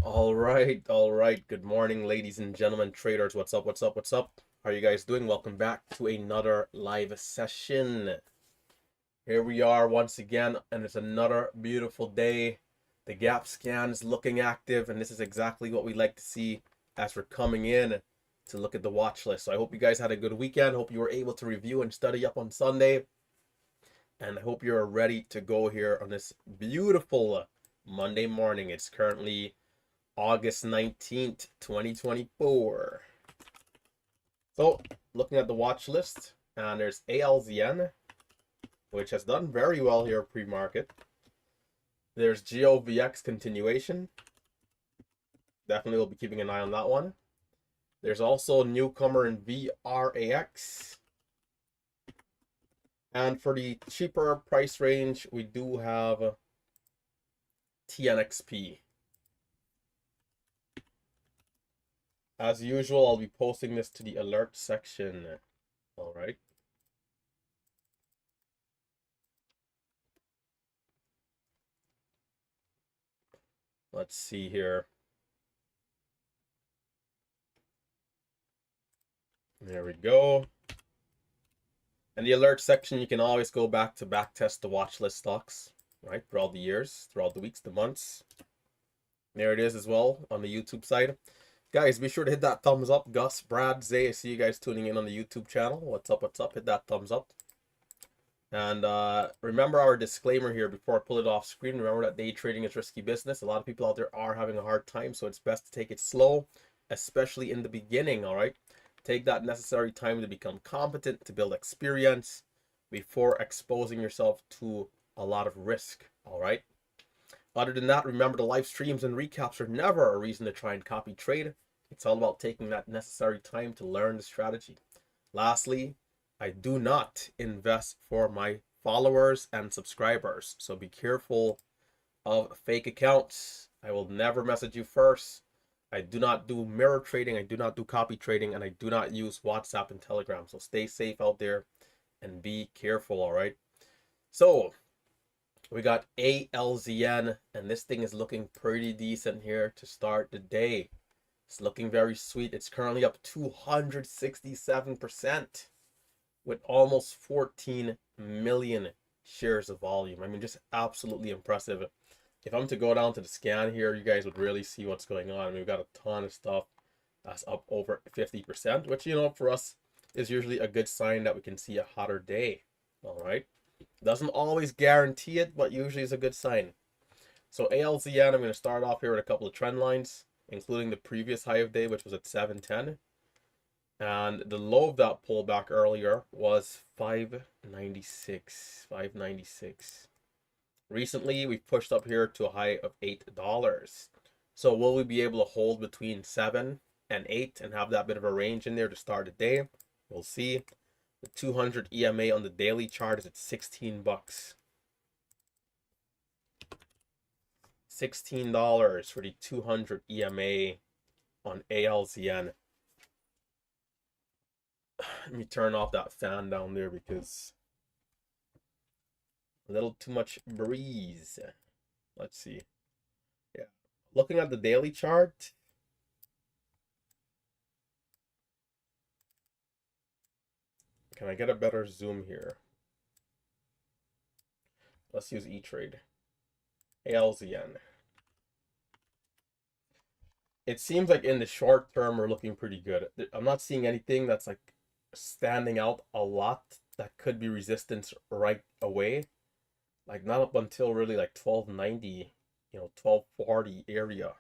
All right. Good morning, ladies and gentlemen, traders. What's up? What's up? What's up? How are you guys doing? Welcome back to another live session. Here we are once again, and it's another beautiful day. The gap scan is looking active, and this is exactly what we like to see as we're coming in to look at the watch list. So I hope you guys had a good weekend. Hope you were able to review and study up on Sunday. And I hope you're ready to go here on this beautiful Monday morning. It's currently August 19th, 2024. So, looking at the watch list, and there's ALZN, which has done very well here pre-market. There's GOVX continuation. Definitely will be keeping an eye on that one. There's also newcomer in VRAX. And for the cheaper price range, we do have TNXP. As usual, I'll be posting this to the alert section. All right. Let's see here. There we go. And the alert section, you can always go back to backtest the watch list stocks, right? Throughout the years, throughout the weeks, the months. There it is as well on the YouTube side. Guys, be sure to hit that thumbs up. Gus, Brad, Zay, I see you guys tuning in on the YouTube channel. What's up? What's up? Hit that thumbs up. And remember our disclaimer here before I pull it off screen. Remember that day trading is risky business. A lot of people out there are having a hard time, so it's best to take it slow, especially in the beginning, all right? Take that necessary time to become competent, to build experience before exposing yourself to a lot of risk, all right? Other than that, remember the live streams and recaps are never a reason to try and copy trade. It's all about taking that necessary time to learn the strategy. Lastly, I do not invest for my followers and subscribers, so be careful of fake accounts. I will never message you first. I do not do mirror trading, I do not do copy trading, and I do not use WhatsApp and Telegram. So stay safe out there and be careful, all right? So we got ALZN, and this thing is looking pretty decent here to start the day. It's looking very sweet. It's currently up 267% with almost 14 million shares of volume. I mean, just absolutely impressive. If I'm to go down to the scan here, you guys would really see what's going on. I mean, we've got a ton of stuff that's up over 50%, which, you know, for us is usually a good sign that we can see a hotter day. All right. Doesn't always guarantee it, but usually is a good sign. So ALZN, I'm going to start off here with a couple of trend lines, including the previous high of day, which was at 710. And the low of that pullback earlier was 596. 596. Recently, we've pushed up here to a high of $8. So will we be able to hold between 7 and 8 and have that bit of a range in there to start the day? We'll see. The 200 EMA on the daily chart is at 16 bucks. $16 for the 200 EMA on ALZN. Let me turn off that fan down there because a little too much breeze. Let's see. Yeah. Looking at the daily chart, can I get a better zoom here? Let's use E-Trade. ALZN. It seems like in the short term, we're looking pretty good. I'm not seeing anything that's like standing out a lot that could be resistance right away. Like not up until really like 1290, 1240 area.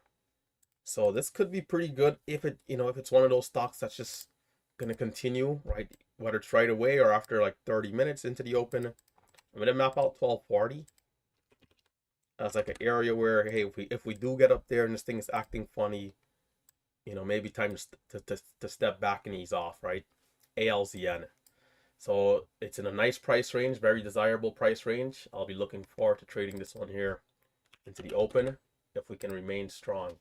So this could be pretty good if if it's one of those stocks that's just gonna continue, right? Whether it's right away or after like 30 minutes into the open. I'm gonna map out 1240 as like an area where, hey, if we do get up there and this thing is acting funny, maybe time to step back and ease off, right? ALZN. So it's in a nice price range, very desirable price range. I'll be looking forward to trading this one here into the open if we can remain strong.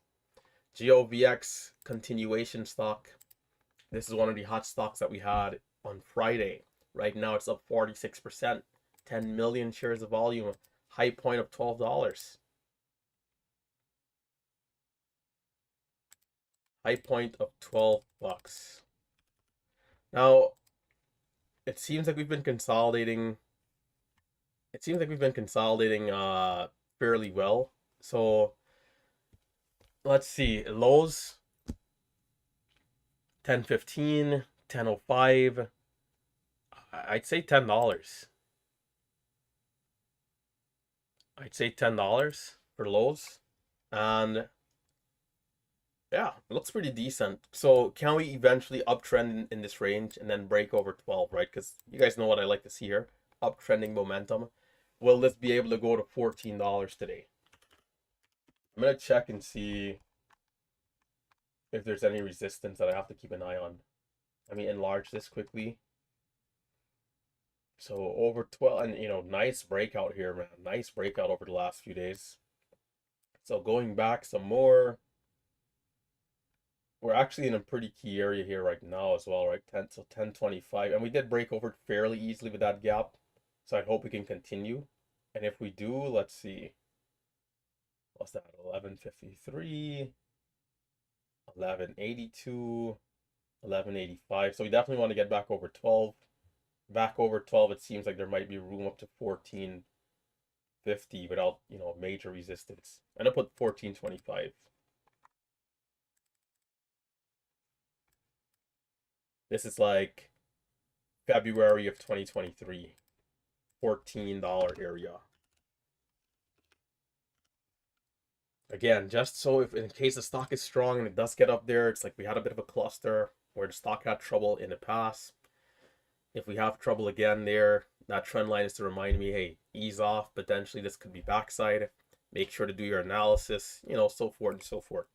GOVX continuation stock. This is one of the hot stocks that we had on Friday. Right now it's up 46%, 10 million shares of volume, high point of $12. High point of $12. Now, it seems like we've been consolidating. It seems like we've been consolidating fairly well. So let's see. Lows 10.15, 10.05. I'd say $10. I'd say $10 for lows. And yeah, it looks pretty decent. So can we eventually uptrend in this range and then break over 12, right? Because you guys know what I like to see here. Uptrending momentum. Will this be able to go to $14 today? I'm going to check and see if there's any resistance that I have to keep an eye on. Let me enlarge this quickly. So over 12, and you know, nice breakout here, man. Nice breakout over the last few days. So going back some more, we're actually in a pretty key area here right now as well, right? 10.25, and we did break over fairly easily with that gap. So I hope we can continue. And if we do, let's see. What's that? 11.53, 11.82, 11.85. So we definitely want to get back over 12. Back over 12, it seems like there might be room up to 14.50 without, you know, major resistance. And I'll put 14.25. This is like February of 2023. $14 area. Again, just so if in case the stock is strong and it does get up there, it's like we had a bit of a cluster where the stock had trouble in the past. If we have trouble again there, that trend line is to remind me, hey, ease off. Potentially this could be backside. Make sure to do your analysis, you know, so forth and so forth.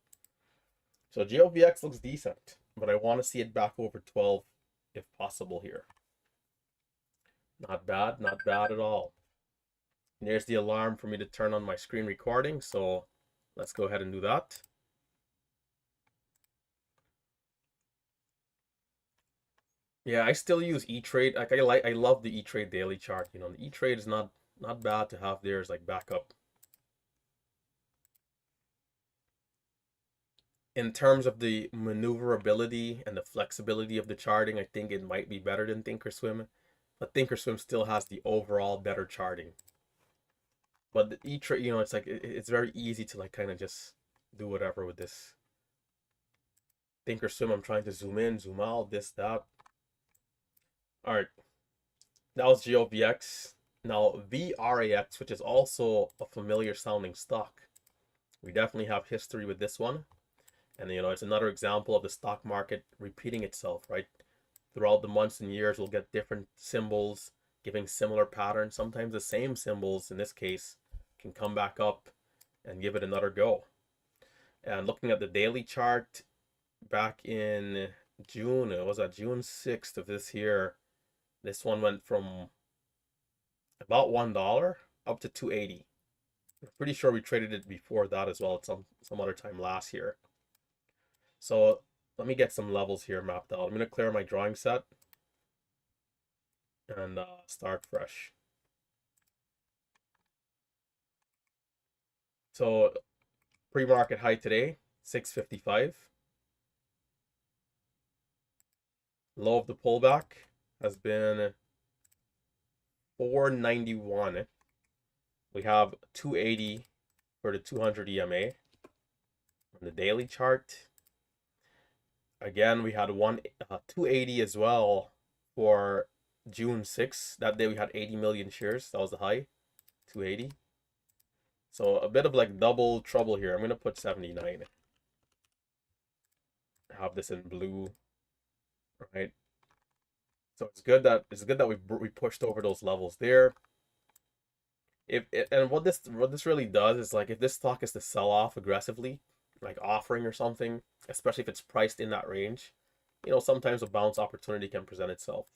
So GOVX looks decent, but I want to see it back over 12 if possible here. Not bad, not bad at all. And there's the alarm for me to turn on my screen recording, so let's go ahead and do that. Yeah, I still use E-Trade. Like I love the E-Trade daily chart. You know, the E-Trade is not bad to have there as like backup. In terms of the maneuverability and the flexibility of the charting, I think it might be better than Thinkorswim, but Thinkorswim still has the overall better charting. But the E-Trade, you know, it's like it's very easy to like kind of just do whatever with this. Thinkorswim, I'm trying to zoom in, zoom out, this, that. All right, that was GOVX. Now VRAX, which is also a familiar sounding stock. We definitely have history with this one. And you know, it's another example of the stock market repeating itself, right? Throughout the months and years, we'll get different symbols giving similar patterns. Sometimes the same symbols, in this case, can come back up and give it another go. And looking at the daily chart back in June, it was at June 6th of this year. This one went from about $1 up to 280. I'm pretty sure we traded it before that as well at some other time last year. So let me get some levels here mapped out. I'm going to clear my drawing set and start fresh. So pre-market high today, 655. Low of the pullback has been 491. We have 280 for the 200 EMA. On the daily chart, again, we had 280 as well for June 6th. That day we had 80 million shares. That was the high, 280. So a bit of like double trouble here. I'm going to put 79. Have this in blue, right? So it's good that we pushed over those levels there. And what this really does is like if this stock is to sell off aggressively, like offering or something, especially if it's priced in that range, you know, sometimes a bounce opportunity can present itself.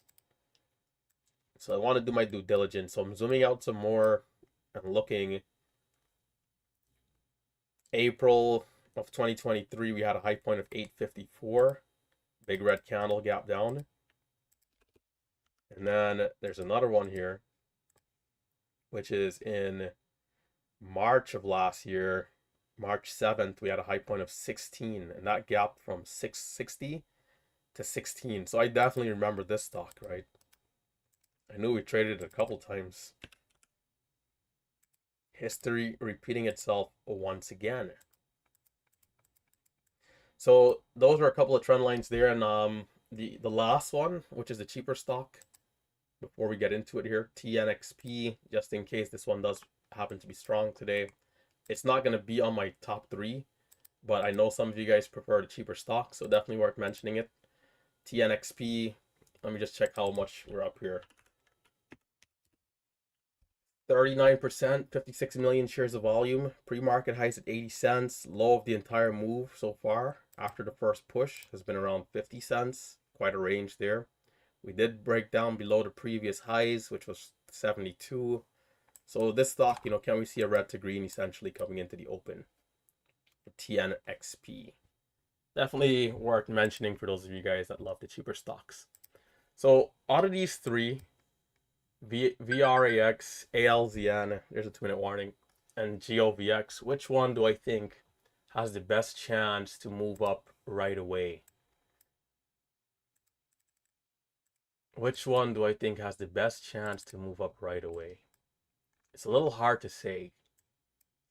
So I want to do my due diligence. So I'm zooming out some more and looking. April of 2023, we had a high point of 854. Big red candle, gap down. And then there's another one here, which is in March of last year. March 7th, we had a high point of 16, and that gap from 660 to 16. So I definitely remember this stock, right? I knew we traded it a couple times. History repeating itself once again. So those were a couple of trend lines there, and the last one, which is the cheaper stock, before we get into it here, TNXP, just in case this one does happen to be strong today. It's not going to be on my top 3, but I know some of you guys prefer the cheaper stock, so definitely worth mentioning it. TNXP, let me just check how much we're up here. 39%, 56 million shares of volume. Pre-market highs at 80 cents. Low of the entire move so far after the first push has been around 50 cents. Quite a range there. We did break down below the previous highs, which was 72. So this stock, can we see a red to green essentially coming into the open for TNXP? Definitely worth mentioning for those of you guys that love the cheaper stocks. So out of these three, VRAX, ALZN, there's a 2-minute warning, and GOVX, which one do I think has the best chance to move up right away? Which one do I think has the best chance to move up right away? It's a little hard to say.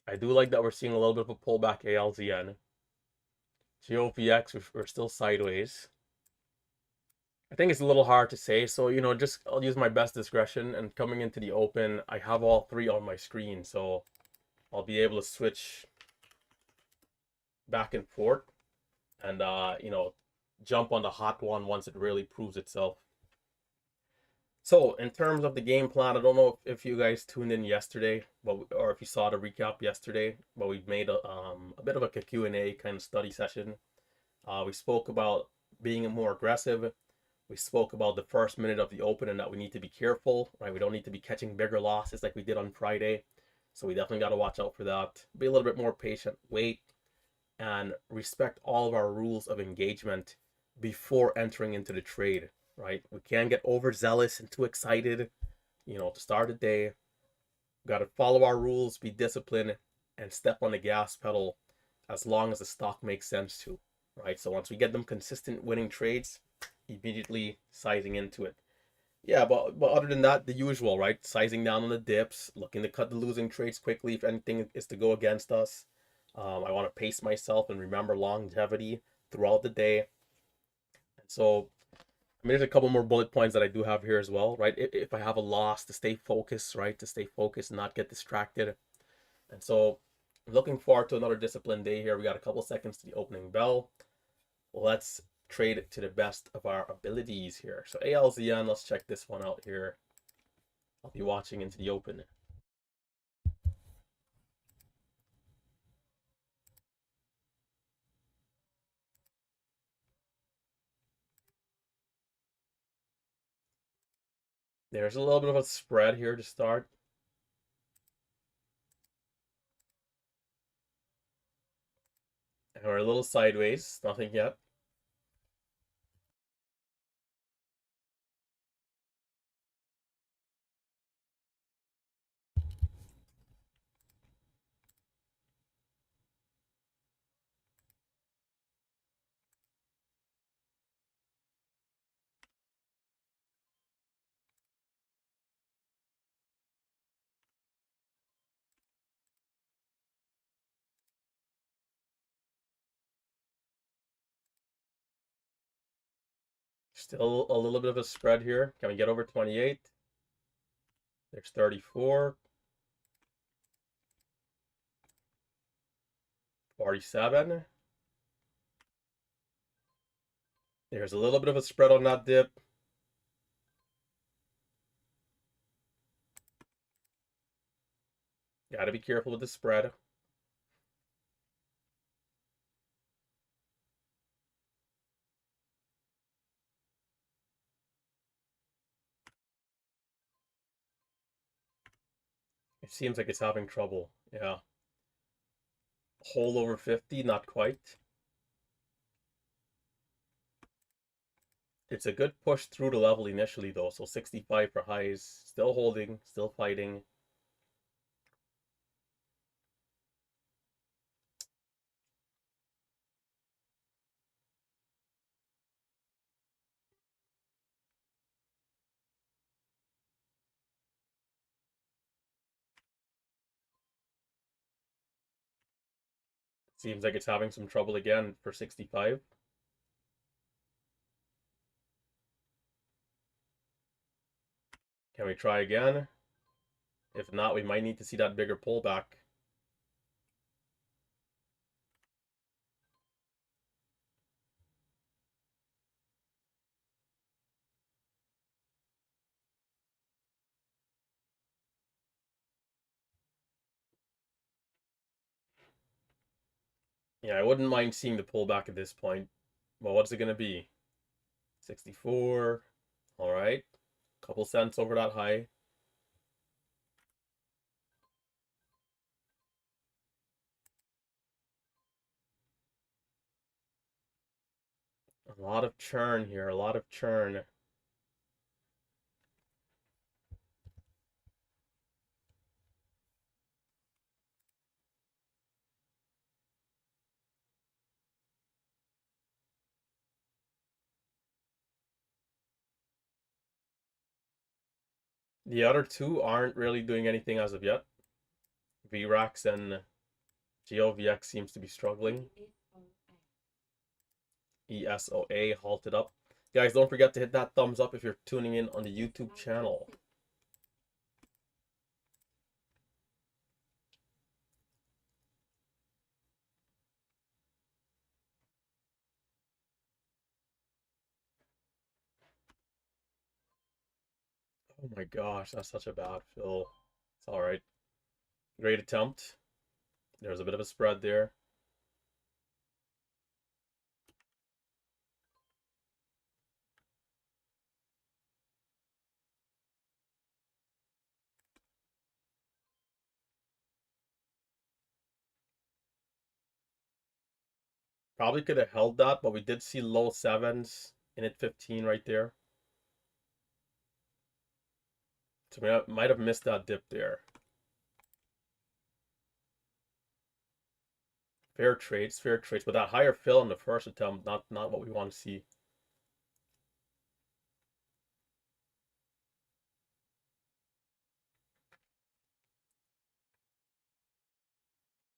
I do like that we're seeing a little bit of a pullback ALZN. GOVX, we're still sideways. I think it's a little hard to say, so just I'll use my best discretion. And coming into the open, I have all three on my screen, so I'll be able to switch back and forth and jump on the hot one once it really proves itself. So in terms of the game plan, I don't know if you guys tuned in yesterday, or if you saw the recap yesterday, but we made a bit of a Q&A kind of study session. We spoke about being more aggressive. We spoke about the first minute of the open and that we need to be careful, right? We don't need to be catching bigger losses like we did on Friday. So we definitely got to watch out for that. Be a little bit more patient, wait, and respect all of our rules of engagement before entering into the trade, right? We can't get overzealous and too excited, to start the day. We got to follow our rules, be disciplined, and step on the gas pedal as long as the stock makes sense to, right? So once we get them consistent winning trades, immediately sizing into it. Yeah, but other than that, the usual, right? Sizing down on the dips, looking to cut the losing trades quickly if anything is to go against us. I want to pace myself and remember longevity throughout the day. And so, there's a couple more bullet points that I do have here as well, right? If I have a loss, to stay focused, right? To stay focused and not get distracted. And so, I'm looking forward to another disciplined day here. We got a couple seconds to the opening bell. Let's trade it to the best of our abilities here. So ALZN, let's check this one out here. I'll be watching into the open. There's a little bit of a spread here to start. And we're a little sideways, nothing yet. Still a little bit of a spread here. Can we get over 28? There's 34. 47. There's a little bit of a spread on that dip. Got to be careful with the spread. It seems like it's having trouble. Yeah. Hole over 50, not quite. It's a good push through the level initially though. So 65 for highs. Still holding, still fighting. Seems like it's having some trouble again for 65. Can we try again? If not, we might need to see that bigger pullback. Yeah, I wouldn't mind seeing the pullback at this point. Well, what's it going to be? 64. All right. Couple cents over that high. A lot of churn here. A lot of churn. The other two aren't really doing anything as of yet. VRAX and GOVX seems to be struggling. ESOA halted up. Guys, don't forget to hit that thumbs up if you're tuning in on the YouTube channel. Oh my gosh, that's such a bad fill. It's all right. Great attempt. There's a bit of a spread there. Probably could have held that, but we did see low sevens in at 15 right there. So we might have missed that dip there. Fair trades, but that higher fill in the first attempt, not what we want to see.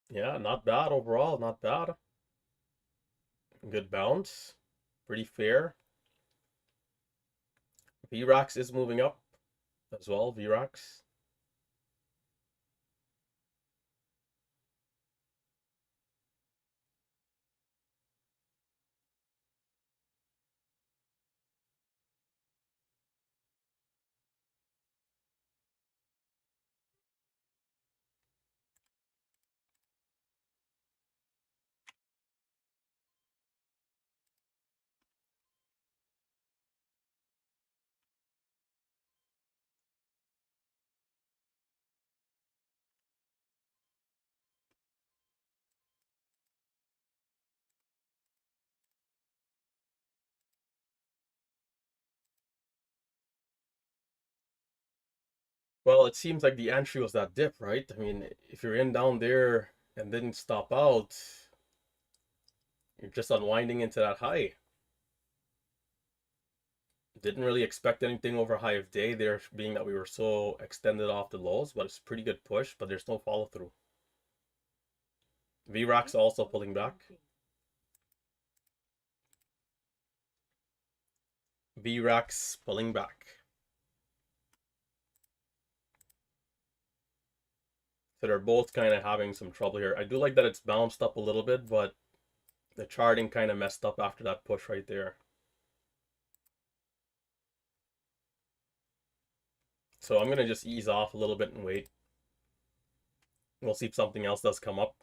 Yeah, not bad overall, not bad. Good bounce, pretty fair. VRAX is moving up as well, VRAX. Well, it seems like the entry was that dip, right? I mean, if you're in down there and didn't stop out, you're just unwinding into that high. Didn't really expect anything over high of day there, being that we were so extended off the lows, but it's a pretty good push, but there's no follow through. VRAX also pulling back. VRAX pulling back. So they're both kind of having some trouble here. I do like that it's bounced up a little bit, but the charting kind of messed up after that push right there. So I'm going to just ease off a little bit and wait. We'll see if something else does come up.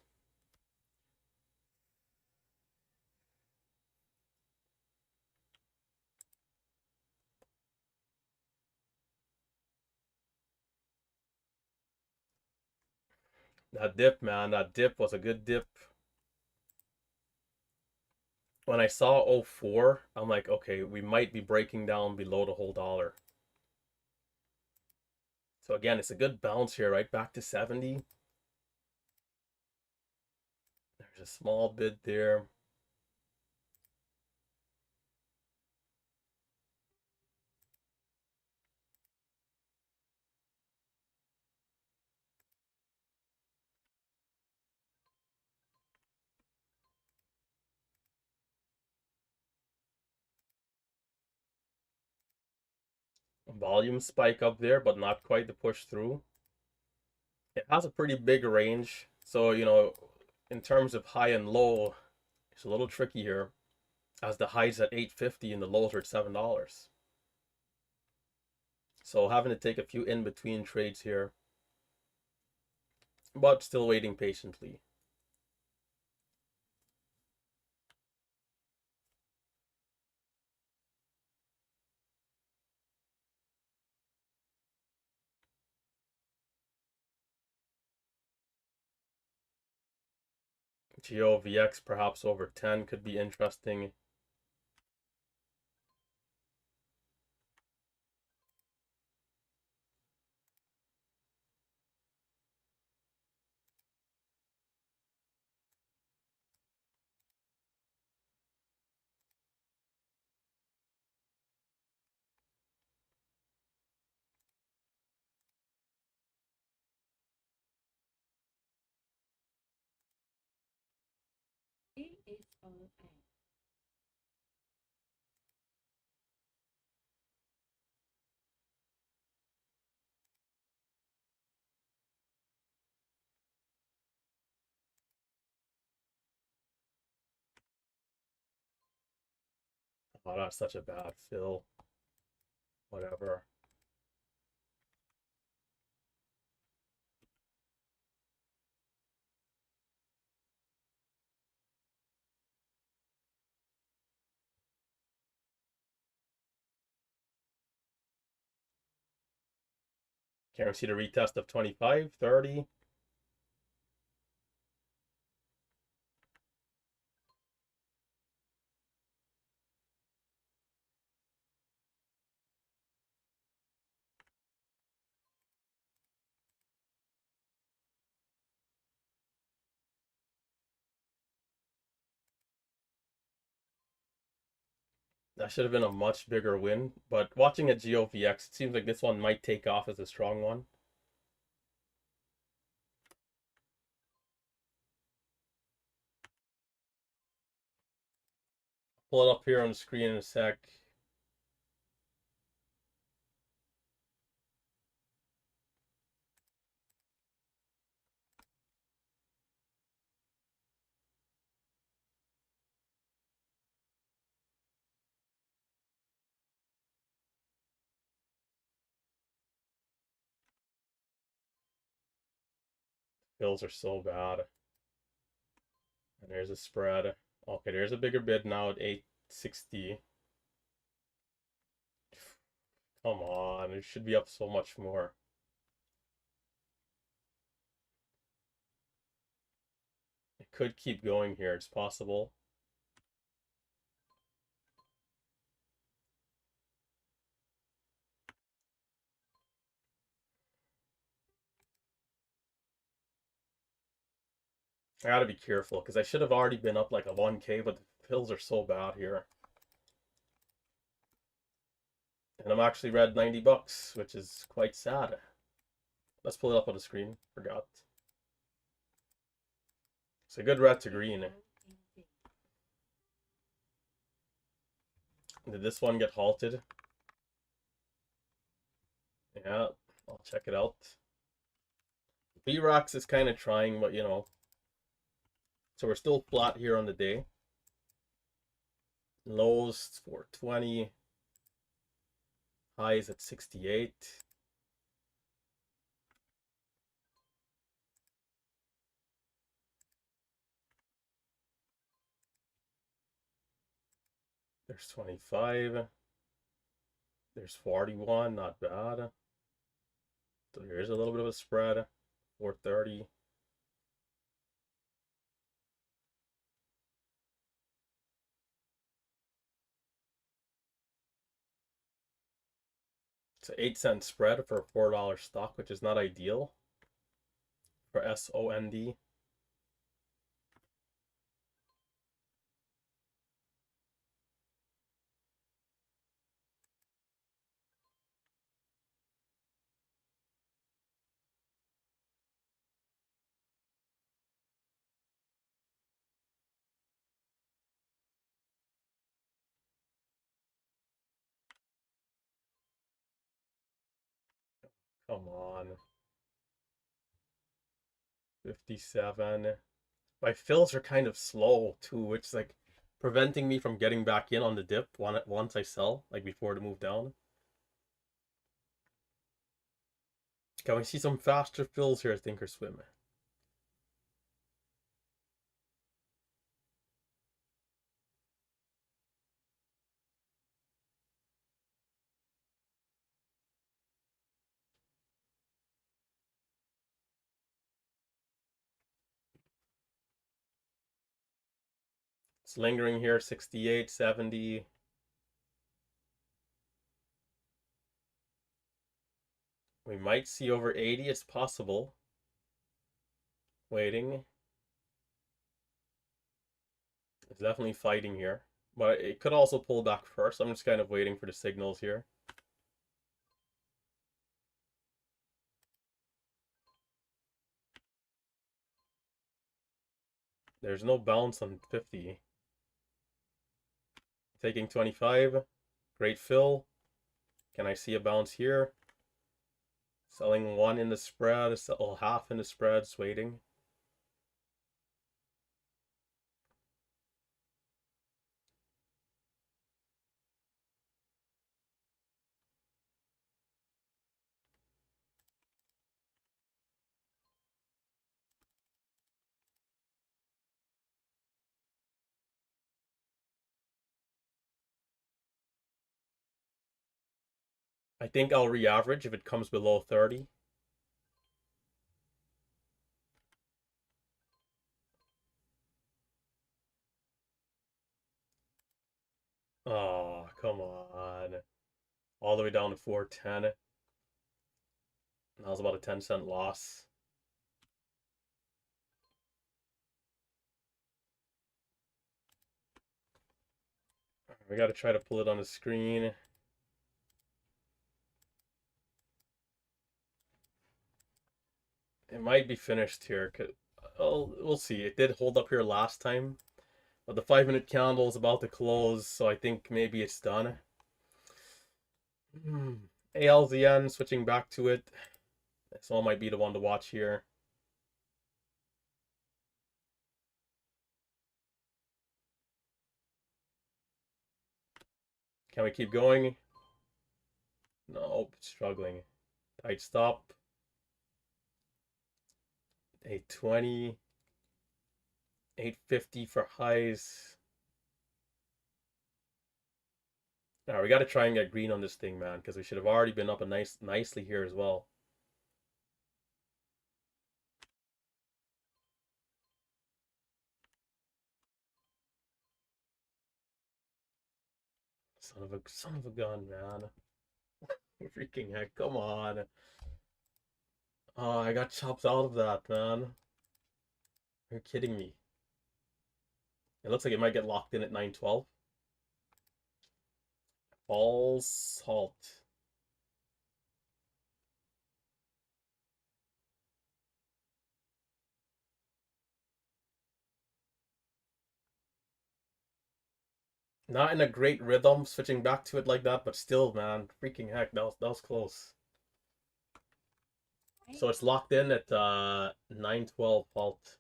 That dip, man, that dip was a good dip. When I saw 04, I'm like, okay, we might be breaking down below the whole dollar. So again, it's a good bounce here, right? Back to 70. There's a small bid there. Volume spike up there, but not quite the push through. It has a pretty big range. So, in terms of high and low, it's a little tricky here as the highs at 850 and the lows are at $7. So having to take a few in between trades here, but still waiting patiently. GOVX perhaps over 10 could be interesting. Oh, that's such a bad fill. Whatever. Can't see the retest of 25, 30. That should have been a much bigger win. But watching a GOVX, it seems like this one might take off as a strong one. Pull it up here on the screen in a sec. Fills are so bad. And there's a spread. Okay, there's a bigger bid now at 860. Come on, it should be up so much more. It could keep going here, it's possible. I gotta be careful because I should have already been up like a 1K, but the fills are so bad here. And I'm actually red 90 bucks, which is quite sad. Let's pull it up on the screen. Forgot. It's a good red to green. Did this one get halted? Yeah, I'll check it out. VRAX is kind of trying, but So we're still flat here on the day. Lows 420. Highs at 68. There's 25. There's 41, not bad. So here's a little bit of a spread. 430. It's an 8-cent spread for a $4 stock, which is not ideal for SOND. Come on. 57. My fills are kind of slow too, which is like preventing me from getting back in on the dip once I sell, like before the move down. Can we see some faster fills here, Thinkorswim? It's lingering here, 68, 70. We might see over 80, it's possible. Waiting. It's definitely fighting here. But it could also pull back first. I'm just kind of waiting for the signals here. There's no bounce on 50. Taking 25. Great fill. Can I see a bounce here? Selling one in the spread, sell half in the spread, just waiting. I think I'll re-average if it comes below 30. Oh, come on. All the way down to 410. That was about a 10-cent loss. We got to try to pull it on the screen. It might be finished here. Oh, we'll see. It did hold up here last time. But the 5-minute candle is about to close, so I think maybe it's done. ALZN, switching back to it. This one might be the one to watch here. Can we keep going? Nope, struggling. Tight stop. 820. 850 for highs. Now we got to try and get green on this thing, man, because we should have already been up nicely here as well. Son of a gun, man. Freaking heck, come on. Oh, I got chopped out of that, man. You're kidding me. It looks like it might get locked in at 912. All salt. Not in a great rhythm, switching back to it like that, but still, man, freaking heck, that was close. So it's locked in at 912 fault,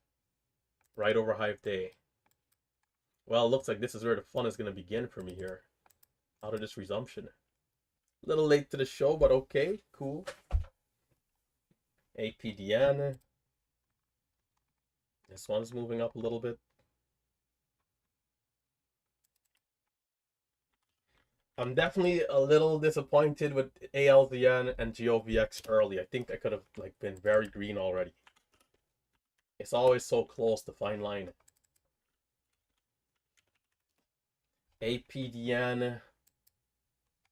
right over Hive Day. Well, it looks like this is where the fun is going to begin for me here. Out of this resumption. A little late to the show, but okay, cool. APDN. This one's moving up a little bit. I'm definitely a little disappointed with ALZN and GOVX early. I think I could have been very green already. It's always so close, the fine line. APDN.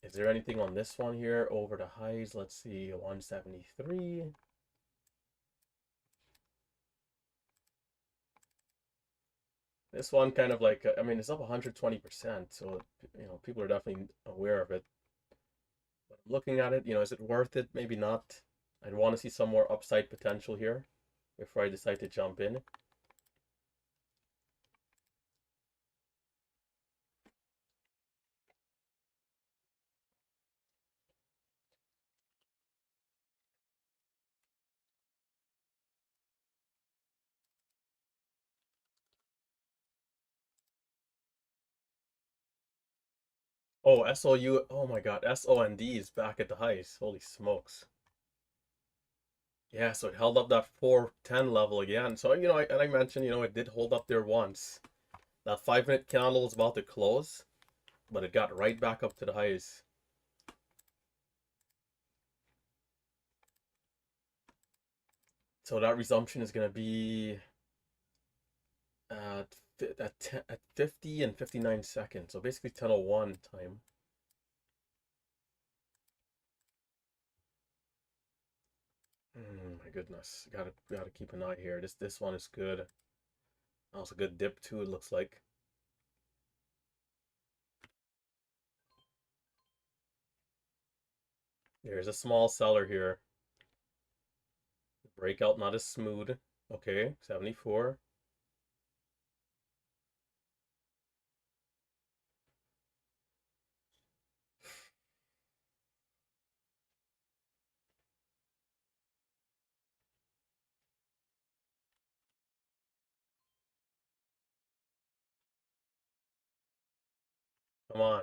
Is there anything on this one here over the highs? Let's see, 173. This one kind of I mean, it's up 120%, so, people are definitely aware of it. But looking at it, is it worth it? Maybe not. I'd want to see some more upside potential here before I decide to jump in. Oh, SOU. Oh my God. SOND is back at the highs. Holy smokes. Yeah, so it held up that 410 level again. So, and I mentioned, it did hold up there once. That 5-minute candle was about to close, but it got right back up to the highs. So that resumption is going to be at 50 and 59 seconds. So basically 10:01 time. My goodness, gotta keep an eye here. This one is good. That was a good dip too. It looks like. There's a small seller here. Breakout not as smooth. Okay, 74. Come on.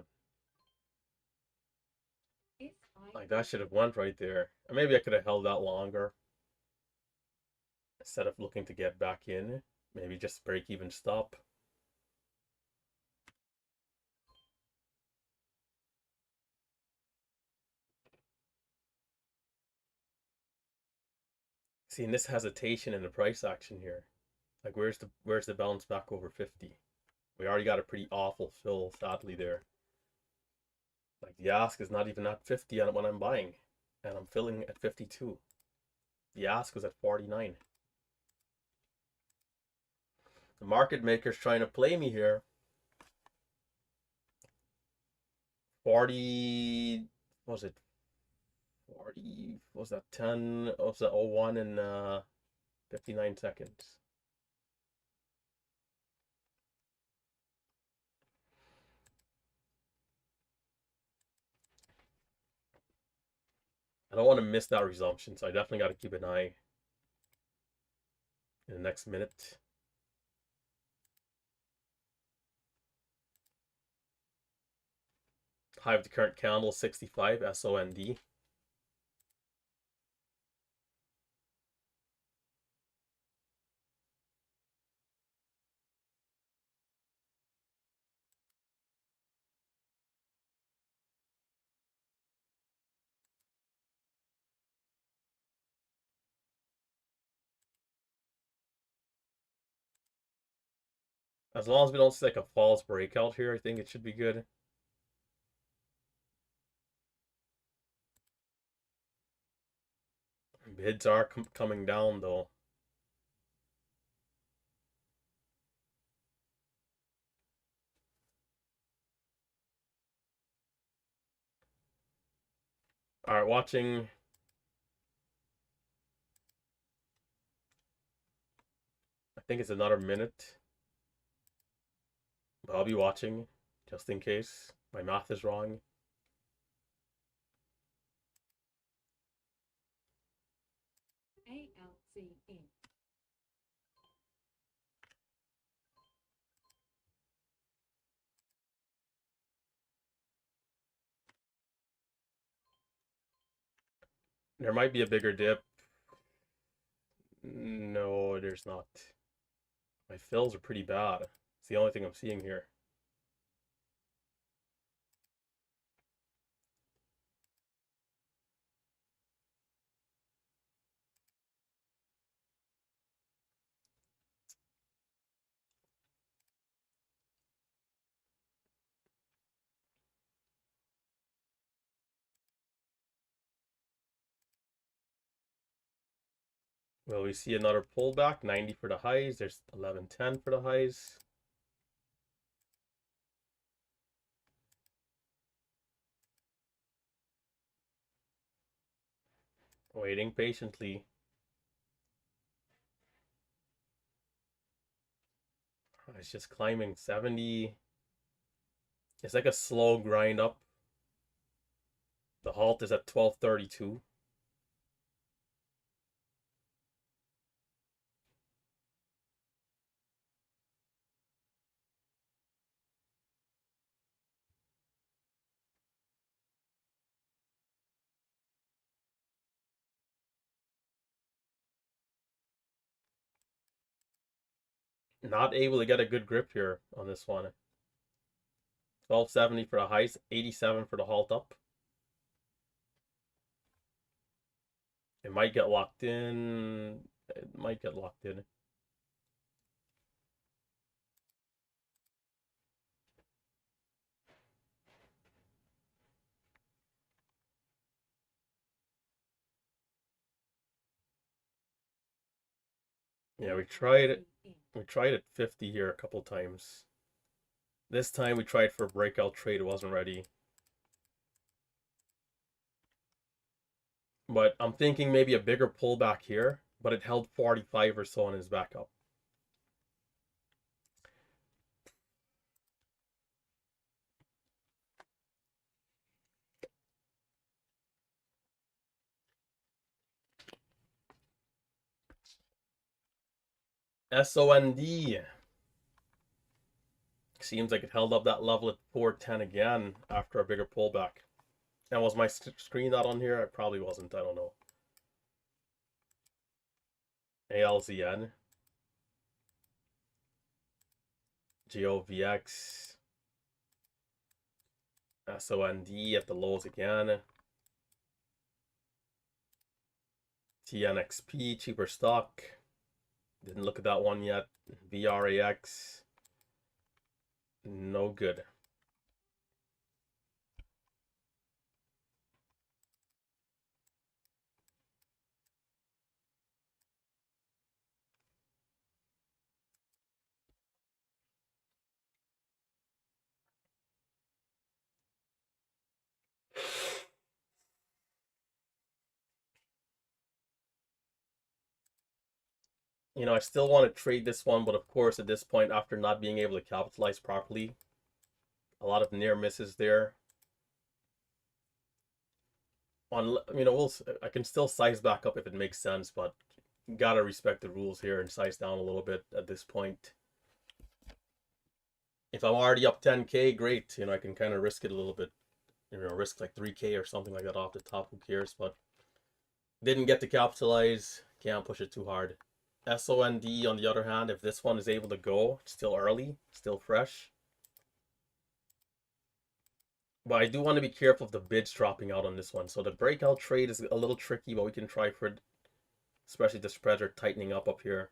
Like that should have went right there. Or maybe I could have held out longer instead of looking to get back in. Maybe just break even stop. Seeing this hesitation in the price action here. Like where's the bounce back over 50? We already got a pretty awful fill, sadly, there. Like the ask is not even at 50 on it when I'm buying. And I'm filling at 52. The ask was at 49. The market maker's trying to play me here. 40, what was it? 40, what was that 10, what was that 01 and 59 seconds. I don't want to miss that resumption, so I definitely got to keep an eye in the next minute. High of the current candle, 65, SOND. As long as we don't see like a false breakout here, I think it should be good. Bids are coming down though. All right, watching. I think it's another minute, but I'll be watching just in case my math is wrong. ALZN. There might be a bigger dip. No, there's not. My fills are pretty bad. It's the only thing I'm seeing here. Will we see another pullback? 90 for the highs. There's 1110 for the highs. Waiting patiently. It's just climbing 70. It's like a slow grind up. The halt is at 1232. Not able to get a good grip here on this one. 1270 for the highs, 87 for the halt up. It might get locked in. It might get locked in. Yeah, we tried it. We tried at 50 here a couple times. This time we tried for a breakout trade. It wasn't ready. But I'm thinking maybe a bigger pullback here. But it held 45 or so on his back up. SOND. Seems like it held up that level at 410 again after a bigger pullback. And was my screen not on here? It probably wasn't. I don't know. ALZN. GOVX. SOND at the lows again. TNXP, cheaper stock. Didn't look at that one yet. VRAX. No good. You know, I still want to trade this one, but of course, at this point, after not being able to capitalize properly, a lot of near misses there. On, you know, I can still size back up if it makes sense, but gotta respect the rules here and size down a little bit at this point. If I'm already up 10K, great. You know, I can kind of risk it a little bit. You know, risk like 3K or something like that off the top. Who cares? But didn't get to capitalize. Can't push it too hard. SOND, on the other hand, if this one is able to go, it's still early, still fresh. But I do want to be careful of the bids dropping out on this one. So the breakout trade is a little tricky, but we can try for it. Especially the spreads are tightening up here.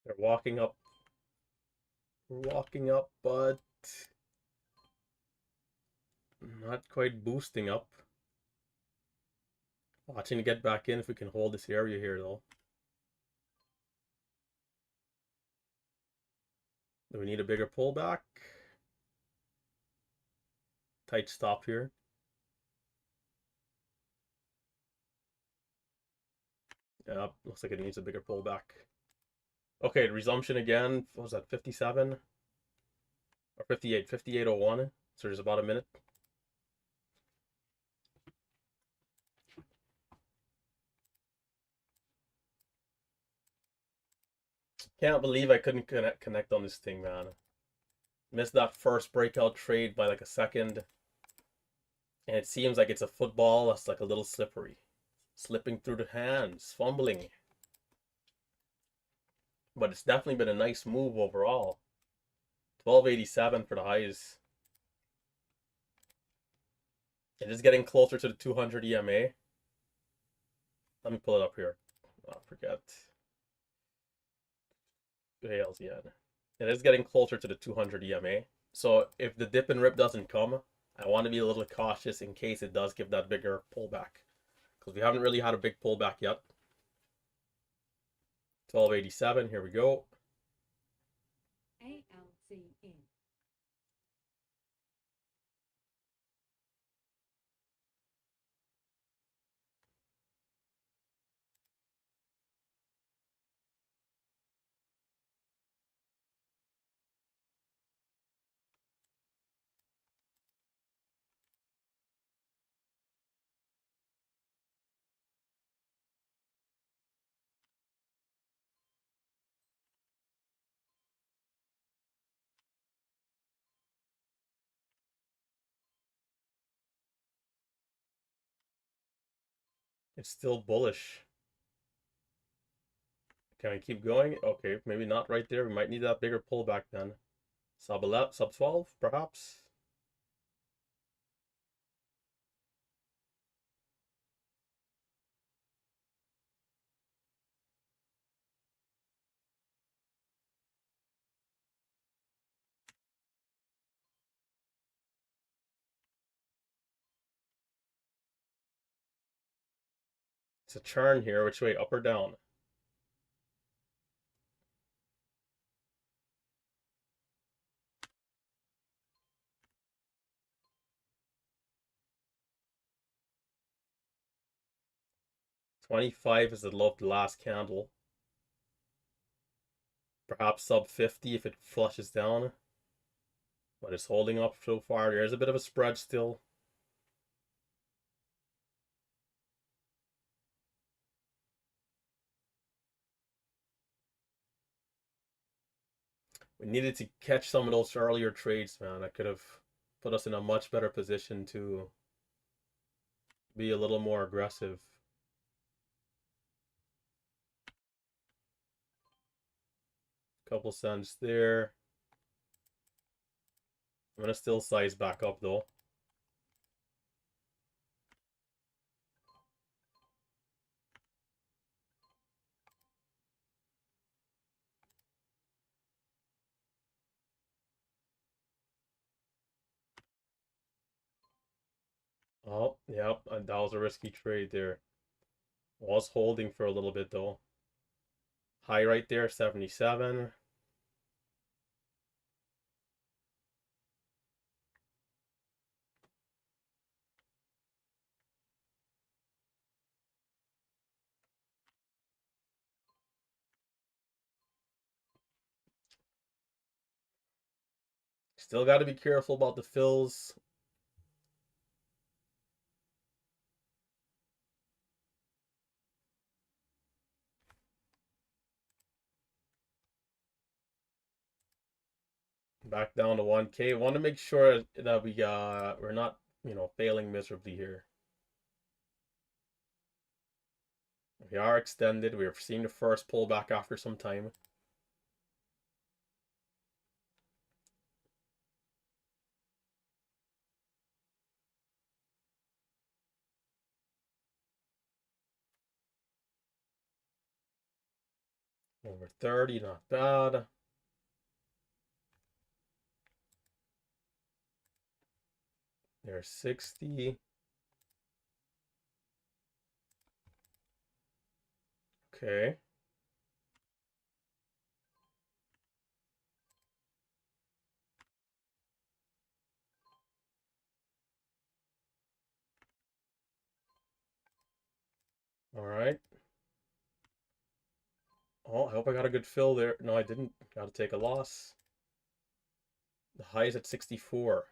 They're walking up, but not quite boosting up. Watching to get back in if we can hold this area here, though. Do we need a bigger pullback? Tight stop here. Yeah, looks like it needs a bigger pullback. Okay, resumption again. What was that, 57? Or 58? 58.01. So there's about a minute. Can't believe I couldn't connect on this thing, man. Missed that first breakout trade by like a second. And it seems like it's a football that's like a little slippery. Slipping through the hands, fumbling. But it's definitely been a nice move overall 1287 for the highs. It is getting closer to the 200 EMA. Let me pull it up here. Oh, forget. ALZN. It is getting closer to the 200 EMA. So if the dip and rip doesn't come, I want to be a little cautious in case it does give that bigger pullback. Because we haven't really had a big pullback yet. 1287, here we go. ALZN. It's still bullish. Can I keep going? Okay, maybe not right there. We might need that bigger pullback then. Sub 11, sub 12, perhaps. It's a churn here. Which way, up or down? $25 is the low of the last candle. Perhaps sub 50 if it flushes down. But it's holding up so far. There's a bit of a spread still. We needed to catch some of those earlier trades, man. That could have put us in a much better position to be a little more aggressive. Couple cents there. I'm gonna still size back up though. Oh, yep, and that was a risky trade there. Was holding for a little bit though. High right there, 77. Still got to be careful about the fills. Back down to 1K. Want to make sure that we're not, failing miserably here. We are extended. We're seeing the first pullback after some time. Over 30, not bad. There's 60. Okay. All right. Oh, I hope I got a good fill there. No, I didn't. Got to take a loss. The high is at 64.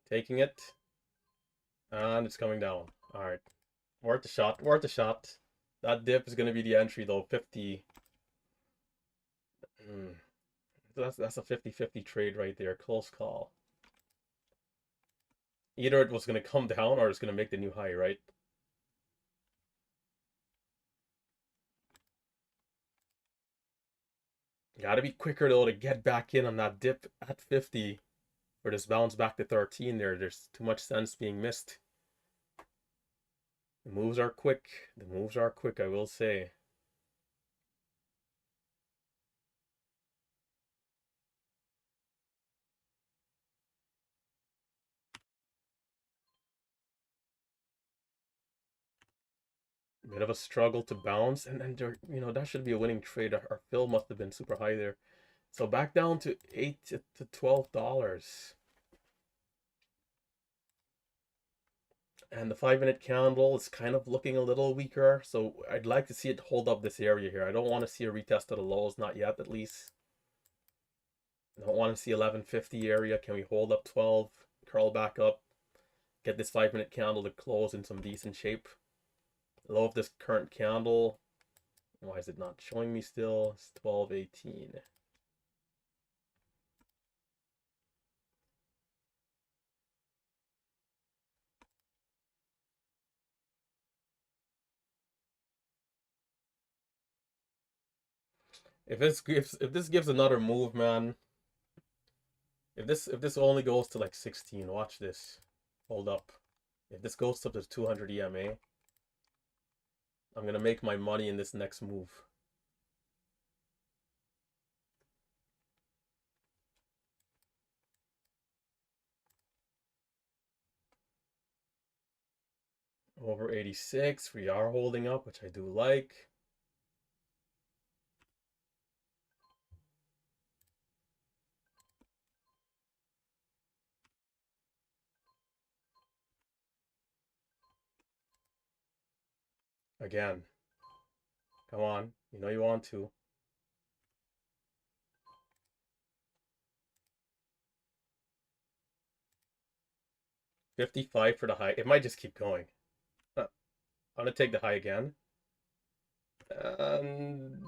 Taking it. And it's coming down. All right. Worth a shot. Worth a shot. That dip is going to be the entry, though. 50. That's a 50-50 trade right there. Close call. Either it was going to come down or it's going to make the new high, right? Gotta be quicker though to get back in on that dip at 50 for this bounce back to 13 there. There's too much sense being missed. The moves are quick. The moves are quick, I will say. Bit of a struggle to bounce, and then you know, that should be a winning trade. Our fill must have been super high there. So back down to $8 to $12. And the 5-minute candle is kind of looking a little weaker, so I'd like to see it hold up this area here. I don't want to see a retest of the lows, not yet at least. I don't want to see 1150 area. Can we hold up 12, curl back up, get this 5-minute candle to close in some decent shape? Low of this current candle. Why is it not showing me still? It's 1218. If this gives another move, man. If this only goes to like 16, watch this. Hold up. If this goes up to 200 EMA, I'm gonna make my money in this next move. Over 86, we are holding up, which I do like. Again. Come on, you know you want to. $55 for the high. It might just keep going. I'm gonna take the high again. And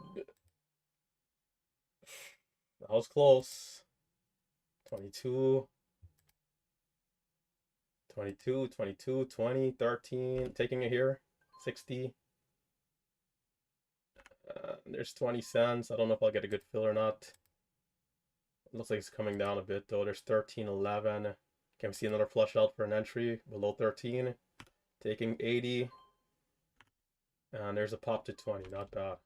that was close. 22, 22, 22, 20, 13. Taking it here. 60. There's 20 cents. I don't know if I'll get a good fill or not. It looks like it's coming down a bit though. There's 13, 11. Can we see another flush out for an entry below 13? Taking 80. And there's a pop to 20. Not bad.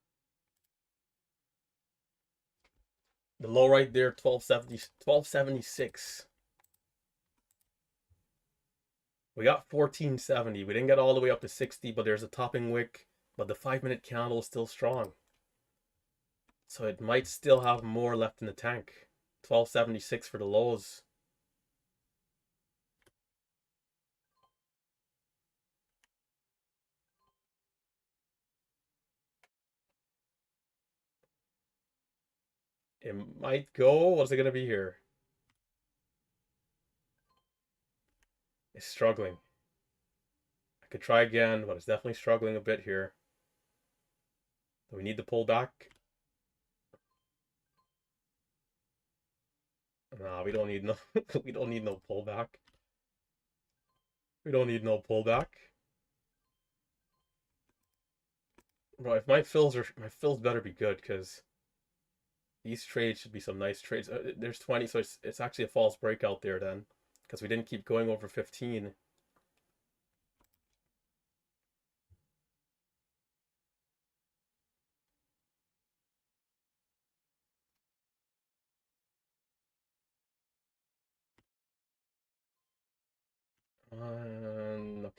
The low right there, 1270, 1276. We got 1470. We didn't get all the way up to 60, but there's a topping wick. But the 5-minute candle is still strong. So it might still have more left in the tank. 1276 for the lows. It might go. What's it going to be here? It's struggling. I could try again, but it's definitely struggling a bit here. Do we need to pull back? Nah, we don't need no we don't need no pullback. We don't need no pullback. Bro, if my fills better be good, because these trades should be some nice trades. There's 20, so it's actually a false breakout there then, because we didn't keep going over 15.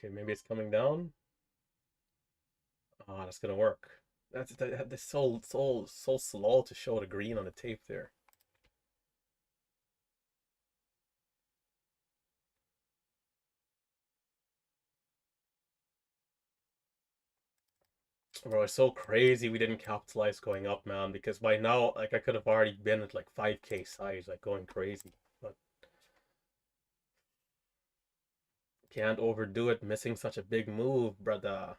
Okay, maybe it's coming down. Ah, that's gonna work. That's so slow to show the green on the tape there. Bro, it's so crazy we didn't capitalize going up, man, because by now, like, I could have already been at like 5K size, like going crazy. But can't overdo it, missing such a big move, brother.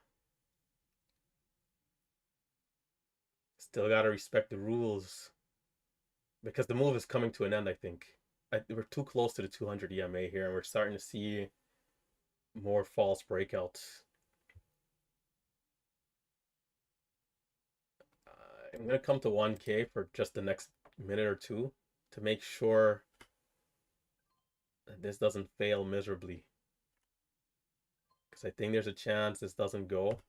Still gotta respect the rules. Because the move is coming to an end, I think. We're too close to the 200 EMA here, and we're starting to see more false breakouts. I'm gonna come to 1K for just the next minute or two to make sure that this doesn't fail miserably. Because I think there's a chance this doesn't go.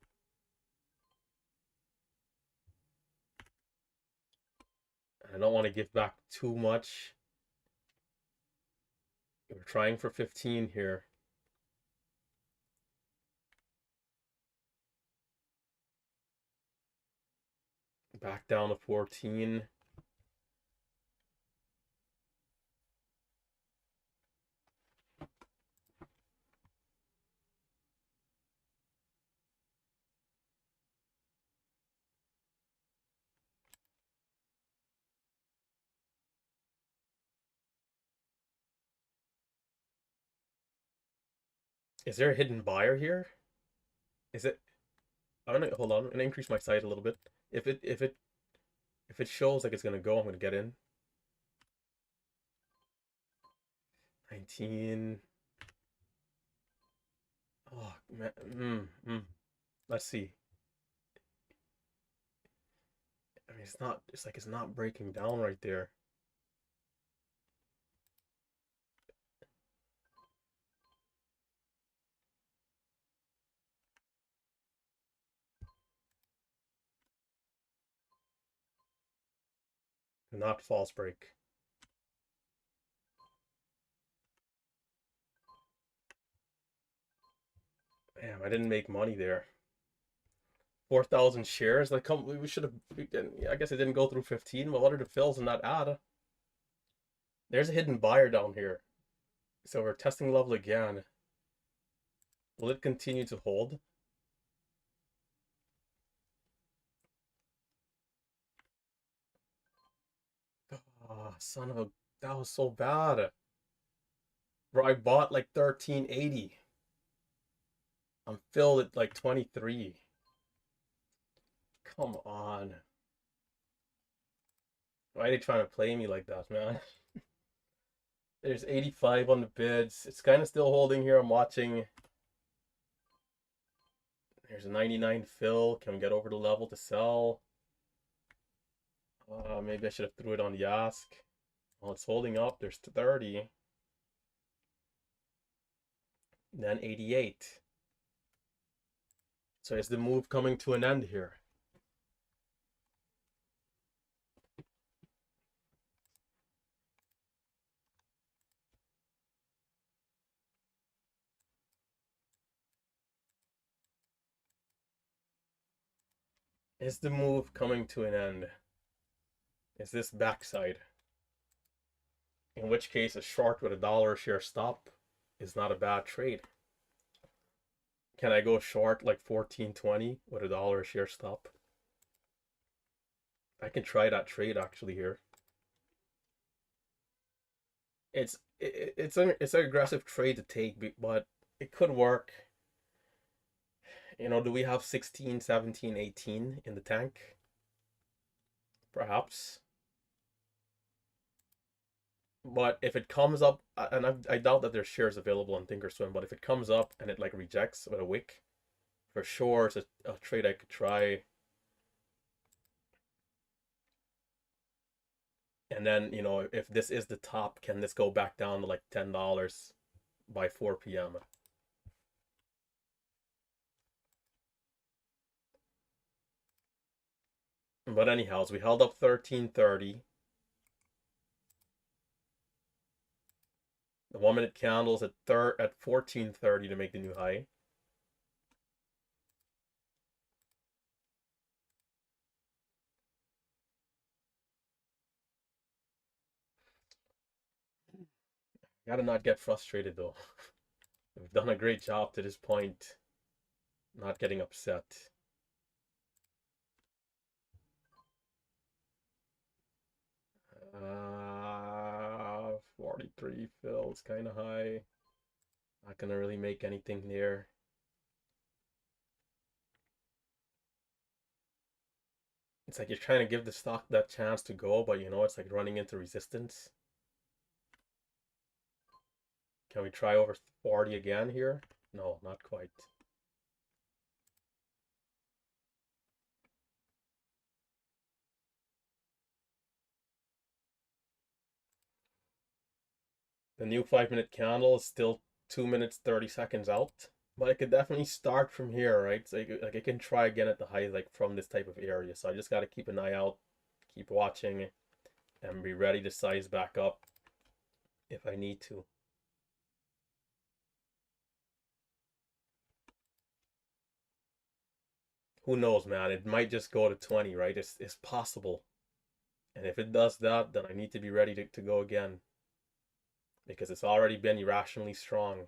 I don't want to give back too much. We're trying for 15 here. Back down to 14. Is there a hidden buyer here? Is it? I'm gonna hold on. I'm gonna increase my size a little bit. If it shows like it's gonna go, I'm gonna get in. 19. Oh man. Let's see. I mean, it's not. It's like it's not breaking down right there. Not false break. Damn, I didn't make money there. 4,000 shares. Like, we should have. I guess it didn't go through 15. But what are the fills in that ad? There's a hidden buyer down here. So we're testing level again. Will it continue to hold? Oh, son of a. That was so bad. Bro, I bought like 1380. I'm filled at like 23. Come on. Why are they trying to play me like that, man? There's 85 on the bids. It's kind of still holding here. I'm watching. There's a 99 fill. Can we get over the level to sell? Maybe I should have threw it on the ask. Well, it's holding up. There's 30. Then 88. So is the move coming to an end here? Is the move coming to an end? Is this backside? In which case, a short with $1 a share stop is not a bad trade. Can I go short like 14.20 with $1 a share stop? I can try that trade actually here. It's an aggressive trade to take, but it could work. You know, do we have 16, 17, 18 in the tank? Perhaps. But if it comes up, and I doubt that there's shares available on Thinkorswim, but if it comes up and it like rejects with a wick, for sure it's a trade I could try. And then, you know, if this is the top, can this go back down to like $10 by 4 p.m.? But anyhow, we held up 1330. The 1 minute candles at 1430 to make the new high. Gotta not get frustrated though. We've done a great job to this point, not getting upset. 43 feels kind of high. Not gonna really make anything there. It's like you're trying to give the stock that chance to go, but you know, it's like running into resistance. Can we try over 40 again here? No, not quite. The new 5 minute candle is still 2 minutes 30 seconds out. But I could definitely start from here, right? So like I can try again at the high, like from this type of area. So I just got to keep an eye out, keep watching, and be ready to size back up if I need to. Who knows, man? It might just go to 20, right? It's possible. And if it does that, then I need to be ready to go again because it's already been irrationally strong.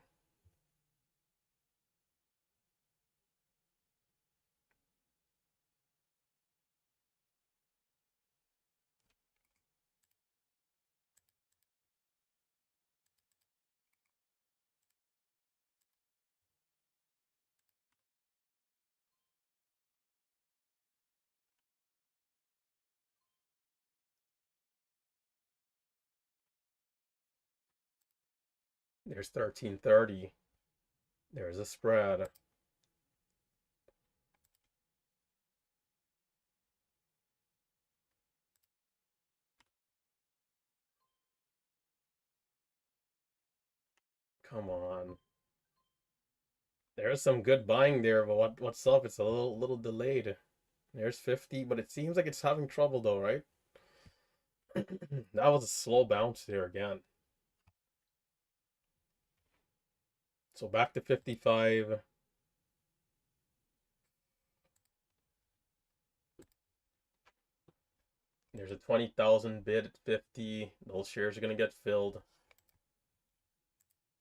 There's 1330. There's a spread. Come on. There's some good buying there, but what's up? It's a little delayed. There's 50, but it seems like it's having trouble though, right? That was a slow bounce there again. So back to 55. There's a 20,000 bid at 50. Those shares are going to get filled.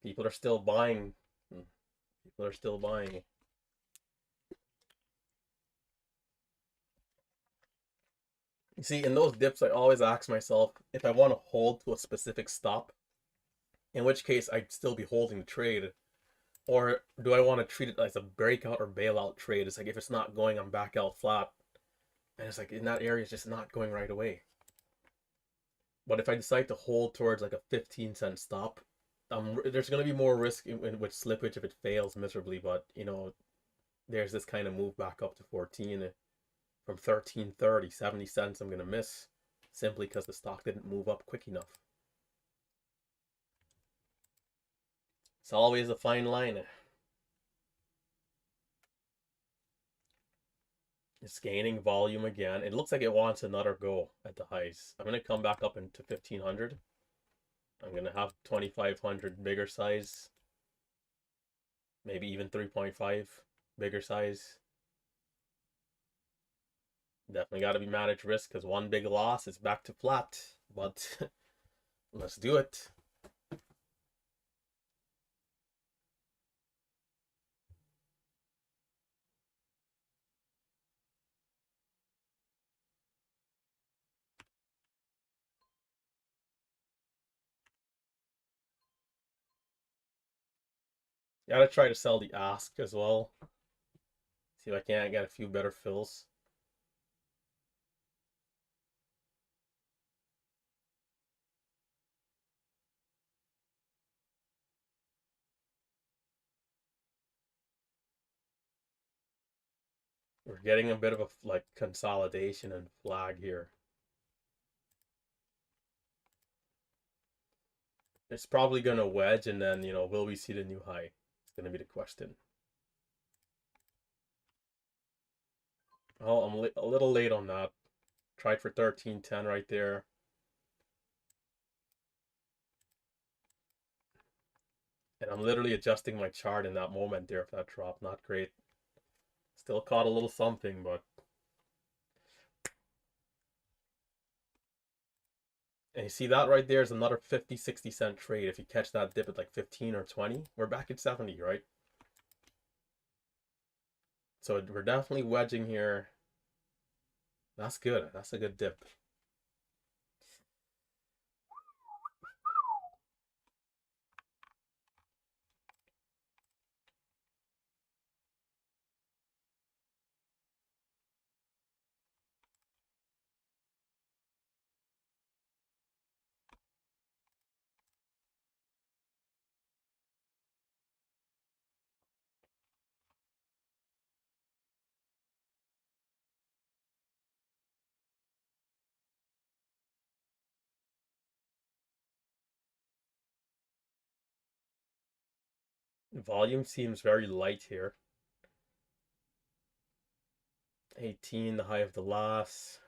People are still buying. People are still buying. You see, in those dips, I always ask myself if I want to hold to a specific stop, in which case I'd still be holding the trade, or do I want to treat it as a breakout or bailout trade? It's like if it's not going, I'm back out flat. And it's like in that area, it's just not going right away. But if I decide to hold towards like a 15-cent stop, there's going to be more risk with slippage if it fails miserably. But, there's this kind of move back up to 14 from 13.30, 70 cents I'm going to miss simply because the stock didn't move up quick enough. It's always a fine line. It's gaining volume again. It looks like it wants another go at the highs. I'm going to come back up into 1500. I'm going to have 2500 bigger size. Maybe even 3.5 bigger size. Definitely got to be managed risk because one big loss is back to flat. But let's do it. Gotta try to sell the ask as well. See if I can't get a few better fills. We're getting a bit of a like consolidation and flag here. It's probably gonna wedge and then, will we see the new high? It's gonna be the question. Oh, I'm a little late on that. Tried for 13.10 right there. And I'm literally adjusting my chart in that moment there if that dropped. Not great. Still caught a little something, but. And you see that right there is another 50, 60 cent trade. If you catch that dip at like 15 or 20, we're back at 70, right? So we're definitely wedging here. That's good. That's a good dip. Volume seems very light here. 18, the high of the last.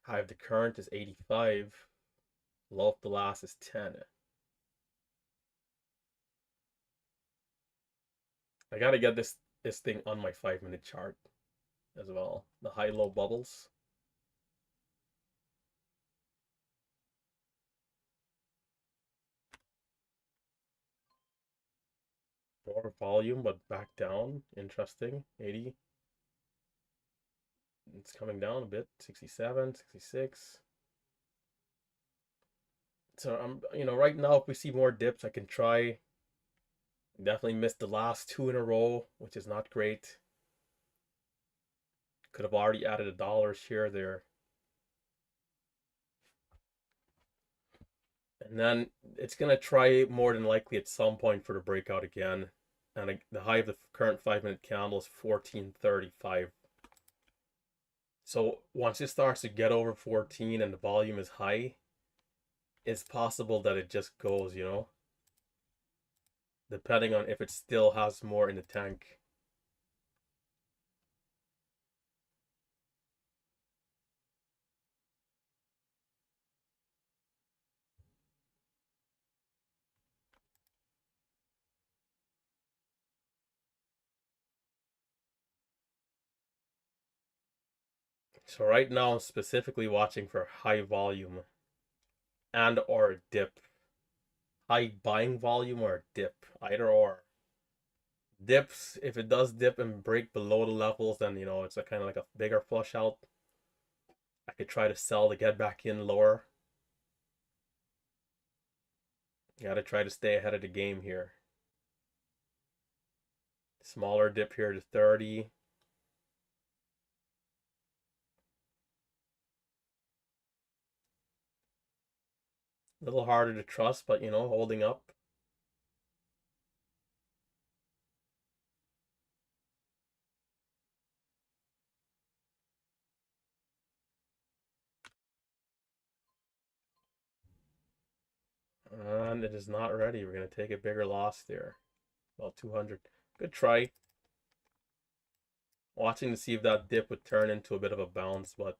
High of the current is 85. Low of the last is 10. I gotta get this thing on my 5-minute chart as well. The high-low bubbles. More volume, but back down. Interesting. 80. It's coming down a bit. 67, 66. So I'm, right now, if we see more dips, I can try. Definitely missed the last 2 in a row, which is not great. Could have already added $1 here, there. And then it's going to try more than likely at some point for the breakout again. And the high of the current 5-minute candle is 1435. So once it starts to get over 14 and the volume is high, it's possible that it just goes, depending on if it still has more in the tank. So right now I'm specifically watching for high volume and or a dip. High buying volume or a dip, either or. Dips, if it does dip and break below the levels, then it's a kind of like a bigger flush out. I could try to sell to get back in lower. You gotta try to stay ahead of the game here. Smaller dip here to 30. A little harder to trust, but holding up. And it is not ready. We're going to take a bigger loss there. About 200. Good try. Watching to see if that dip would turn into a bit of a bounce, but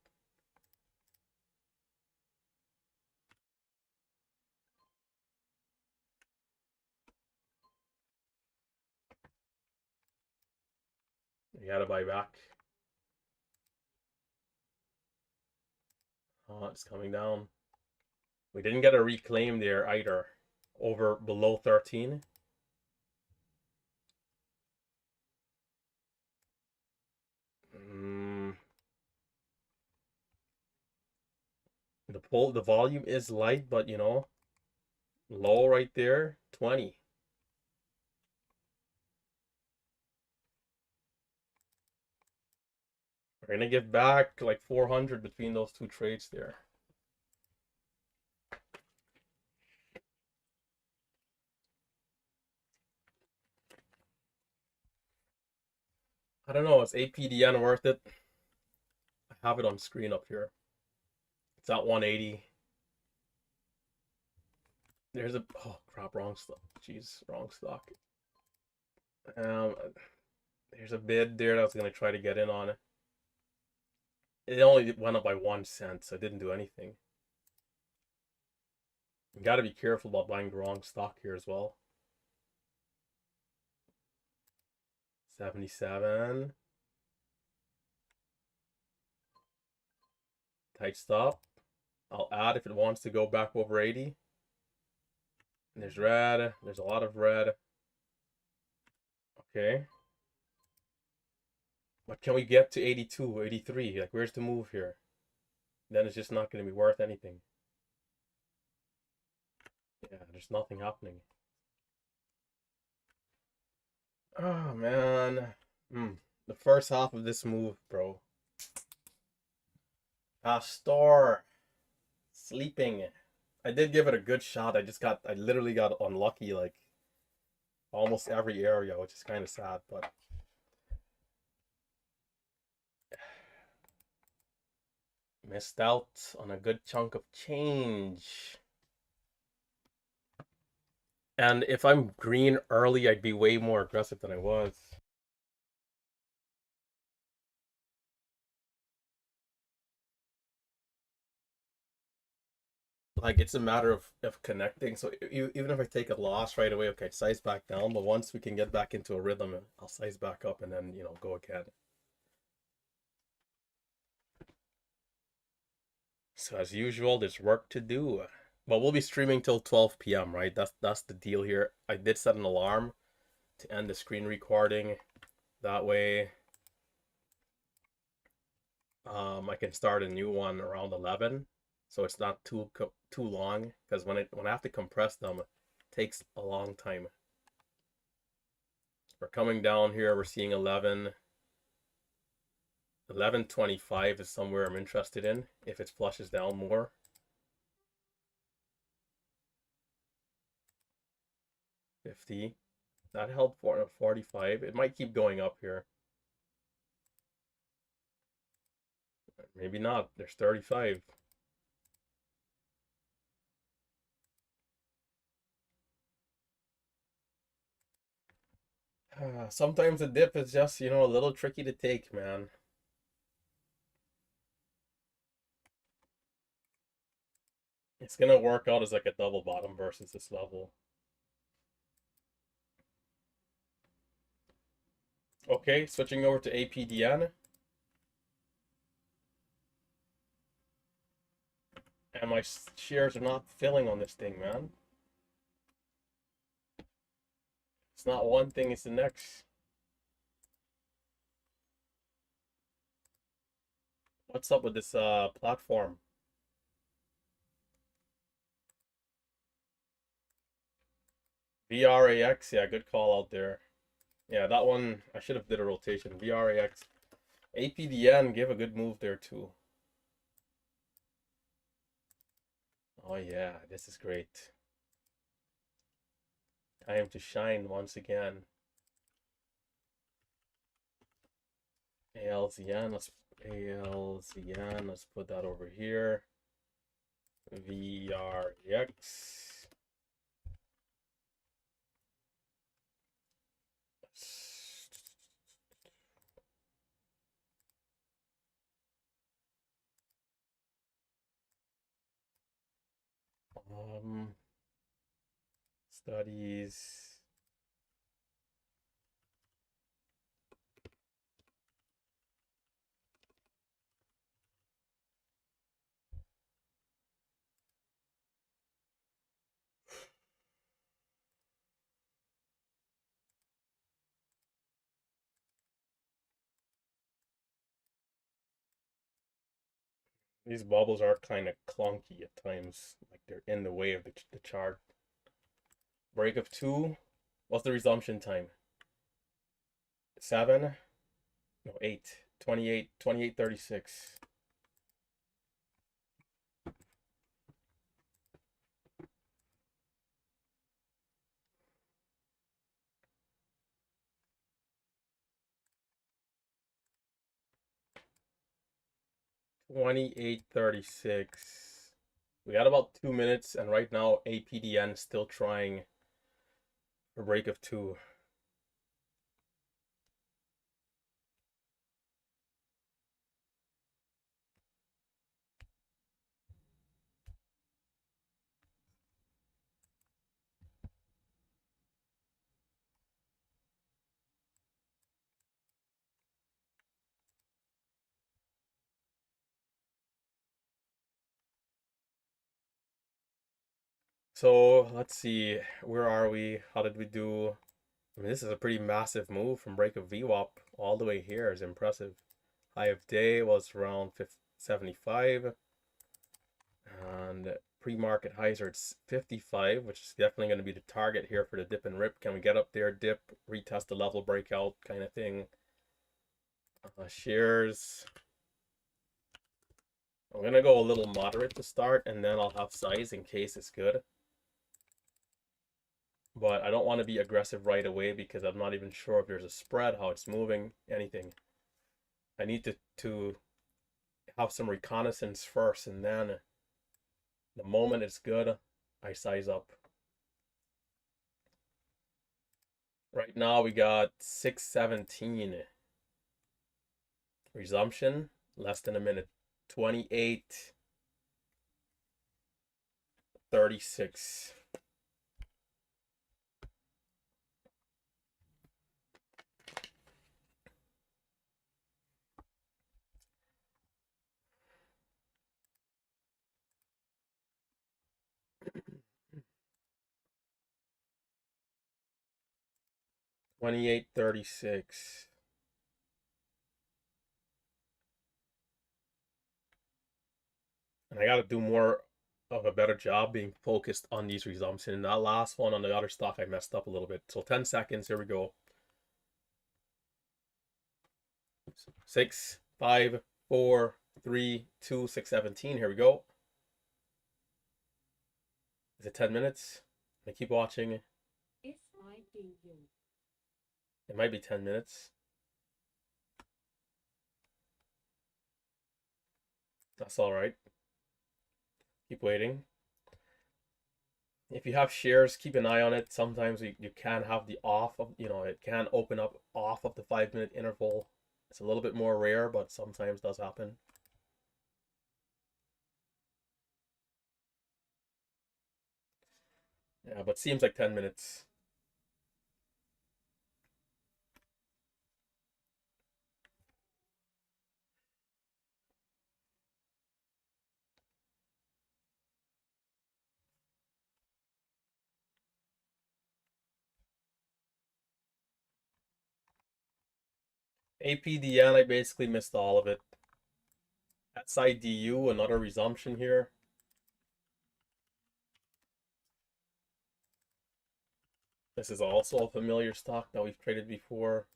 you got to buy back. Oh, it's coming down. We didn't get a reclaim there either. Over below 13. The volume is light, but low right there, 20. We're gonna give back like 400 between those two trades there. I don't know, is APDN worth it? I have it on screen up here. It's at 180. There's a, oh crap, wrong stock. Jeez, wrong stock. There's a bid there that I was gonna try to get in on. It only went up by 1 cent, so it didn't do anything. You gotta be careful about buying the wrong stock here as well. 77. Tight stop. I'll add if it wants to go back over 80. And there's red. There's a lot of red. Okay. But can we get to 82, 83? Like, where's the move here? Then it's just not going to be worth anything. Yeah, there's nothing happening. Oh, man. The first half of this move, bro. Store. Sleeping. I did give it a good shot. I literally got unlucky, like, almost every area, which is kind of sad, but missed out on a good chunk of change. And if I'm green early, I'd be way more aggressive than I was. Like it's a matter of connecting. So even if I take a loss right away, okay, size back down. But once we can get back into a rhythm, I'll size back up and then go again. So as usual, there's work to do. But we'll be streaming till 12 p.m. right? That's the deal here. I did set an alarm to end the screen recording. That way, I can start a new one around 11, so it's not too long. Because when I have to compress them, it takes a long time. We're coming down here. We're seeing 1125 is somewhere I'm interested in if it flushes down more. 50. That held for 45. It might keep going up here. Maybe not. There's 35. Sometimes the dip is just, a little tricky to take, man. It's gonna work out as like a double bottom versus this level. Okay, switching over to APDN. And my shares are not filling on this thing, man. It's not one thing, it's the next. What's up with this platform? VRAX, yeah, good call out there. Yeah, that one, I should have did a rotation. VRAX. APDN gave a good move there too. Oh yeah, this is great. Time to shine once again. ALZN, let's put that over here. VRX. Studies. These bubbles are kind of clunky at times, like they're in the way of the chart. Break of 2. What's the resumption time? 7? No, 8. 28, 28:36. $28.36. We got about 2 minutes, and right now APDN is still trying a break of 2. So let's see, where are we? How did we do? I mean, this is a pretty massive move from break of VWAP all the way here is impressive. High of day was around 75, and pre-market highs are at 55, which is definitely going to be the target here for the dip and rip. Can we get up there, dip, retest the level breakout kind of thing? Shares. I'm going to go a little moderate to start, and then I'll have size in case it's good. But I don't want to be aggressive right away because I'm not even sure if there's a spread, how it's moving, anything. I need to have some reconnaissance first, and then the moment it's good, I size up. Right now we got 6:17. Resumption, less than a minute. 28:36. $28.36. And I got to do more of a better job being focused on these resumption. That last one on the other stock, I messed up a little bit. So 10 seconds. Here we go. 6, 5, 4, 3, 2, 6:17. Here we go. Is it 10 minutes? I keep watching. It might be 10 minutes. That's all right. Keep waiting. If you have shares, keep an eye on it. Sometimes you can have the off of, it can open up off of the 5-minute interval. It's a little bit more rare, but sometimes does happen. Yeah, but seems like 10 minutes. APDN, I basically missed all of it. SIDU, another resumption here. This is also a familiar stock that we've traded before.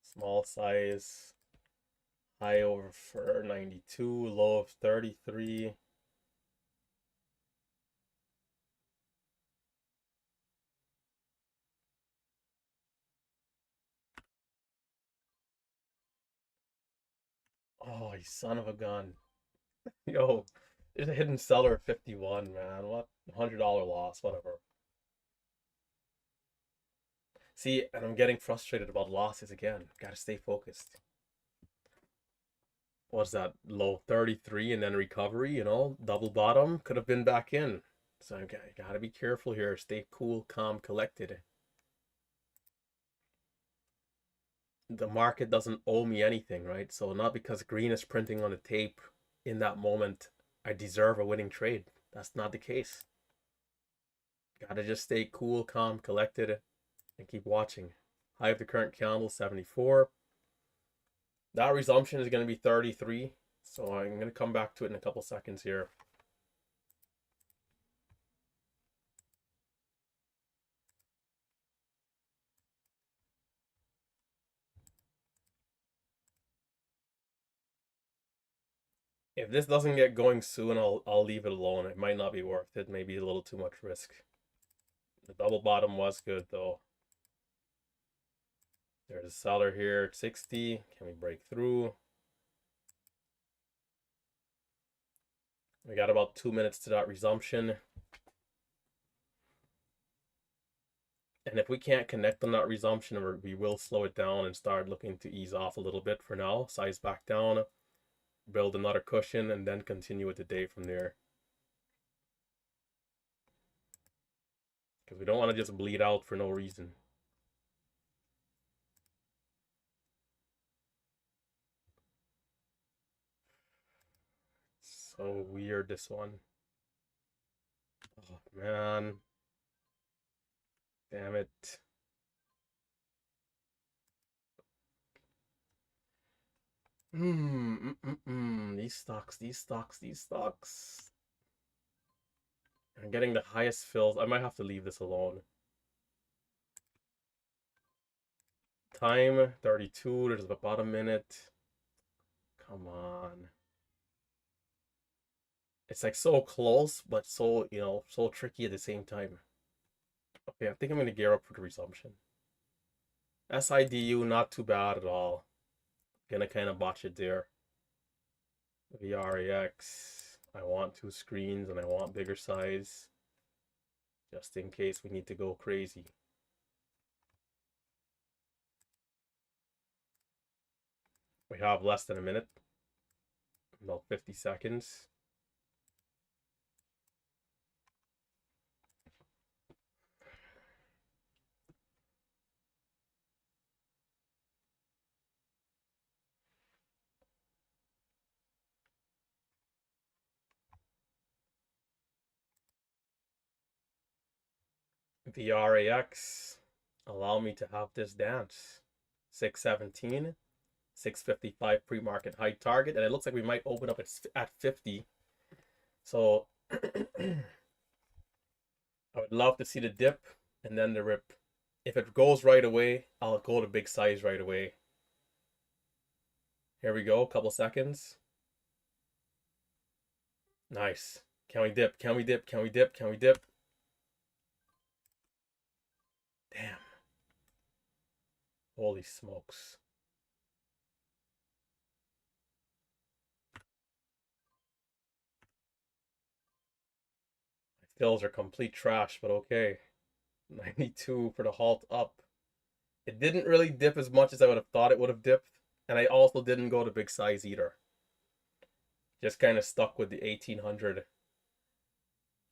Small size. High over for 92, low of 33. Oh, you son of a gun. Yo, there's a hidden seller at 51, man. What? $100 loss, whatever. See, and I'm getting frustrated about losses again. Gotta stay focused. What's that? Low 33 and then recovery, double bottom. Could have been back in. So I gotta be careful here. Stay cool, calm, collected. The market doesn't owe me anything, right? So not because green is printing on the tape in that moment, I deserve a winning trade. That's not the case. Gotta just stay cool, calm, collected, and keep watching. High of the current candle, 74. That resumption is going to be 33. So I'm going to come back to it in a couple seconds here. If this doesn't get going soon, I'll leave it alone. It might not be worth it. Maybe a little too much risk. The double bottom was good though. There's a seller here at 60. Can we break through? We got about 2 minutes to that resumption. And if we can't connect on that resumption, we will slow it down and start looking to ease off a little bit for now. Size back down, build another cushion, and then continue with the day from there. Because we don't want to just bleed out for no reason. So weird, this one. Oh, man. Damn it. These stocks. I'm getting the highest fills. I might have to leave this alone. Time, 32. There's about a minute. Come on. It's like so close, but so, so tricky at the same time. Okay, I think I'm going to gear up for the resumption. SIDU, not too bad at all. Gonna kind of botch it there. VRAX. I want 2 screens and I want bigger size. just in case we need to go crazy. We have less than a minute, about 50 seconds. VRAX, allow me to have this dance. 617, 655 pre-market high target, and it looks like we might open up at 50. So I would love to see the dip and then the rip. If it goes right away, I'll go to big size right away. Here we go, a couple seconds. Nice. Can we dip? Can we dip? Can we dip? Can we dip? Damn. Holy smokes. My fills are complete trash, but okay. 92 for the halt up. It didn't really dip as much as I would have thought it would have dipped. And I also didn't go to big size either. Just kind of stuck with the 1800.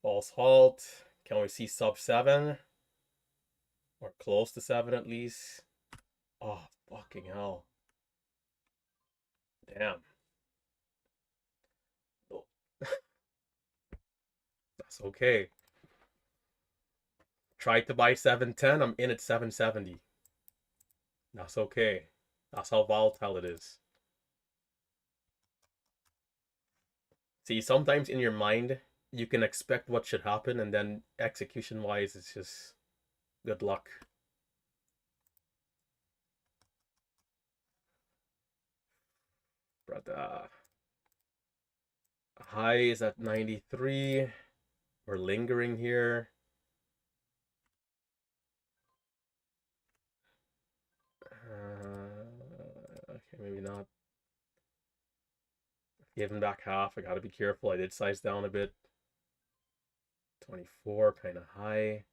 False halt. Can we see sub 7? Or close to 7 at least. Oh, fucking hell. Damn. Oh. That's okay. Tried to buy 710. I'm in at 770. That's okay. That's how volatile it is. See, sometimes in your mind, you can expect what should happen, and then execution-wise, it's just good luck. Brother. High is at 93. We're lingering here. Okay, maybe not. Giving back half. I gotta be careful. I did size down a bit. 24, kind of high.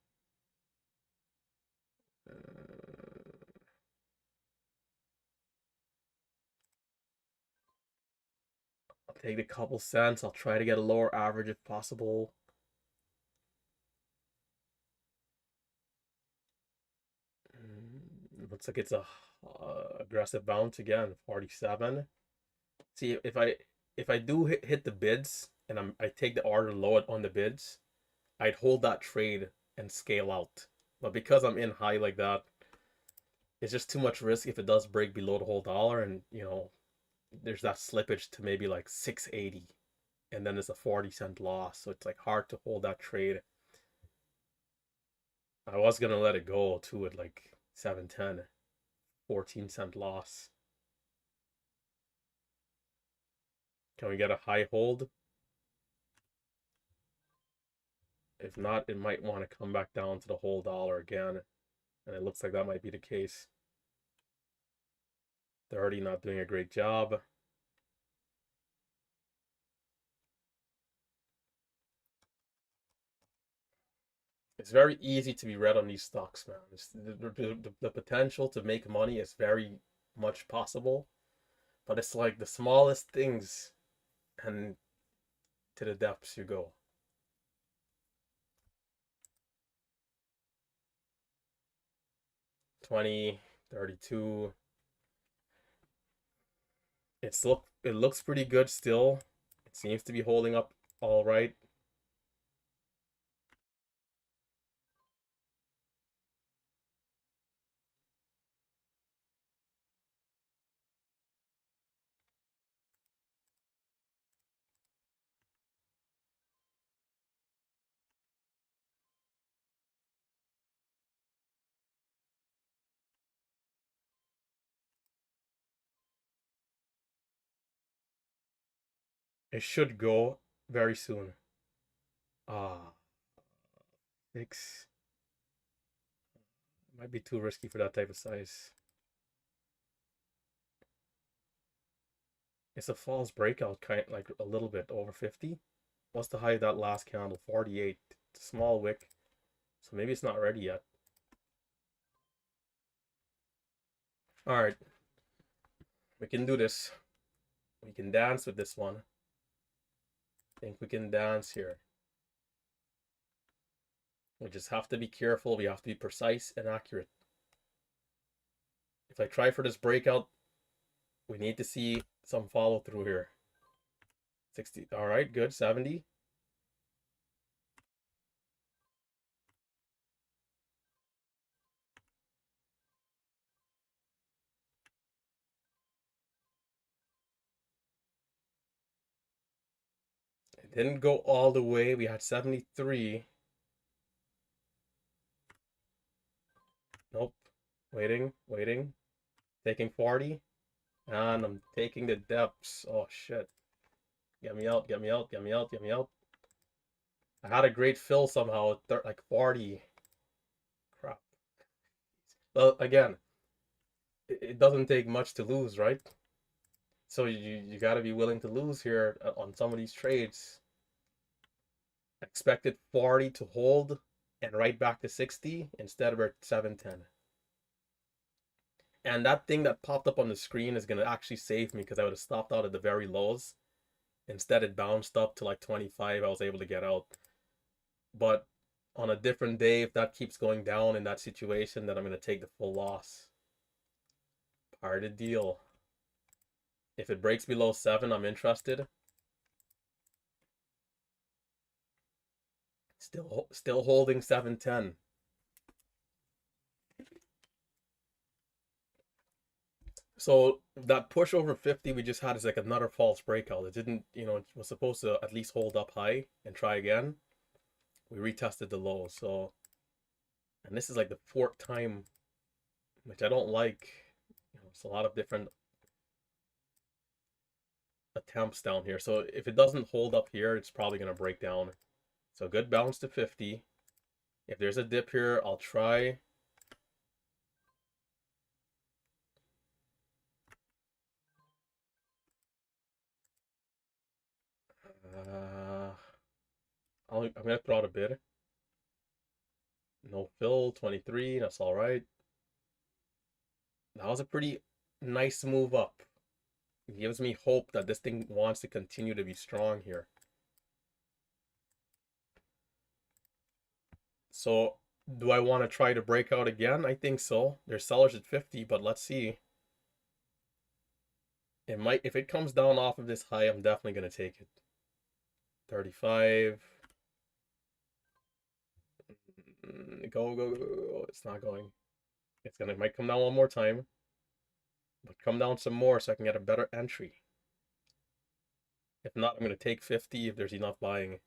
I'll take a couple cents. I'll try to get a lower average if possible. Looks like it's a aggressive bounce again. 47. See, if I do hit the bids and I take the order low on the bids, I'd hold that trade and scale out. But because I'm in high like that, it's just too much risk if it does break below the whole dollar, and there's that slippage to maybe like 680, and then it's a 40-cent loss. So it's like hard to hold that trade. I was gonna let it go too at like 710, 14-cent loss. Can we get a high hold? If not, it might want to come back down to the whole dollar again. And it looks like that might be the case. They're already not doing a great job. It's very easy to be read on these stocks, man. The potential to make money is very much possible. But it's like the smallest things, and to the depths you go. 20, 32. It looks pretty good still. It seems to be holding up all right. It should go very soon. Ah, 6. Might be too risky for that type of size. It's a false breakout, kind like a little bit over 50. What's the high of that last candle? 48. It's a small wick. So maybe it's not ready yet. All right, we can do this. We can dance with this one. I think we can dance here. We just have to be careful. We have to be precise and accurate. If I try for this breakout, we need to see some follow through here. 60. All right, good. 70. It didn't go all the way. We had 73. Nope. Waiting, waiting. Taking 40. And I'm taking the depths. Oh, shit. Get me out, get me out, get me out, get me out. I had a great fill somehow at like 40. Crap. Well, again, it doesn't take much to lose, right? So you got to be willing to lose here on some of these trades. Expected 40 to hold and right back to 60 instead of at 710. And that thing that popped up on the screen is going to actually save me because I would have stopped out at the very lows. Instead, it bounced up to like 25. I was able to get out. But on a different day, if that keeps going down in that situation, then I'm going to take the full loss. Part of the deal. If it breaks below 7, I'm interested. Still holding 710. So that push over 50 we just had is like another false breakout. It didn't, it was supposed to at least hold up high and try again. We retested the low. So, and this is like the 4th time, which I don't like. It's a lot of different attempts down here. So if it doesn't hold up here, it's probably going to break down. So good bounce to 50. If there's a dip here, I'll try. I'm going to throw out a bid. No fill, 23. That's all right. That was a pretty nice move up. It gives me hope that this thing wants to continue to be strong here. So do I want to try to break out again? I think so. There's sellers at 50, but let's see. It might, if it comes down off of this high, I'm definitely going to take it. 35. Go, go, go. It's not going. It might come down one more time. But come down some more so I can get a better entry. If not, I'm going to take 50 if there's enough buying.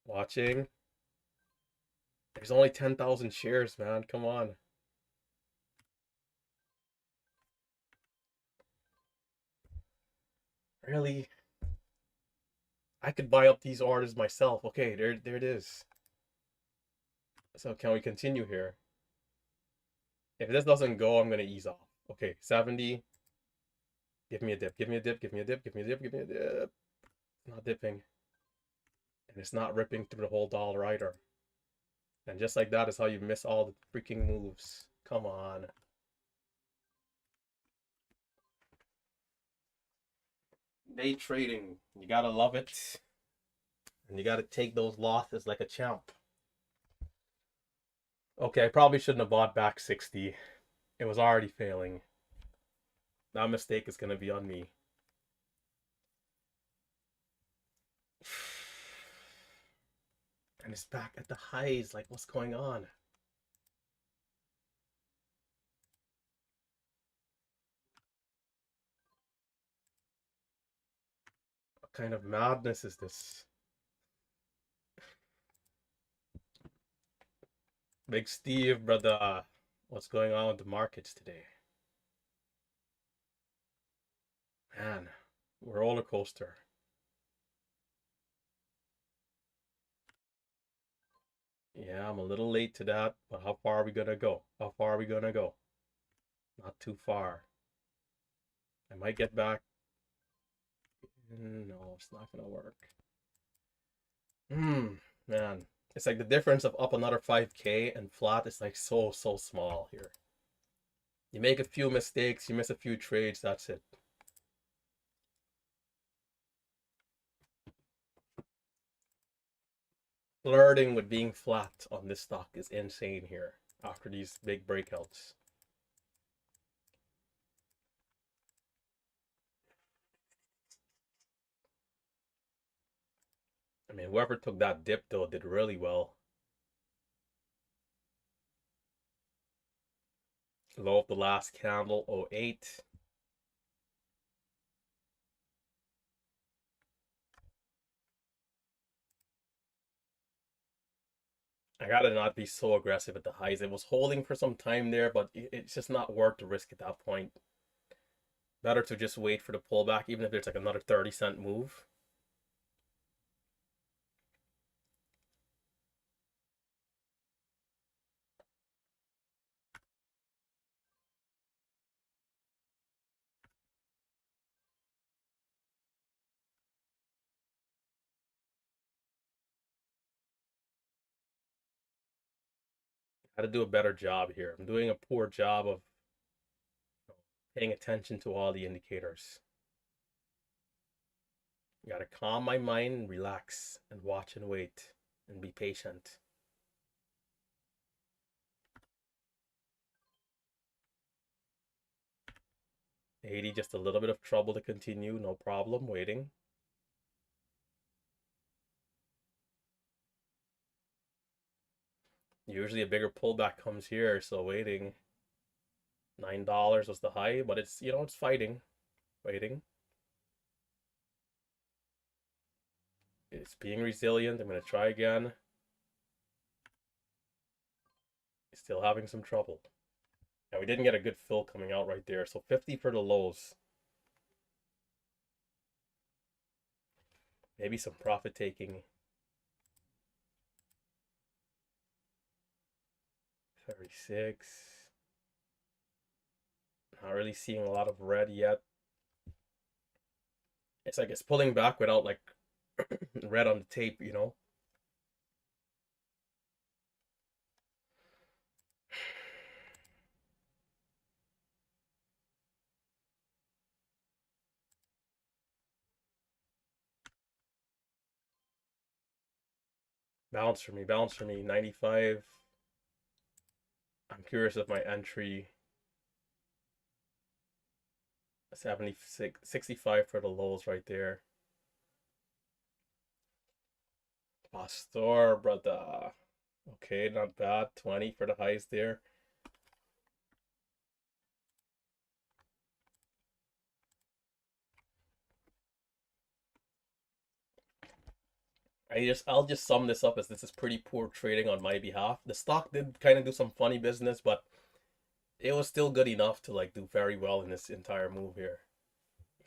Watching. There's only 10,000 shares, man. Come on. Really? I could buy up these orders myself. Okay, there it is. So can we continue here? If this doesn't go, I'm gonna ease off. Okay, 70. Give me a dip, give me a dip, give me a dip, give me a dip, give me a dip. Not dipping. And it's not ripping through the whole dollar either. And just like that is how you miss all the freaking moves. Come on. Day trading. You gotta love it. And you gotta take those losses like a champ. Okay, I probably shouldn't have bought back 60. It was already failing. That mistake is gonna be on me. And it's back at the highs. Like, what's going on? What kind of madness is this? Big Steve, brother. What's going on with the markets today? Man, roller coaster. Yeah, I'm a little late to that, but how far are we gonna go? How far are we gonna go? Not too far. I might get back. No, it's not gonna work. Man, it's like the difference of up another 5K and flat is like so small here. You make a few mistakes, you miss a few trades, that's it. Flirting with being flat on this stock is insane here after these big breakouts. I mean, whoever took that dip though did really well. Low of the last candle, 08. I gotta not be so aggressive at the highs. It was holding for some time there, but it's just not worth the risk at that point. Better to just wait for the pullback, even if there's like another 30-cent move. Got to do a better job here. I'm doing a poor job of paying attention to all the indicators. Got to calm my mind and relax and watch and wait and be patient. 80, just a little bit of trouble to continue. No problem. Waiting. Usually a bigger pullback comes here, so waiting. $9 was the high, but it's, you know, it's fighting. Waiting. It's being resilient. I'm going to try again. Still having some trouble. And we didn't get a good fill coming out right there. So 50 for the lows. Maybe some profit taking. 36. Not really seeing a lot of red yet. It's like it's pulling back without like red on the tape, you know. Bounce for me, bounce for me. 95. I'm curious of my entry. 76, 65 for the lows right there. Pastor, brother. Okay, not bad. 20 for the highs there. I'll just sum this up as this is pretty poor trading on my behalf. The stock did kind of do some funny business, but it was still good enough to like do very well in this entire move here.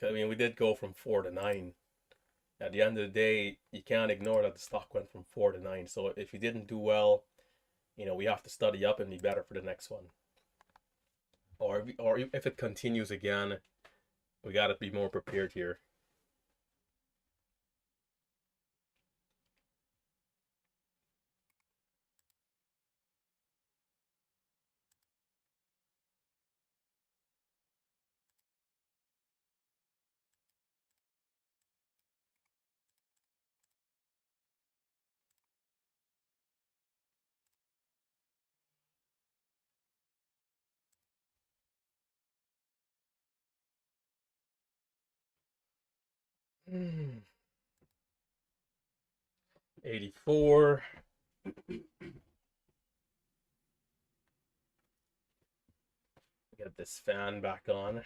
I mean, we did go from 4 to 9. At the end of the day, you can't ignore that the stock went from 4 to 9. So if you didn't do well, you know, we have to study up and be better for the next one. Or if it continues again, we got to be more prepared here. Hmm. 84. Get this fan back on.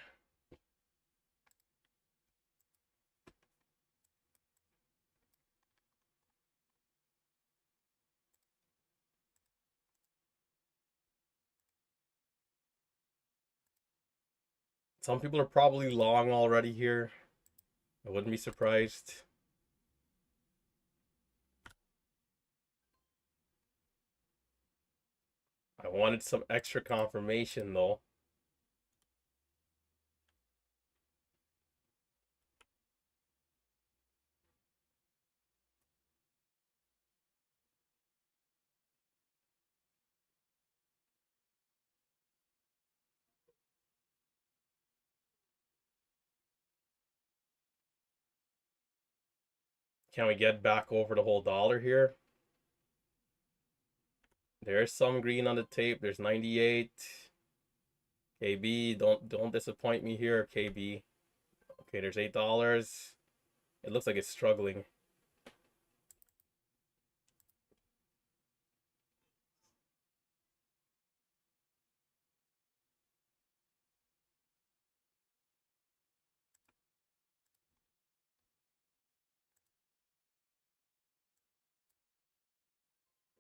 Some people are probably long already here. I wouldn't be surprised. I wanted some extra confirmation though. Can we get back over the whole dollar here? There's some green on the tape. There's 98. KB, don't disappoint me here, KB. Okay, there's $8. It looks like it's struggling.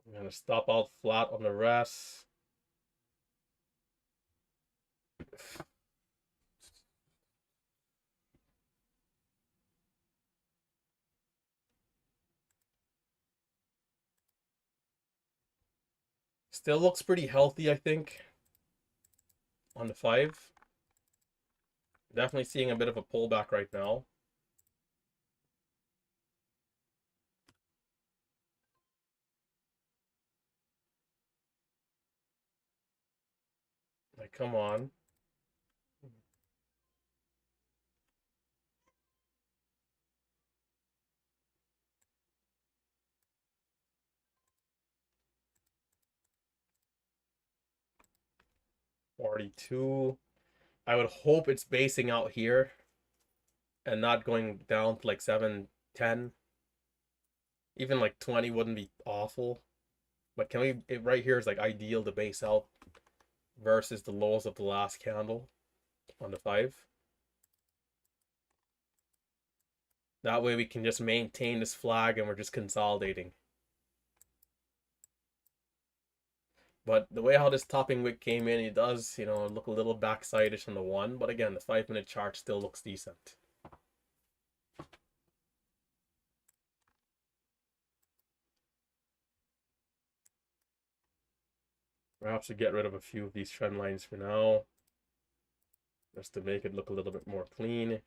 I'm gonna stop out flat on the rest. Still looks pretty healthy, I think, on the 5. Definitely seeing a bit of a pullback right now. Like, come on. $42. I would hope it's basing out here and not going down to like 7, 10. Even like 20 wouldn't be awful. But can we, it right here is like ideal to base out versus the lows of the last candle on the 5. That way we can just maintain this flag and we're just consolidating. But the way how this topping wick came in, it does, look a little backside-ish on the 1. But again, the 5-minute chart still looks decent. Perhaps we get rid of a few of these trend lines for now, just to make it look a little bit more clean.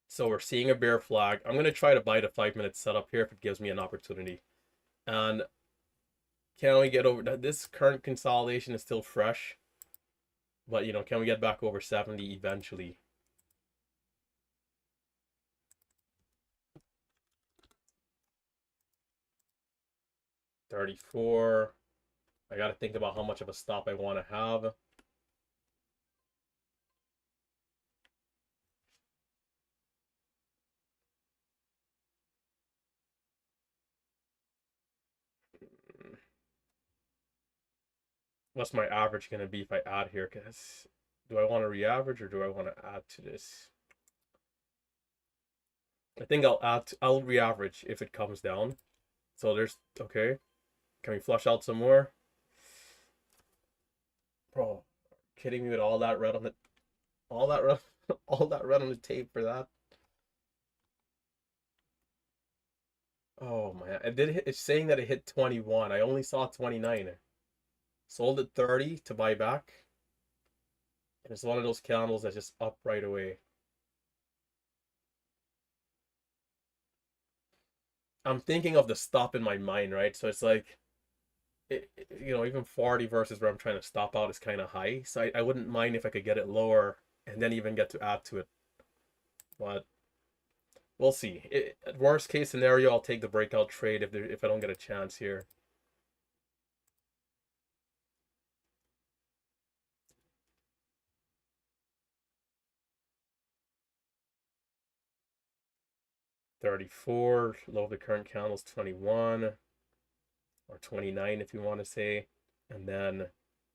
So we're seeing a bear flag. I'm going to try to buy the 5-minute setup here if it gives me an opportunity. And can we get over that? This current consolidation is still fresh. But, can we get back over 70 eventually? $34. I got to think about how much of a stop I want to have. What's my average going to be if I add here? Because do I want to re-average or do I want to add to this? I think I'll re-average if it comes down. So there's, okay. Can we flush out some more? Bro, kidding me with all that red on the, all that red, all that red on the tape for that? Oh man, it did hit, it's saying that it hit 21. I only saw 29. Sold at 30 to buy back. And it's one of those candles that's just up right away. I'm thinking of the stop in my mind, right? So it's like, even 40 versus where I'm trying to stop out is kind of high. So I wouldn't mind if I could get it lower and then even get to add to it. But we'll see. Worst case scenario, I'll take the breakout trade if I don't get a chance here. $34, low of the current candle is 21 or 29 if you want to say. And then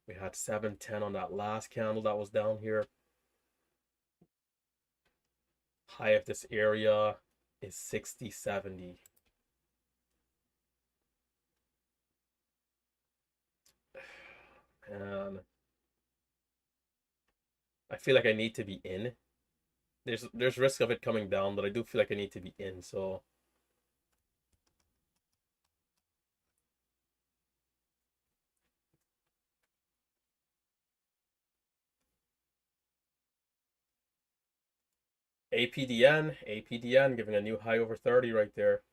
we had 710 on that last candle that was down here. High of this area is 60.70. And I feel like I need to be in. There's risk of it coming down, but I do feel like I need to be in. So APDN giving a new high over 30 right there.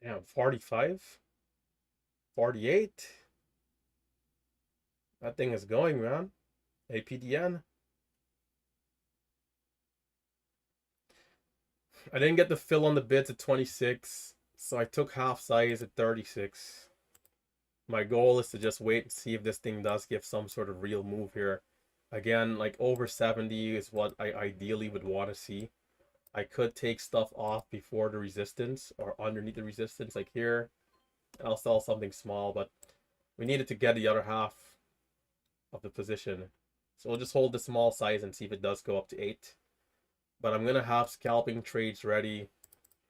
Damn, 45? 48? That thing is going, man. APDN. I didn't get the fill on the bids at 26, so I took half size at 36. My goal is to just wait and see if this thing does give some sort of real move here. Again, like over 70 is what I ideally would want to see. I could take stuff off before the resistance or underneath the resistance, like here. And I'll sell something small, but we needed to get the other half of the position. So we'll just hold the small size and see if it does go up to 8. But I'm going to have scalping trades ready,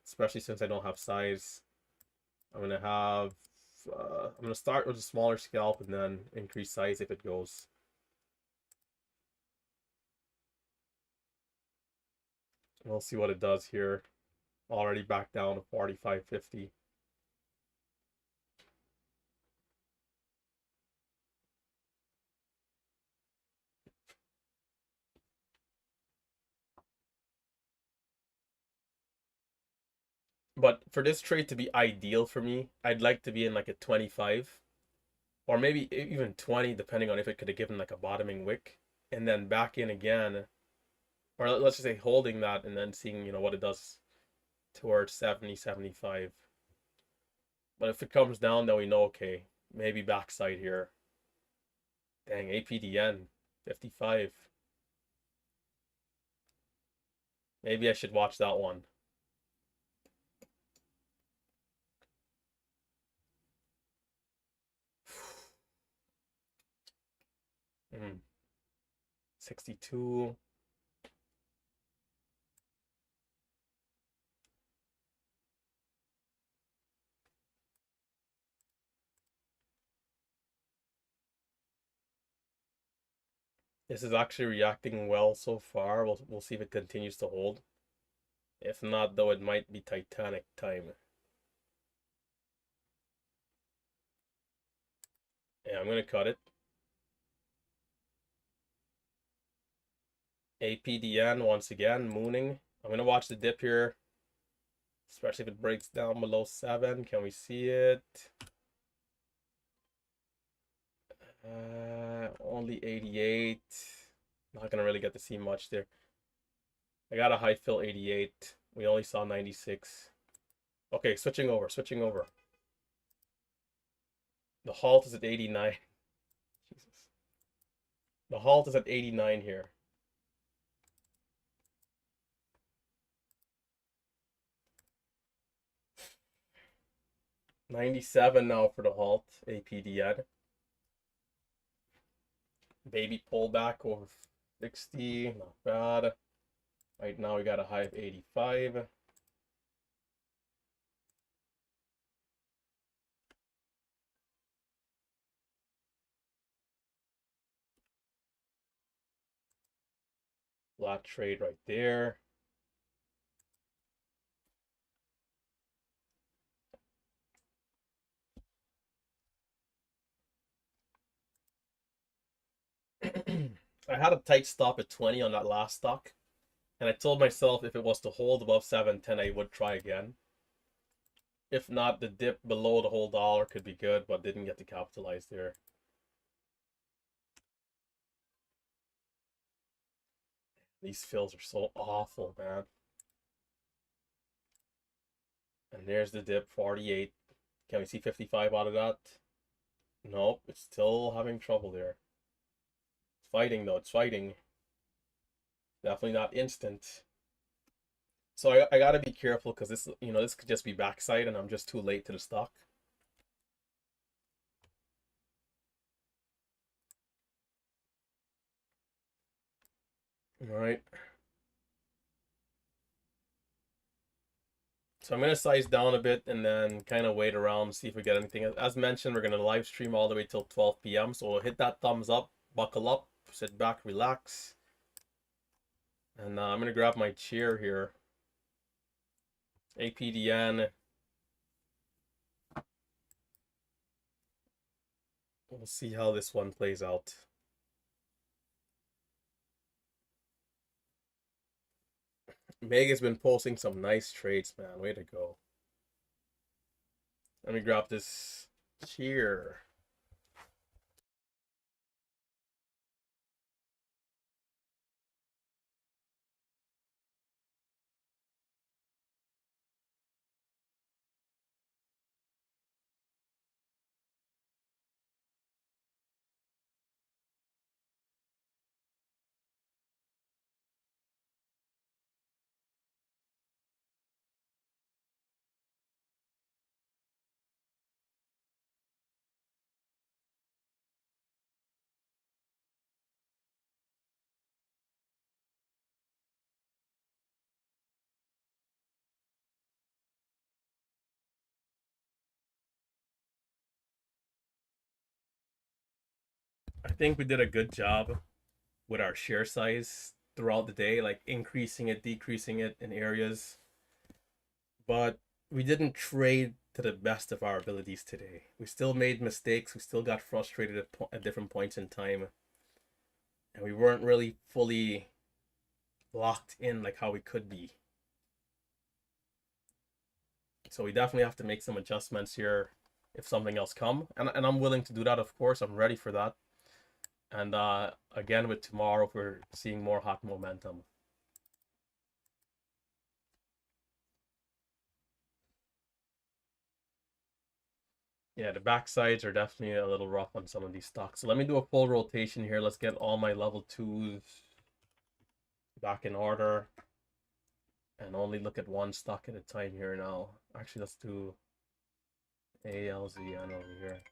especially since I don't have size. I'm going to have, I'm going to start with a smaller scalp and then increase size if it goes. We'll see what it does here. Already back down to 45.50. But for this trade to be ideal for me, I'd like to be in like a 25 or maybe even 20, depending on if it could have given like a bottoming wick and then back in again, or let's just say holding that and then seeing, what it does towards 70, 75. But if it comes down, then we know, okay, maybe backside here. Dang, APDN, 55. Maybe I should watch that one. Mm. 62. This is actually reacting well so far. We'll see if it continues to hold. If not, though, it might be Titanic time. Yeah, I'm gonna cut it. APDN once again, mooning. I'm gonna watch the dip here, especially if it breaks down below 7. Can we see it? Only 88. Not gonna really get to see much there. I got a high fill 88. We only saw 96. Okay, switching over. The halt is at 89. Jesus. The halt is at 89 here. $97 now for the halt, APDN. Baby pullback over 60, not bad. Right now we got a high of 85. Flat trade right there. I had a tight stop at 20 on that last stock. And I told myself if it was to hold above 710, I would try again. If not, the dip below the whole dollar could be good, but didn't get to capitalize there. These fills are so awful, man. And there's the dip, 48. Can we see 55 out of that? Nope, it's still having trouble there. It's fighting though, it's fighting. Definitely not instant. So I gotta be careful because this could just be backside and I'm just too late to the stock. All right. So I'm going to size down a bit and then kind of wait around, see if we get anything. As mentioned, we're going to live stream all the way till 12 p.m. So we'll hit that thumbs up, buckle up, sit back, relax. And I'm going to grab my chair here. APDN. We'll see how this one plays out. Meg has been posting some nice trades, man. Way to go. Let me grab this cheer. I think we did a good job with our share size throughout the day, like increasing it, decreasing it in areas. But we didn't trade to the best of our abilities today. We still made mistakes. We still got frustrated at different points in time. And we weren't really fully locked in like how we could be. So we definitely have to make some adjustments here if something else come. And I'm willing to do that, of course. I'm ready for that. And again, with tomorrow, we're seeing more hot momentum. Yeah, the backsides are definitely a little rough on some of these stocks. So let me do a full rotation here. Let's get all my level 2s back in order. And only look at one stock at a time here now. Actually, let's do ALZN over here.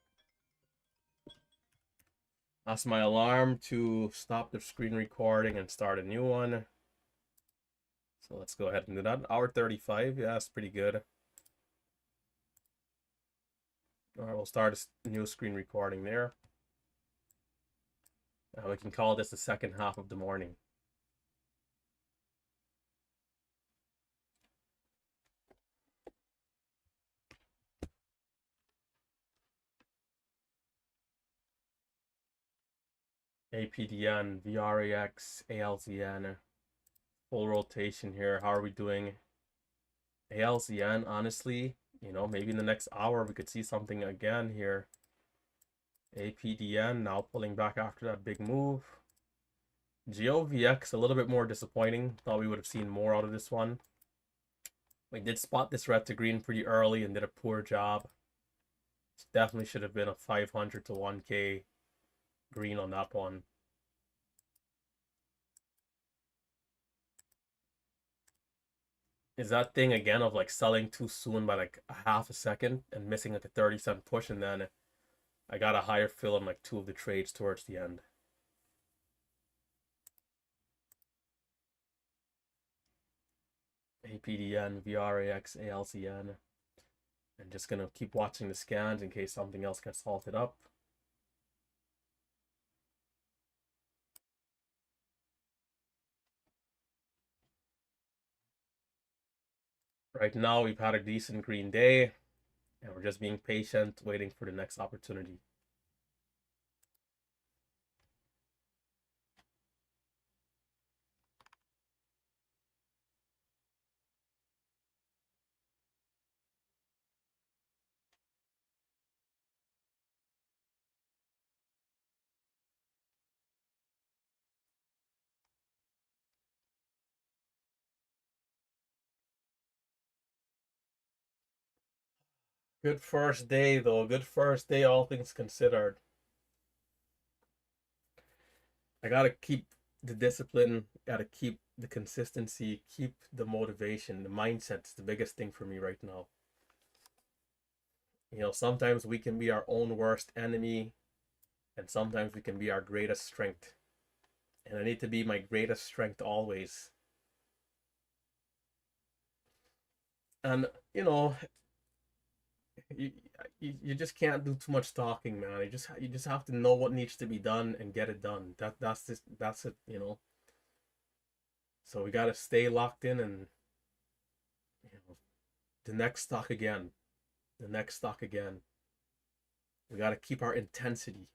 That's my alarm to stop the screen recording and start a new one. So let's go ahead and do that. Hour 35. Yeah, that's pretty good. All right, we'll start a new screen recording there. We can call this the second half of the morning. APDN, VRAX, ALZN. Full rotation here. How are we doing? ALZN, honestly, you know, maybe in the next hour we could see something again here. APDN now pulling back after that big move. GOVX a little bit more disappointing. Thought we would have seen more out of this one. We did spot this red to green pretty early and did a poor job. This definitely should have been a 500 to 1K green on that one. Is that thing again of like selling too soon by like a half a second and missing like a 30-cent push, and then I got a higher fill on like two of the trades towards the end. APDN, VRAX, ALZN. And just gonna keep watching the scans in case something else gets salted up. Right now we've had a decent green day and we're just being patient, waiting for the next opportunity. Good first day though, good first day all things considered. I gotta keep the discipline, gotta keep the consistency, keep the motivation. The mindset's the biggest thing for me right now. You know, sometimes we can be our own worst enemy, and sometimes we can be our greatest strength. And I need to be my greatest strength always. And you know, you, you just can't do too much talking, man. You just have to know what needs to be done and get it done. That's it, you know. So we gotta stay locked in, and you know, the next stock again, the next stock again. We gotta keep our intensity.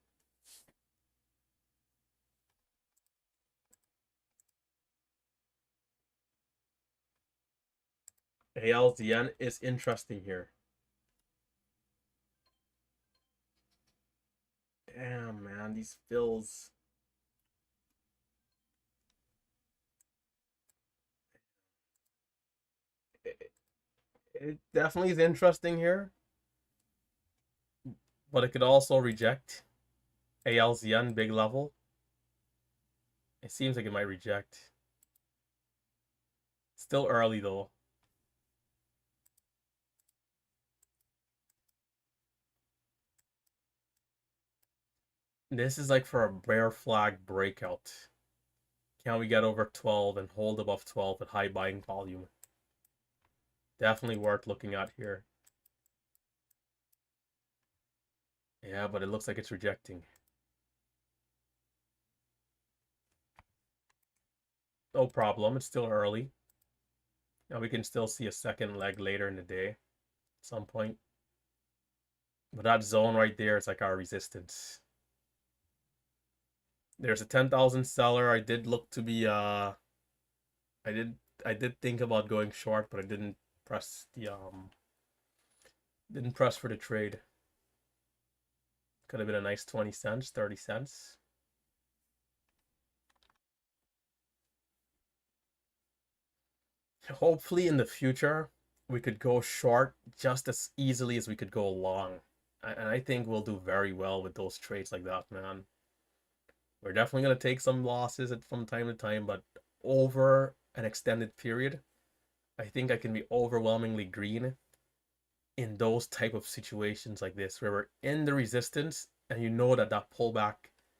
ALZN is interesting here. Damn, man, these fills. It definitely is interesting here, but it could also reject ALZN big level. It seems like it might reject. Still early though. This is like for a bear flag breakout. Can we get over 12 and hold above 12 at high buying volume? Definitely worth looking at here. Yeah, but it looks like it's rejecting. No problem. It's still early. Now we can still see a second leg later in the day at some point. But that zone right there is like our resistance. There's a 10,000 seller. I did look to be I did think about going short, but I didn't press the didn't press for the trade. Could have been a nice 20 cents, 30 cents. Hopefully in the future we could go short just as easily as we could go long. And I think we'll do very well with those trades like that, man. We're definitely going to take some losses from time to time, but over an extended period, I think I can be overwhelmingly green in those type of situations like this, where we're in the resistance and you know that pullback,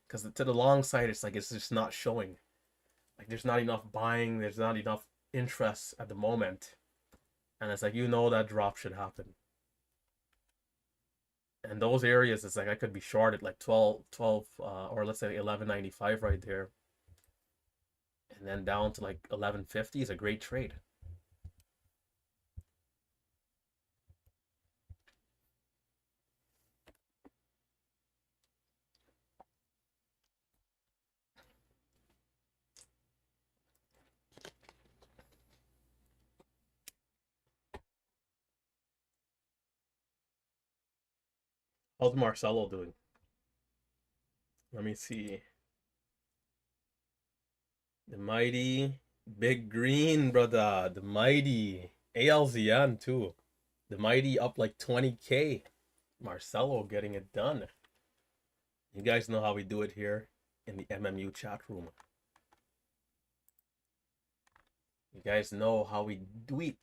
because to the long side, it's like it's just not showing. Like there's not enough buying, there's not enough interest at the moment. And it's like, you know, that drop should happen. And those areas, it's like I could be short at like 12 or let's say 11.95 right there. And then down to like 11.50 is a great trade. How's Marcelo doing? Let me see. The mighty big green, brother. The mighty ALZN too. The mighty up like 20K. Marcelo getting it done. You guys know how we do it here in the MMU chat room. You guys know how we do it.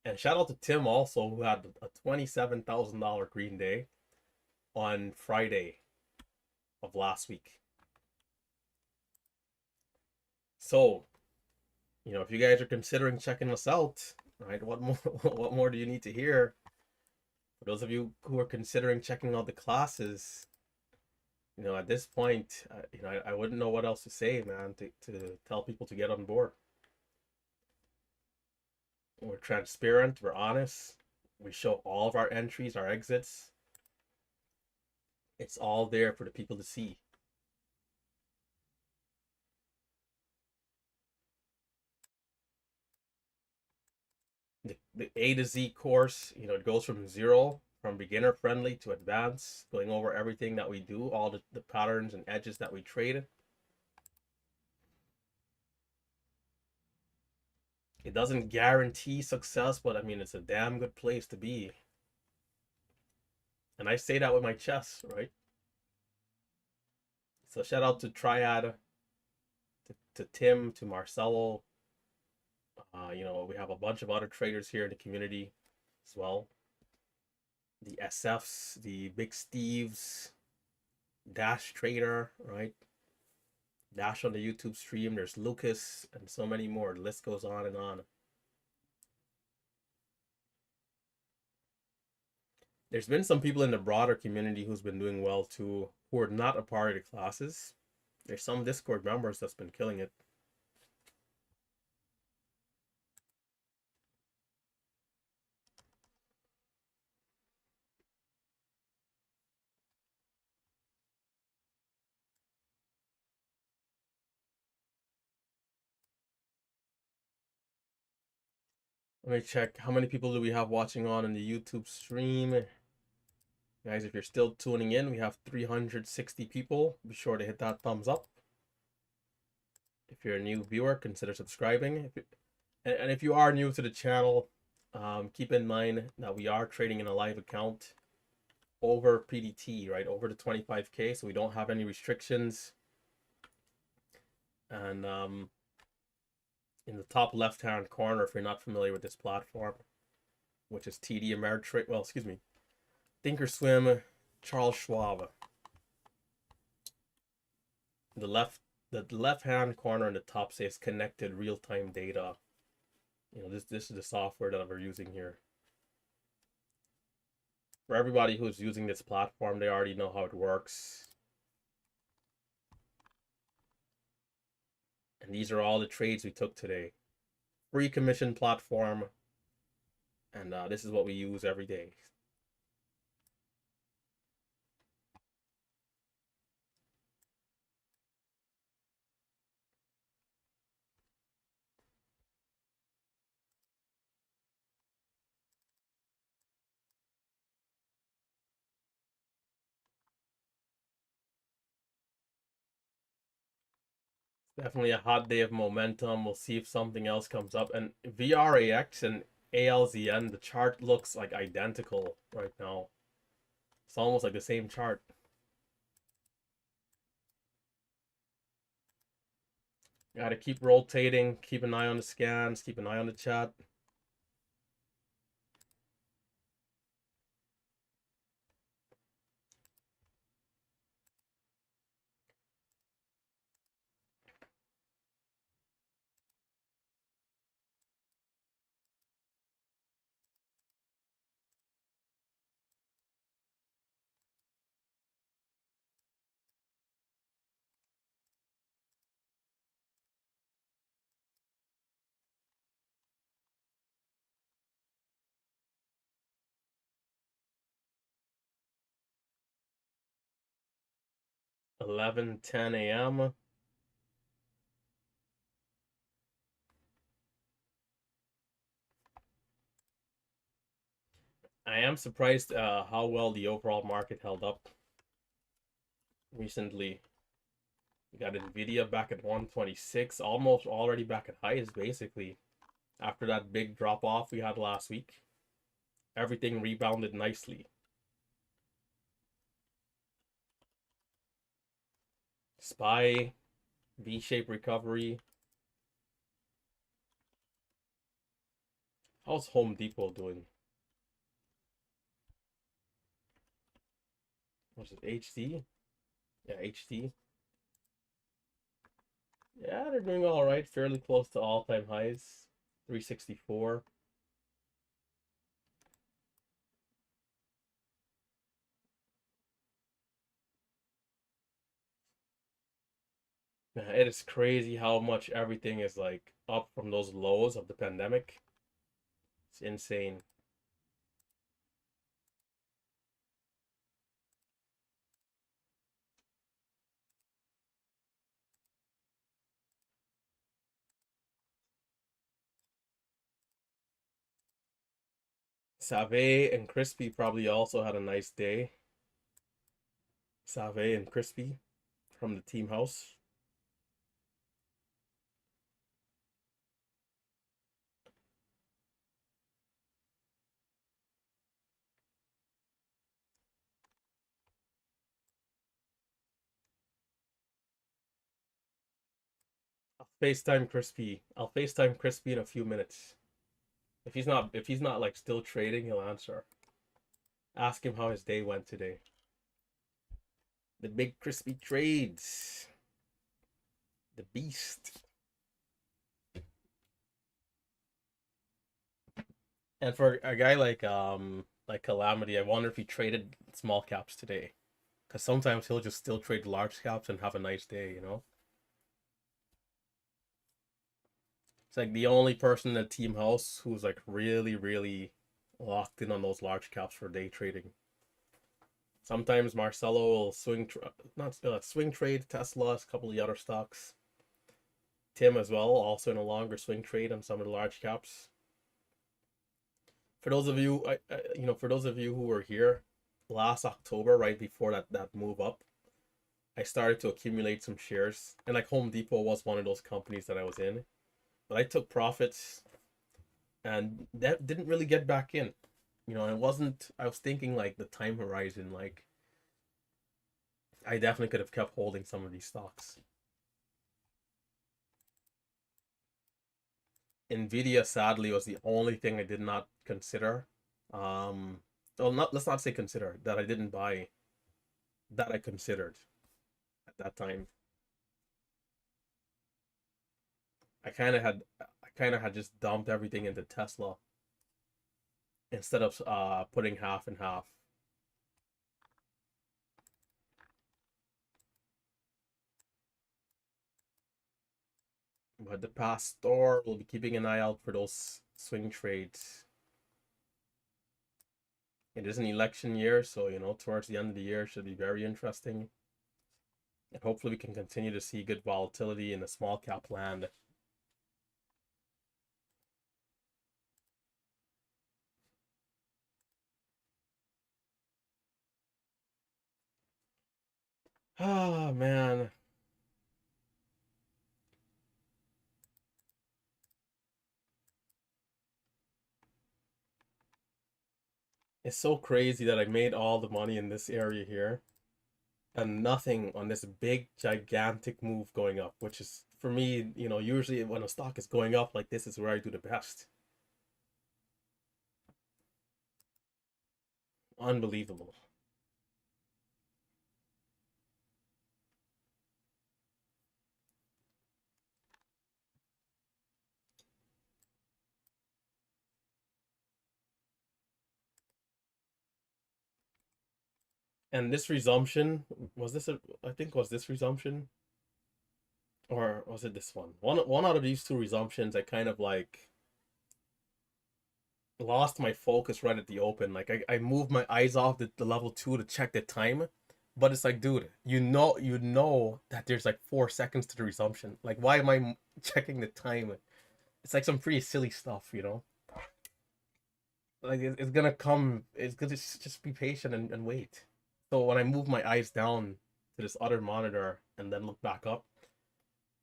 And shout out to Tim also, who had a $27,000 green day on Friday of last week. So, you know, if you guys are considering checking us out, right, what more what more do you need to hear? For those of you who are considering checking out the classes, you know, at this point, you know, I wouldn't know what else to say, man, to tell people to get on board. We're transparent, we're honest, we show all of our entries, our exits. It's all there for the people to see. The A to Z course, you know, it goes from zero, from beginner friendly to advanced, going over everything that we do, all the patterns and edges that we trade. It doesn't guarantee success, but I mean, it's a damn good place to be. And I say that with my chest, right? So shout out to Triad, to Tim, to Marcelo. You know, we have a bunch of other traders here in the community as well. The SFs, the Big Steves, Dash Trader, right? Dash on the YouTube stream. There's Lucas and so many more. The list goes on and on. There's been some people in the broader community who's been doing well too, who are not a part of the classes. There's some Discord members that's been killing it. Let me check. How many people do we have watching on in the YouTube stream? Guys, if you're still tuning in, we have 360 people. Be sure to hit that thumbs up. If you're a new viewer, consider subscribing. And if you are new to the channel, keep in mind that we are trading in a live account over PDT, right? Over the 25K, so we don't have any restrictions. And in the top left-hand corner, if you're not familiar with this platform, which is TD Ameritrade, well, excuse me, Thinkorswim, Charles Schwab. The left-hand corner in the top says connected real-time data. You know, this is the software that we're using here. For everybody who's using this platform, they already know how it works. And these are all the trades we took today. Free commission platform. And this is what we use every day. Definitely a hot day of momentum. We'll see if something else comes up. And VRAX and ALZN, the chart looks like identical right now. It's almost like the same chart. Gotta keep rotating, keep an eye on the scans, keep an eye on the chat. Eleven 10 a.m. I am surprised how well the overall market held up recently. We got Nvidia back at 126, almost already back at highs basically. After that big drop off we had last week, everything rebounded nicely. SPY, V-shaped recovery. How's Home Depot doing? What's it, HD? Yeah, HD. Yeah, they're doing all right, fairly close to all-time highs. 364. It is crazy how much everything is like up from those lows of the pandemic. It's insane. Save and Crispy probably also had a nice day. Save and Crispy from the team house. I'll FaceTime Crispy in a few minutes. If he's not like still trading, he'll answer. Ask him how his day went today. The big Crispy trades. The beast. And for a guy like Calamity, I wonder if he traded small caps today. Because sometimes he'll just still trade large caps and have a nice day, you know? It's like the only person in the team house who's like really, really locked in on those large caps for day trading. Sometimes Marcelo will swing trade Tesla, a couple of the other stocks. Tim as well, also in a longer swing trade on some of the large caps. For those of you, for those of you who were here last October, right before that move up, I started to accumulate some shares, and like Home Depot was one of those companies that I was in, but I took profits and that didn't really get back in. You know, I was thinking like the time horizon, like I definitely could have kept holding some of these stocks. Nvidia sadly was the only thing I did not consider. Well, not let's not say consider, that I didn't buy, that I considered at that time. I kind of had just dumped everything into Tesla instead of putting half and half. But the past store will be keeping an eye out for those swing trades. It is an election year, so you know, towards the end of the year should be very interesting. And hopefully we can continue to see good volatility in the small cap land. Oh man. It's so crazy that I made all the money in this area here and nothing on this big gigantic move going up, which is for me, you know, usually when a stock is going up like this is where I do the best. Unbelievable. And this resumption, was this a, I think was this resumption? Or was it this one? One out of these two resumptions, I kind of like lost my focus right at the open. Like I moved my eyes off the level 2 to check the time. But it's like, dude, you know that there's like 4 seconds to the resumption. Like, why am I checking the time? It's like some pretty silly stuff, you know? Like it's gonna come. It's gonna just be patient and wait. So when I move my eyes down to this other monitor and then look back up,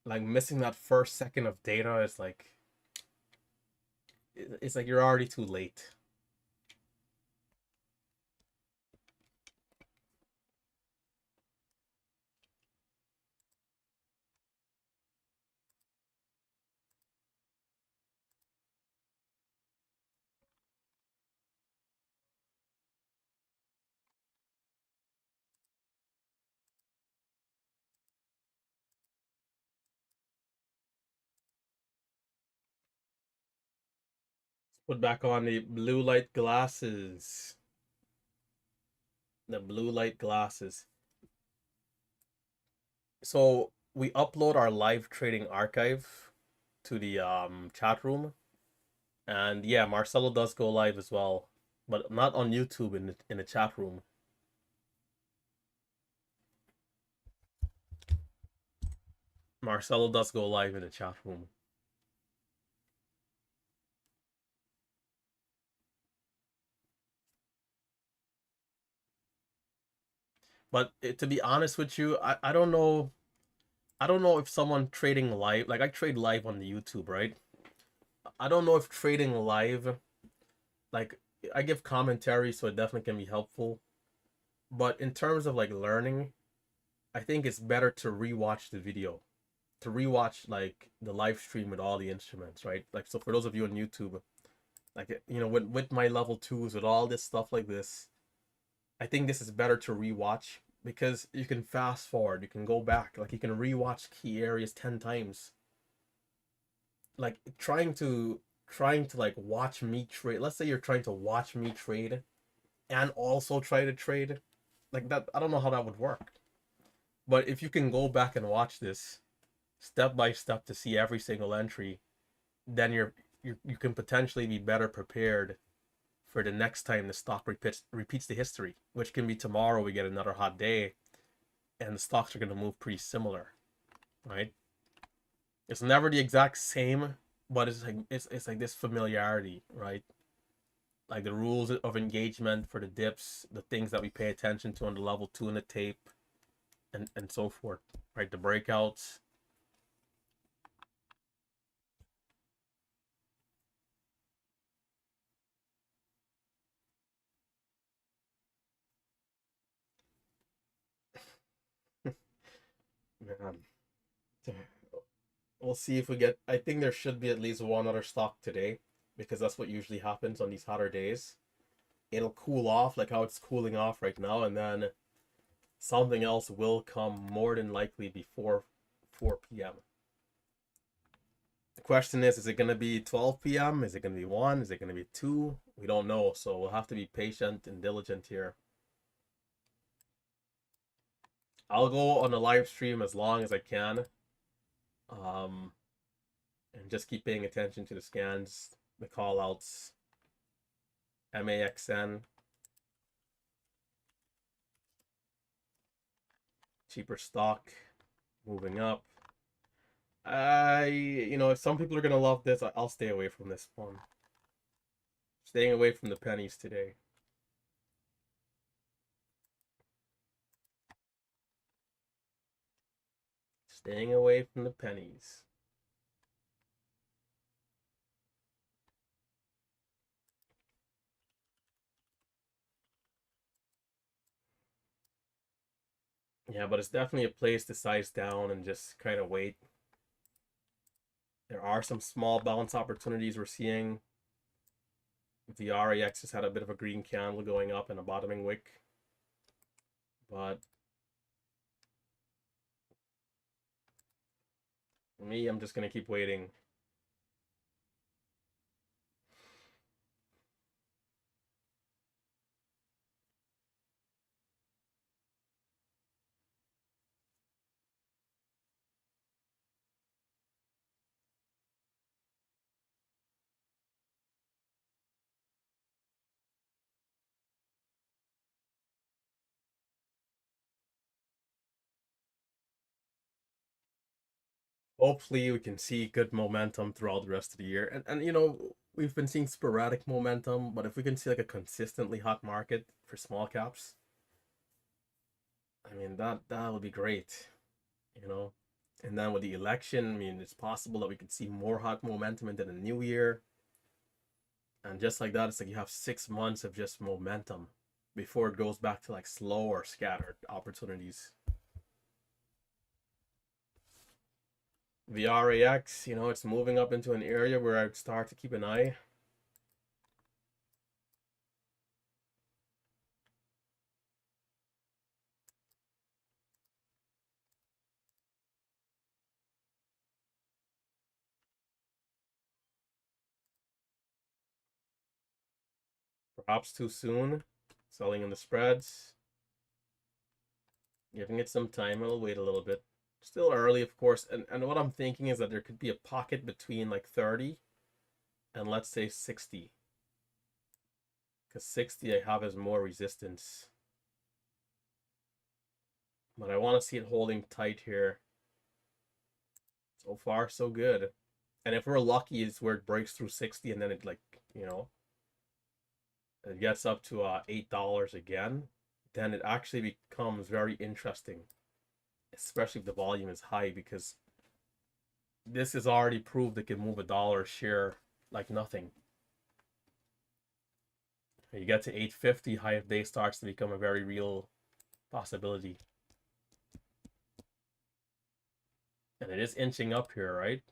like missing that first second of data is like, it's like you're already too late. Put back on the blue light glasses. The blue light glasses. So we upload our live trading archive to the chat room, and yeah, Marcelo does go live as well, but not on YouTube in the chat room. Marcelo does go live in the chat room. But to be honest with you, I don't know. I don't know if someone trading live, like I trade live on the YouTube, right? I don't know if trading live, like I give commentary, so it definitely can be helpful. But in terms of like learning, I think it's better to rewatch the video, to rewatch like the live stream with all the instruments, right? Like so for those of you on YouTube, like you know, with my level 2s with all this stuff like this, I think this is better to rewatch because you can fast forward, you can go back, like you can rewatch key areas 10 times. Like trying to like watch me trade. Let's say you're trying to watch me trade and also try to trade. Like that, I don't know how that would work. But if you can go back and watch this step by step to see every single entry, then you can potentially be better prepared for the next time the stock repeats the history, which can be tomorrow we get another hot day and the stocks are going to move pretty similar, right? It's never the exact same, but it's like it's like this familiarity, right? like the rules of engagement for the dips, the things that we pay attention to on the level 2 in the tape, and so forth, right? The breakouts. Man, we'll see if we get. I think there should be at least one other stock today, because that's what usually happens on these hotter days. It'll cool off like how it's cooling off right now, and then something else will come more than likely before 4 p.m. The question is it going to be 12 p.m.? Is it going to be 1? Is it going to be 2? We don't know, so we'll have to be patient and diligent here. I'll go on the live stream as long as I can. And just keep paying attention to the scans, the call outs. MAXN. Cheaper stock. Moving up. If some people are going to love this, I'll stay away from this one. Staying away from the pennies today. Staying away from the pennies. Yeah, but it's definitely a place to size down and just kind of wait. There are some small bounce opportunities we're seeing. The VRAX has had a bit of a green candle going up and a bottoming wick. But for me, I'm just going to keep waiting. Hopefully we can see good momentum throughout the rest of the year. And we've been seeing sporadic momentum, but if we can see like a consistently hot market for small caps, I mean that would be great, you know. And then with the election, I mean it's possible that we could see more hot momentum into the new year. And just like that, it's like you have 6 months of just momentum before it goes back to like slow or scattered opportunities. VRAX, it's moving up into an area where I'd start to keep an eye. Perhaps too soon. Selling in the spreads. Giving it some time. I'll wait a little bit. Still early, of course. And what I'm thinking is that there could be a pocket between like 30 and let's say 60. Because 60 I have as more resistance. But I want to see it holding tight here. So far, so good. And if we're lucky, it's where it breaks through 60 and then it it gets up to $8 again. Then it actually becomes very interesting. Especially if the volume is high, because this is already proved it can move $1 share like nothing. You get to 850, high of day starts to become a very real possibility. And it is inching up here, right?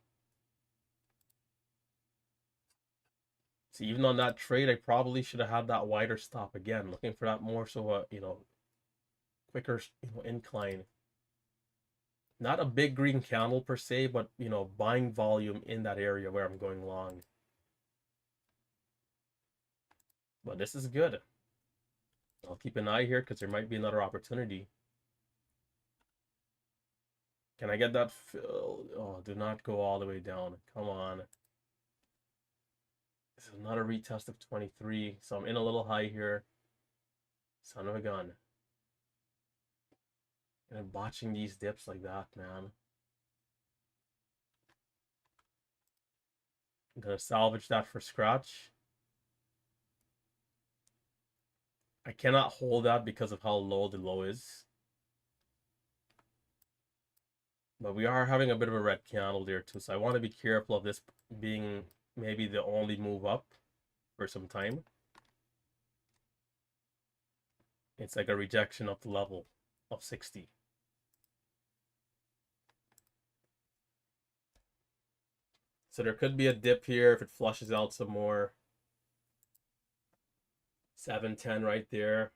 See, even on that trade, I probably should have had that wider stop again, looking for that more so quicker incline. Not a big green candle per se, but buying volume in that area where I'm going long. But this is good. I'll keep an eye here because there might be another opportunity. Can I get that filled? Oh, do not go all the way down. Come on. This is not a retest of 23, so I'm in a little high here. Son of a gun. And I'm botching these dips like that, man. I'm gonna salvage that for scratch. I cannot hold that because of how low the low is. But we are having a bit of a red candle there too, so I want to be careful of this being maybe the only move up for some time. It's like a rejection of the level of 60. So there could be a dip here if it flushes out some more. 710 right there.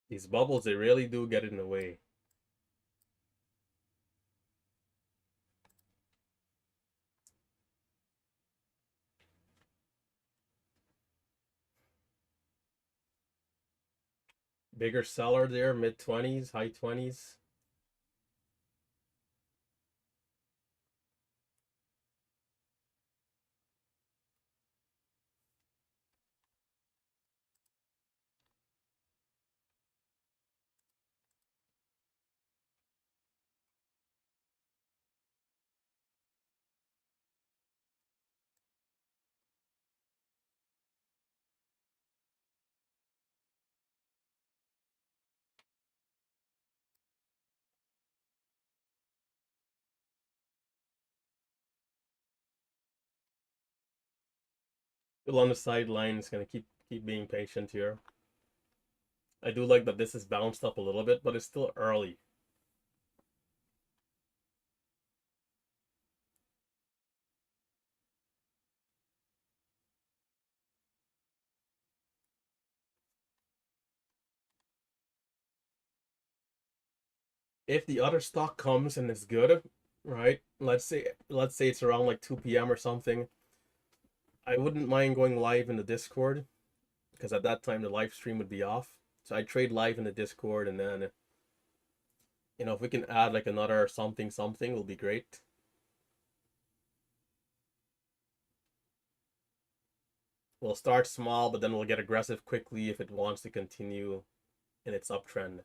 These bubbles, they really do get in the way. Bigger seller there, mid 20s, high 20s. Still on the sidelines, gonna keep being patient here. I do like that this is bounced up a little bit, but it's still early. If the other stock comes and is good, right? Let's say it's around like 2 p.m. or something. I wouldn't mind going live in the Discord because at that time the live stream would be off. So I trade live in the Discord, and then if we can add like another something something, will be great. We'll start small, but then we'll get aggressive quickly if it wants to continue in its uptrend.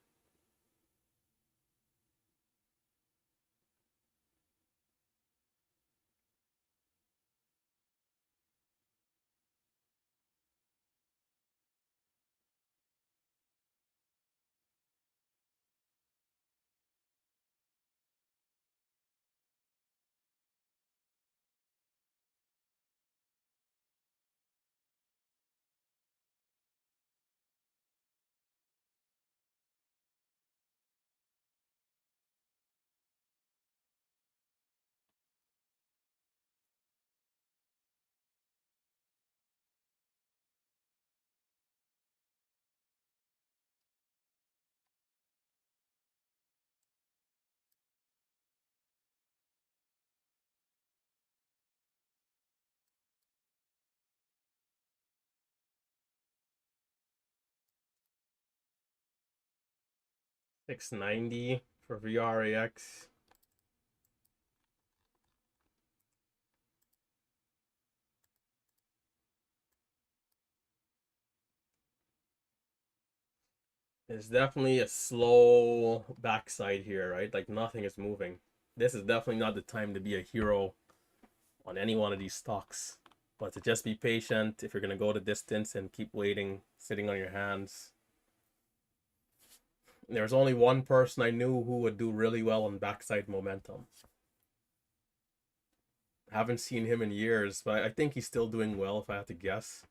$690 for VRAX. It's definitely a slow backside here, right? Like nothing is moving. This is definitely not the time to be a hero on any one of these stocks. But to just be patient if you're going to go the distance and keep waiting, sitting on your hands. There's only one person I knew who would do really well on backside momentum. Haven't seen him in years, but I think he's still doing well if I had to guess.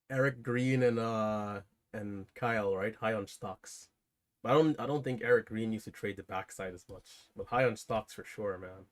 Eric Green and Kyle, right? High on stocks. But I don't think Eric Green used to trade the backside as much. But high on stocks for sure, man.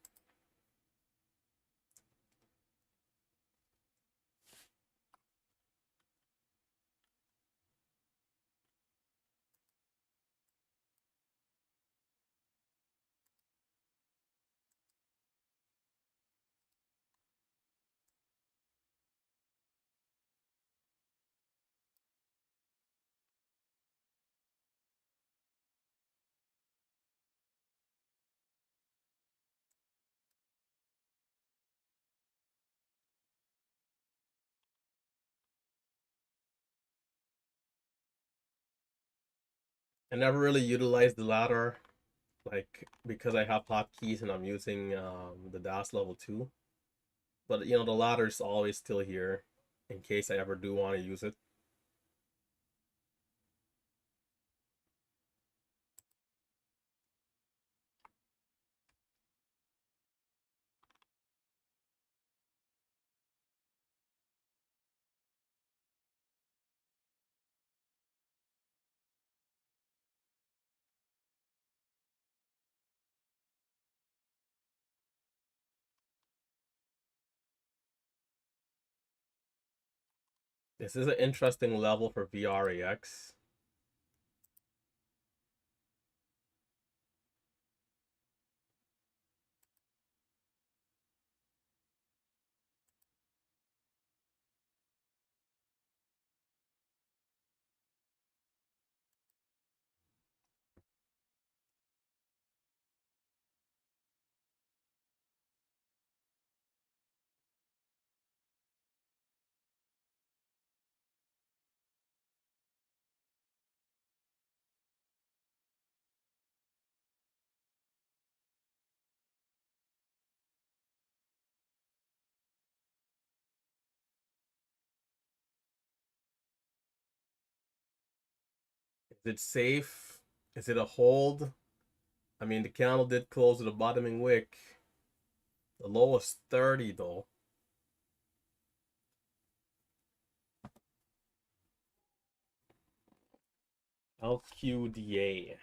I never really utilized the ladder, like because I have hotkeys and I'm using the DAS level 2. But you know, the ladder's always still here in case I ever do want to use it. This is an interesting level for VRAX. Is it safe? Is it a hold? I mean, the candle did close with a bottoming wick. The low was 30 though. LQDA.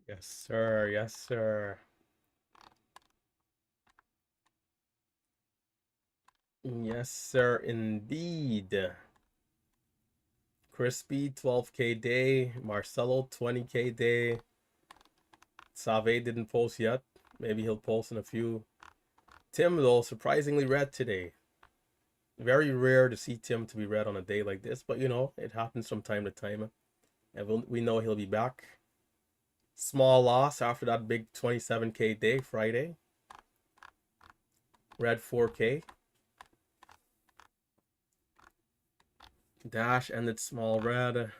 Yes, sir. Yes, sir. Yes, sir, indeed. Crispy, 12K day. Marcelo, 20K day. Save didn't post yet. Maybe he'll post in a few. Tim, though, surprisingly red today. Very rare to see Tim to be red on a day like this, but you know, it happens from time to time. And we know he'll be back. Small loss after that big 27K day Friday. Red 4K. Dash ended small red.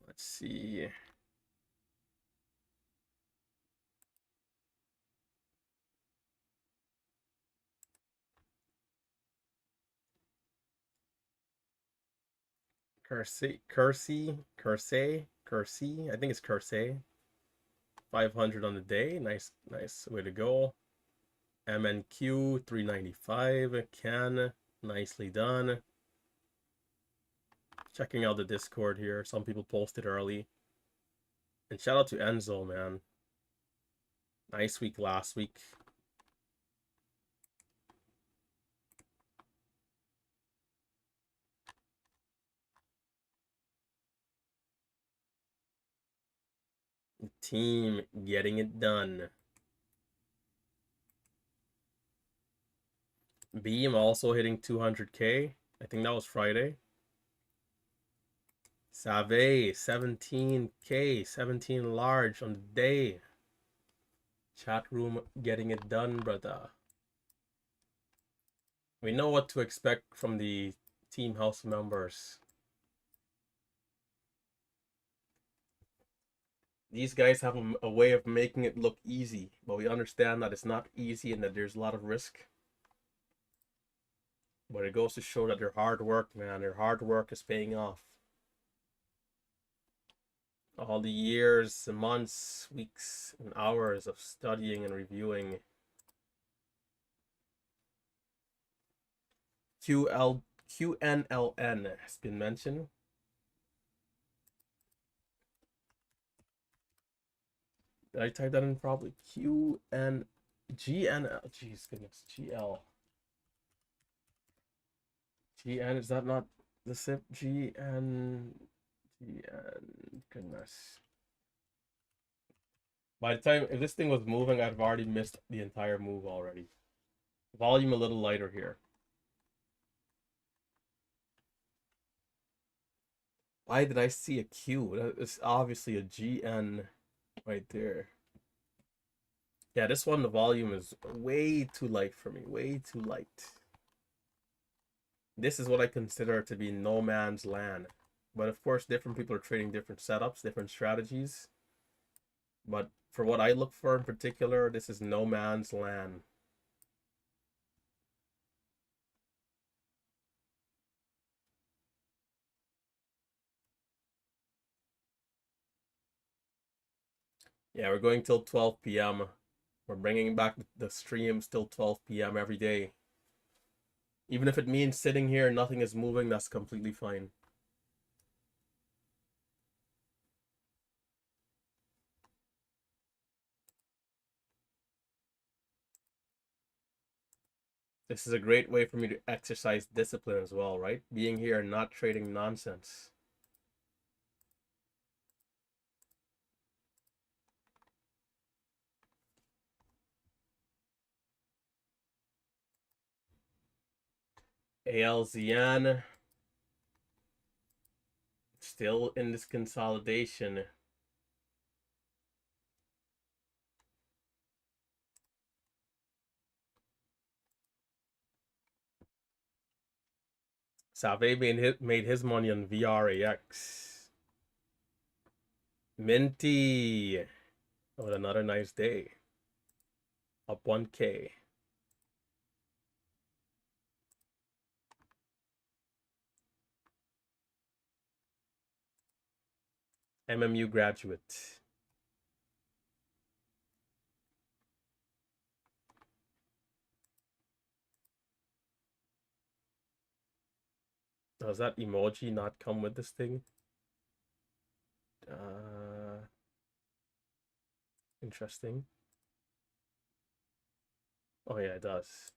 Let's see. Kersey. I think it's Kersey. 500 on the day. Nice way to go. MNQ 395. Can. Nicely done. Checking out the Discord here. Some people posted early. And shout out to Enzo, man. Nice week last week. Team getting it done. Beam also hitting 200K. I think that was Friday. Save 17K, 17 large on the day. Chat room getting it done, brother. We know what to expect from the team house members. These guys have a way of making it look easy, but we understand that it's not easy and that there's a lot of risk. But it goes to show that their hard work, man, their hard work is paying off. All the years, months, weeks, and hours of studying and reviewing. QNLN has been mentioned. Did I type that in probably? QNGNL. Jeez, goodness. GN, is that not the SIP? GN, goodness. By the time, if this thing was moving, I'd have already missed the entire move already. Volume a little lighter here. Why did I see a Q? It's obviously a GN right there. Yeah, this one, the volume is way too light for me. Way too light. This is what I consider to be no man's land. But of course, different people are trading different setups, different strategies. But for what I look for in particular, this is no man's land. Yeah, we're going till 12 p.m. We're bringing back the streams till 12 p.m. every day. Even if it means sitting here and nothing is moving, that's completely fine. This is a great way for me to exercise discipline as well, right? Being here and not trading nonsense. ALZN still in this consolidation. Save made his money on VRAX. Minty. What another nice day. Up 1K. MMU graduate. Does that emoji not come with this thing? Interesting. Oh yeah, it does.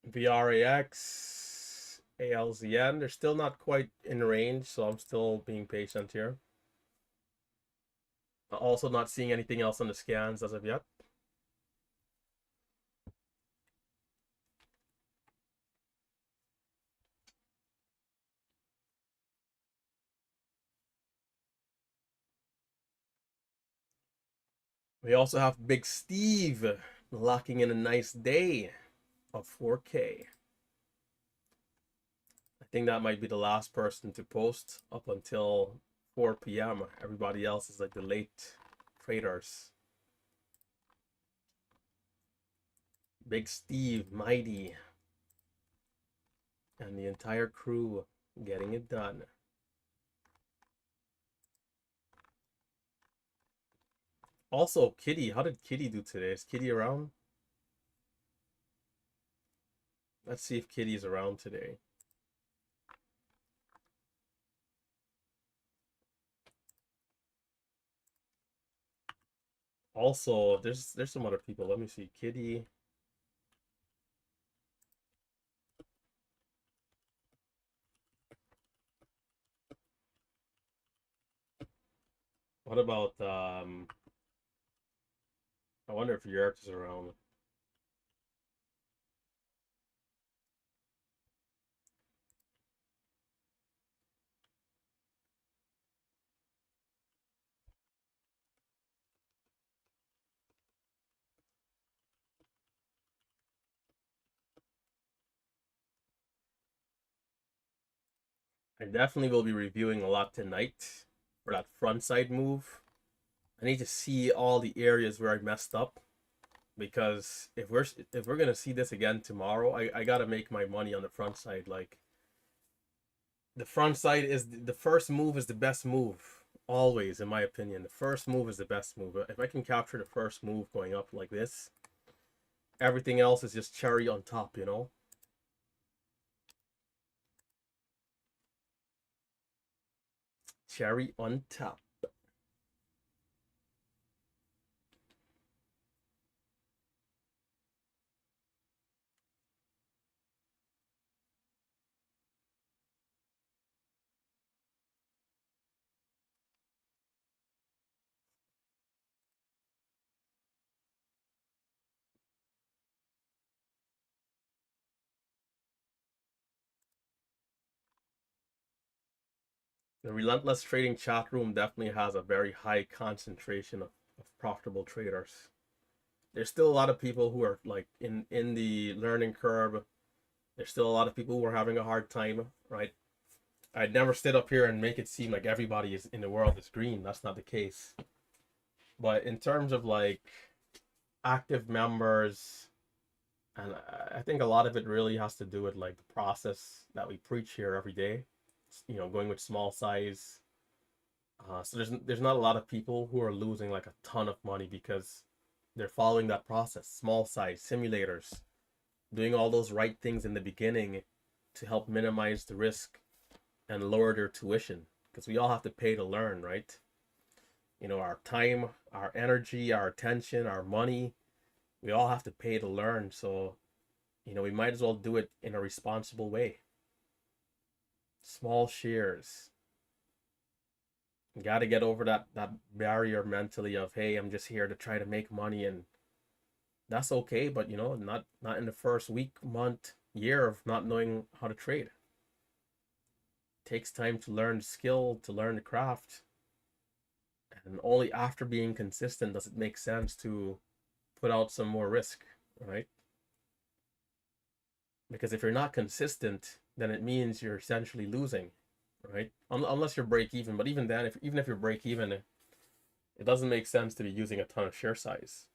VRAX, ALZN, they're still not quite in range, so I'm still being patient here. Also not seeing anything else on the scans as of yet. We also have Big Steve locking in a nice day of 4K. I think that might be the last person to post up until 4 p.m. Everybody else is like the late traders. Big Steve, Mighty, and the entire crew getting it done. Also, Kitty, how did Kitty do today? Is Kitty around? Let's see if Kitty's around today. Also, there's some other people. Let me see. Kitty. What about I wonder if Yerk is around. I definitely will be reviewing a lot tonight for that front side move. I need to see all the areas where I messed up, because if we're gonna see this again tomorrow, I gotta make my money on the front side. Like, the front side is the first move is the best move always, in my opinion. The first move is the best move. If I can capture the first move going up like this, everything else is just cherry on top, you know. Cherry on top. The Relentless trading chat room definitely has a very high concentration of profitable traders. There's still a lot of people who are like in the learning curve. There's still a lot of people who are having a hard time, right? I'd never sit up here and make it seem like everybody is in the world is green. That's not the case. But in terms of like active members, and I think a lot of it really has to do with like the process that we preach here every day. You know, going with small size. So there's not a lot of people who are losing like a ton of money because they're following that process. Small size simulators, doing all those right things in the beginning to help minimize the risk and lower their tuition, because we all have to pay to learn, right? You know, our time, our energy, our attention, our money, we all have to pay to learn. So, you know, we might as well do it in a responsible way. Small shares. You got to get over that barrier mentally of, hey, I'm just here to try to make money, and that's okay, but you know, not in the first week, month, year of not knowing how to trade. It takes time to learn the skill, to learn the craft. And only after being consistent does it make sense to put out some more risk, right? Because if you're not consistent, then it means you're essentially losing, right? Unless you're break even. But even then, even if you're break even, it doesn't make sense to be using a ton of share size.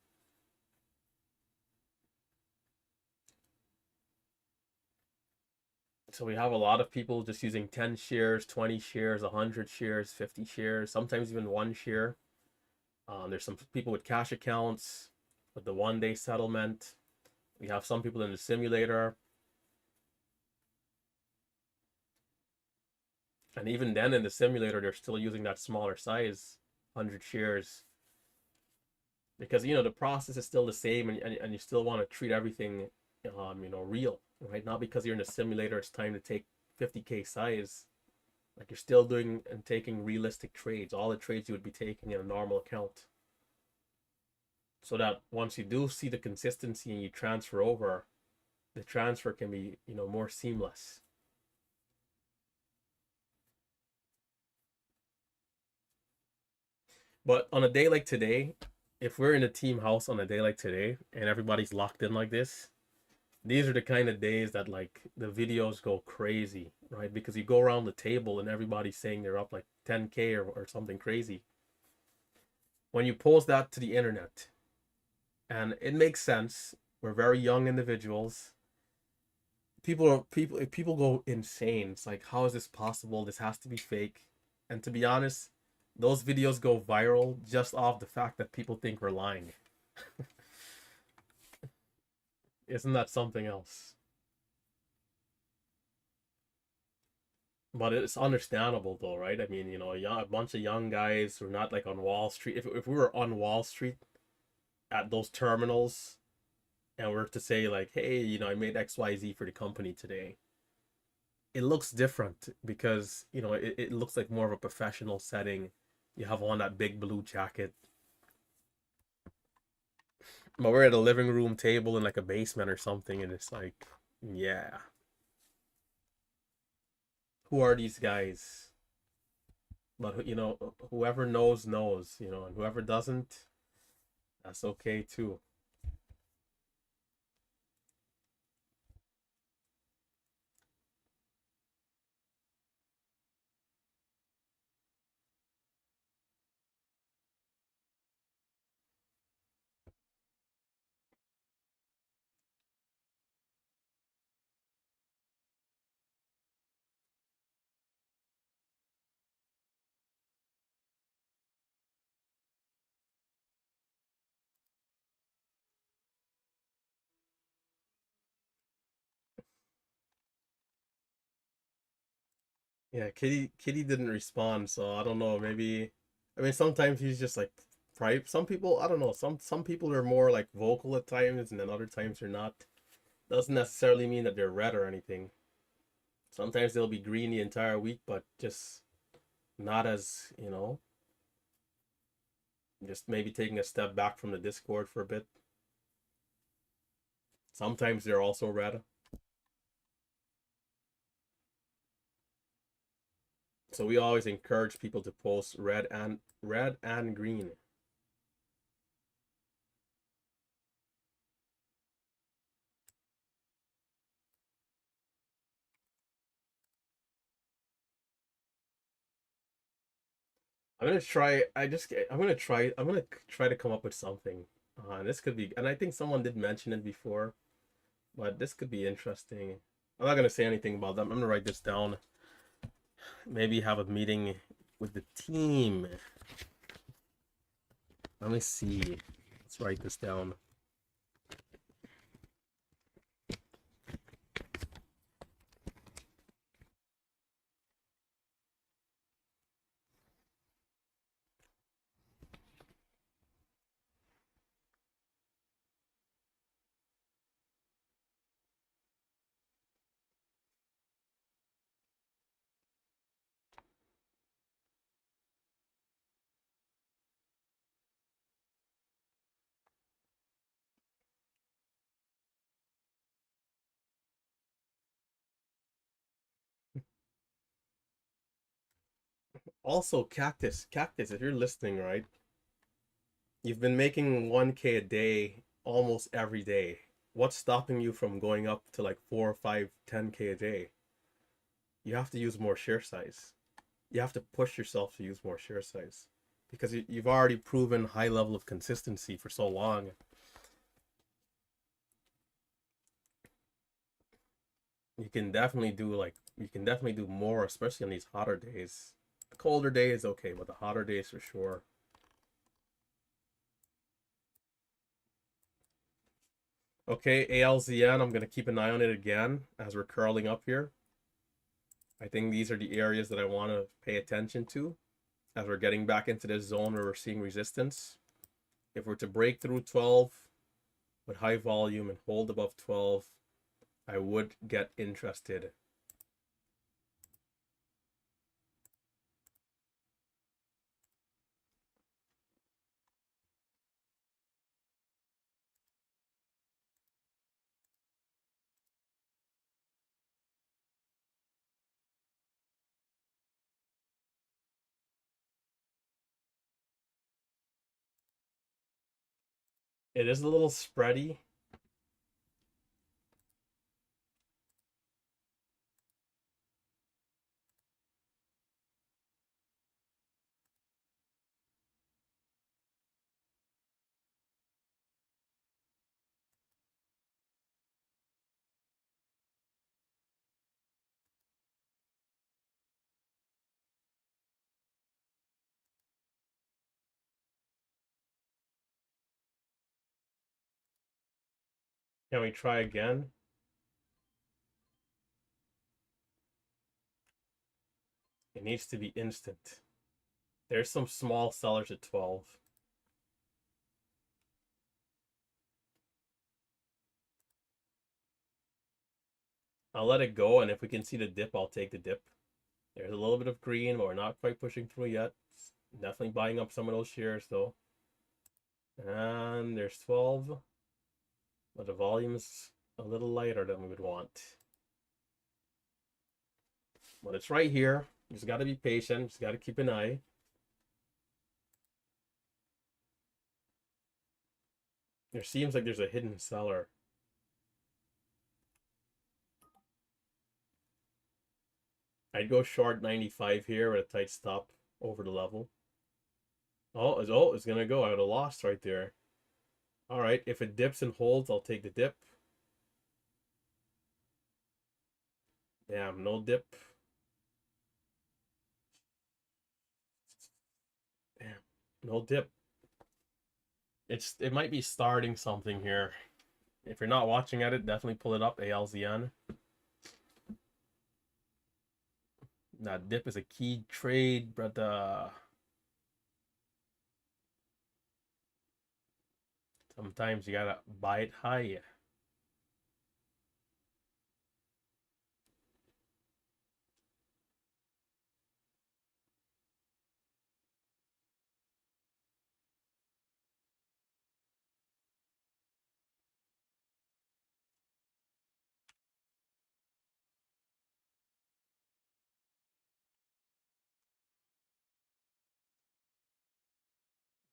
So we have a lot of people just using 10 shares, 20 shares, 100 shares, 50 shares, sometimes even one share. There's some people with cash accounts, with the 1-day settlement. We have some people in the simulator. And even then in the simulator, they're still using that smaller size, 100 shares. Because, you know, the process is still the same, and you still want to treat everything, you know, real, right? Not because you're in a simulator, it's time to take 50K size. Like, you're still doing and taking realistic trades, all the trades you would be taking in a normal account. So that once you do see the consistency and you transfer over, the transfer can be, you know, more seamless. But on a day like today, if we're in a team house on a day like today and everybody's locked in like this, these are the kind of days that like the videos go crazy, right? Because you go around the table and everybody's saying they're up like 10K or something crazy. When you post that to the internet, and it makes sense, we're very young individuals. People go insane. It's like, how is this possible? This has to be fake. And to be honest, those videos go viral just off the fact that people think we're lying. Isn't that something else? But it's understandable though, right? I mean, you know, a bunch of young guys who are not like on Wall Street. If we were on Wall Street at those terminals and we're to say like, hey, you know, I made XYZ for the company today, it looks different because, you know, it looks like more of a professional setting. You have on that big blue jacket. But we're at a living room table in like a basement or something, and it's like, yeah, who are these guys? But you know, whoever knows knows, you know, and whoever doesn't, that's okay too. Yeah, Kitty didn't respond, so I don't know. Maybe, I mean, sometimes he's just like private. Some people, I don't know. Some people are more like vocal at times, and then other times they're not. Doesn't necessarily mean that they're red or anything. Sometimes they'll be green the entire week, but just not as, you know, just maybe taking a step back from the Discord for a bit. Sometimes they're also red. So we always encourage people to post red and green. I'm gonna try. I'm gonna try. I'm gonna try to come up with something. This could be, and I think someone did mention it before, but this could be interesting. I'm not gonna say anything about them. I'm gonna write this down. Maybe have a meeting with the team. Let me see. Let's write this down. Also, Cactus, if you're listening, right? You've been making 1K a day almost every day. What's stopping you from going up to like 4, 5, 10K a day? You have to use more share size. You have to push yourself to use more share size because you've already proven high level of consistency for so long. You can definitely do more, especially on these hotter days. The colder day is okay, but the hotter days for sure. Okay, ALZN, I'm gonna keep an eye on it again as we're curling up here. I think these are the areas that I want to pay attention to as we're getting back into this zone where we're seeing resistance. If we're to break through 12 with high volume and hold above 12, I would get interested. It is a little spready. Can we try again? It needs to be instant. There's some small sellers at 12. I'll let it go, and if we can see the dip, I'll take the dip. There's a little bit of green, but we're not quite pushing through yet. Definitely buying up some of those shares, though. And there's 12, but the volume's a little lighter than we would want. But it's right here. You just got to be patient. Just got to keep an eye. There seems like there's a hidden seller. I'd go short 95 here with a tight stop over the level. Oh, it's gonna go. I would have lost right there. All right, if it dips and holds, I'll take the dip. Damn, no dip. Damn, no dip. It might be starting something here. If you're not watching at it, definitely pull it up, ALZN. That dip is a key trade, brother. Sometimes you gotta buy it high.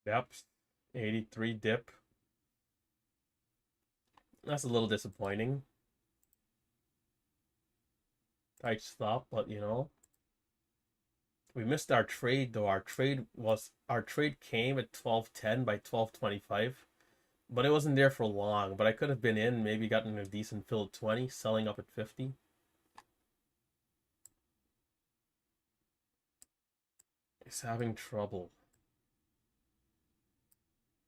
Depth, 83 dip. That's a little disappointing. Tight stop, but you know, we missed our trade though. Our trade came at 12:10 by 12:25, but it wasn't there for long. But I could have been in, maybe gotten a decent fill at 20, selling up at 50. It's having trouble.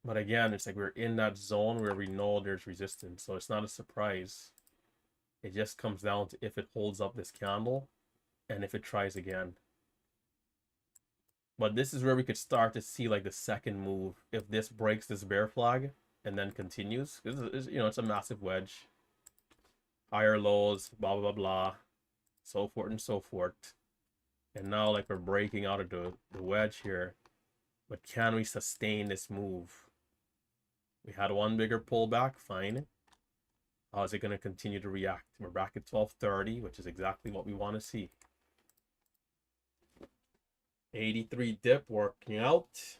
But again, it's like we're in that zone where we know there's resistance, so it's not a surprise. It just comes down to if it holds up this candle and if it tries again. But this is where we could start to see like the second move. If this breaks this bear flag and then continues, you know, it's a massive wedge. Higher lows, blah, blah, blah, so forth and so forth. And now like we're breaking out of the wedge here. But can we sustain this move? We had one bigger pullback, fine. How is it going to continue to react? We're back at 12:30, which is exactly what we want to see. 83 dip working out.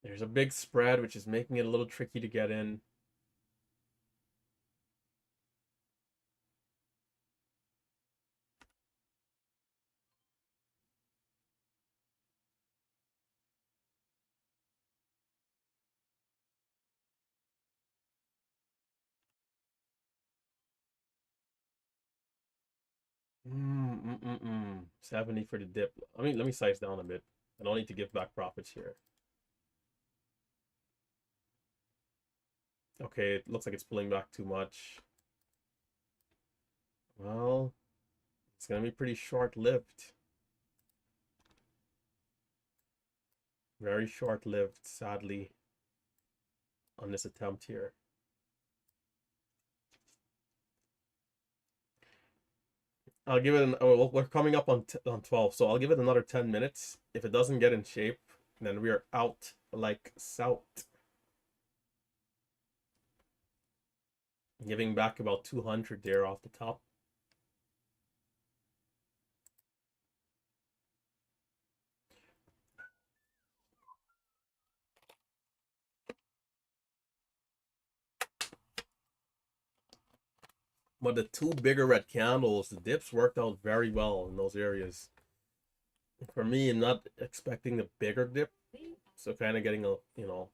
There's a big spread, which is making it a little tricky to get in. Mm, 70 for the dip. I mean, let me size down a bit. I don't need to give back profits here. Okay, it looks like it's pulling back too much. Well, it's going to be pretty short-lived. Very short-lived, sadly, on this attempt here. I'll give it an, oh, we're coming up on 12, so I'll give it another 10 minutes. If it doesn't get in shape, then we are out like south. Giving back about 200 there off the top. But the two bigger red candles, the dips worked out very well in those areas. For me, I'm not expecting the bigger dip, so kind of getting a, you know,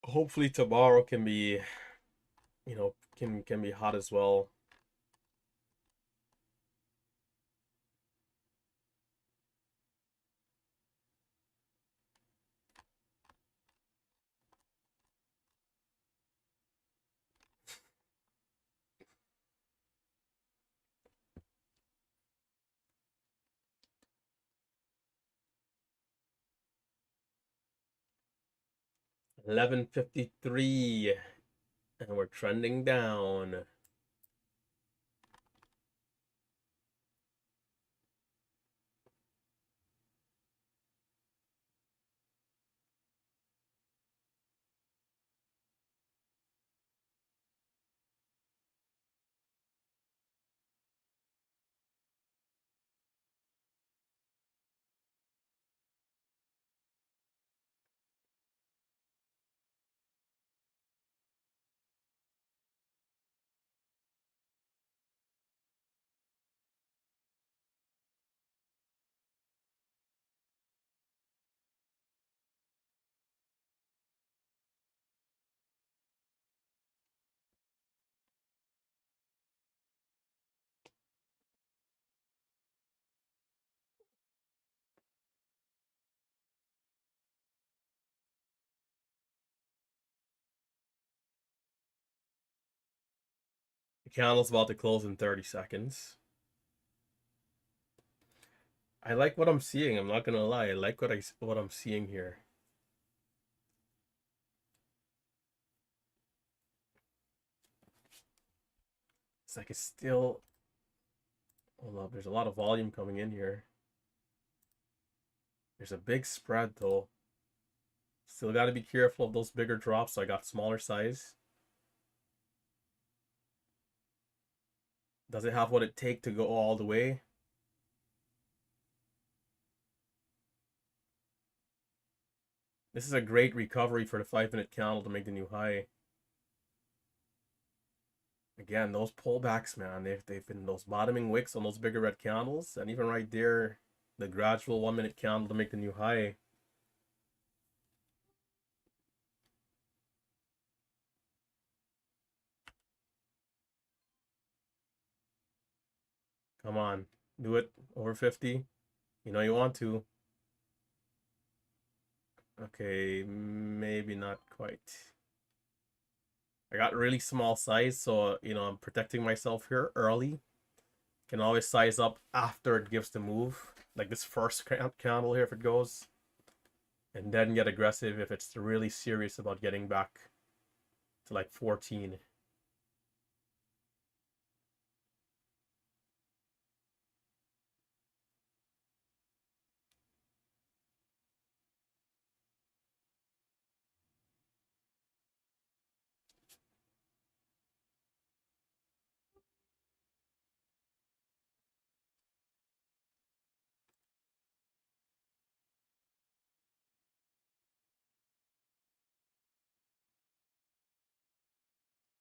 hopefully tomorrow can be, you know, can be hot as well. $11.53 and we're trending down. The candle's about to close in 30 seconds. I like what I'm seeing. I'm not gonna lie. I like what I'm seeing here. It's like it's still. Hold up. There's a lot of volume coming in here. There's a big spread though. Still got to be careful of those bigger drops. So I got smaller size. Does it have what it take to go all the way? This is a great recovery for the 5-minute candle to make the new high. Again, those pullbacks, man, they've been those bottoming wicks on those bigger red candles, and even right there, the gradual 1-minute candle to make the new high. Come on, do it over 50. You know you want to. Okay, maybe not quite. I got really small size, so you know I'm protecting myself here early. Can always size up after it gives the move, like this first candle here if it goes, and then get aggressive if it's really serious about getting back to like 14.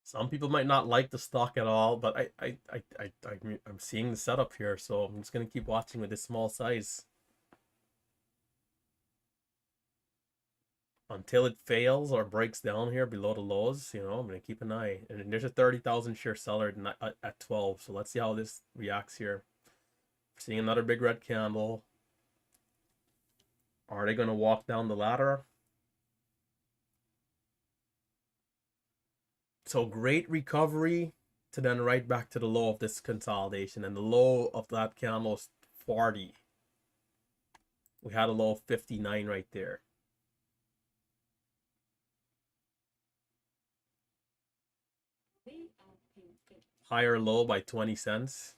Some people might not like the stock at all, but I'm seeing the setup here, so I'm just gonna keep watching with this small size until it fails or breaks down here below the lows. You know, I'm gonna keep an eye. And there's a 30,000 share seller at 12, so let's see how this reacts here. Seeing another big red candle. Are they gonna walk down the ladder? So great recovery to then right back to the low of this consolidation, and the low of that candle is 40. We had a low of 59 right there. Higher low by 20 cents.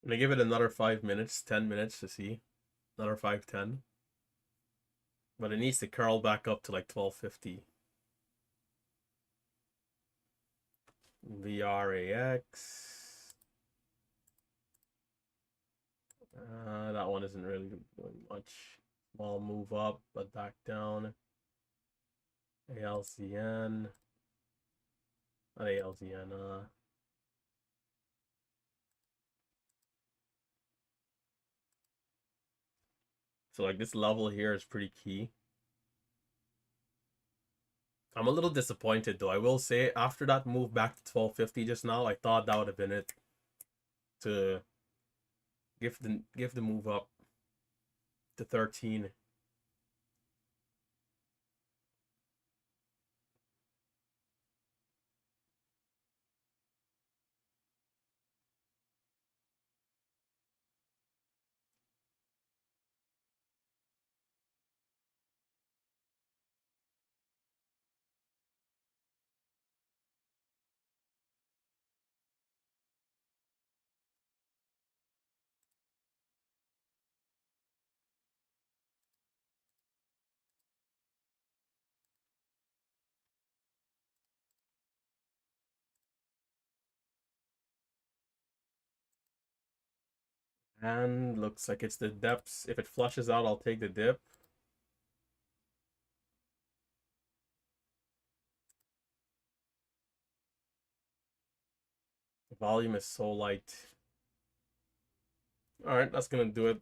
I'm gonna give it another 5 minutes, 10 minutes to see. Another 5, 10. But it needs to curl back up to like 1250. VRAX. That one isn't really doing much. Small move up, but back down. ALZN. Not ALZN. So like this level here is pretty key. I'm a little disappointed though. I will say after that move back to 1250 just now, I thought that would have been it to give the move up to 13. And looks like it's the depths. If it flushes out, I'll take the dip. The volume is so light. All right, that's gonna do it.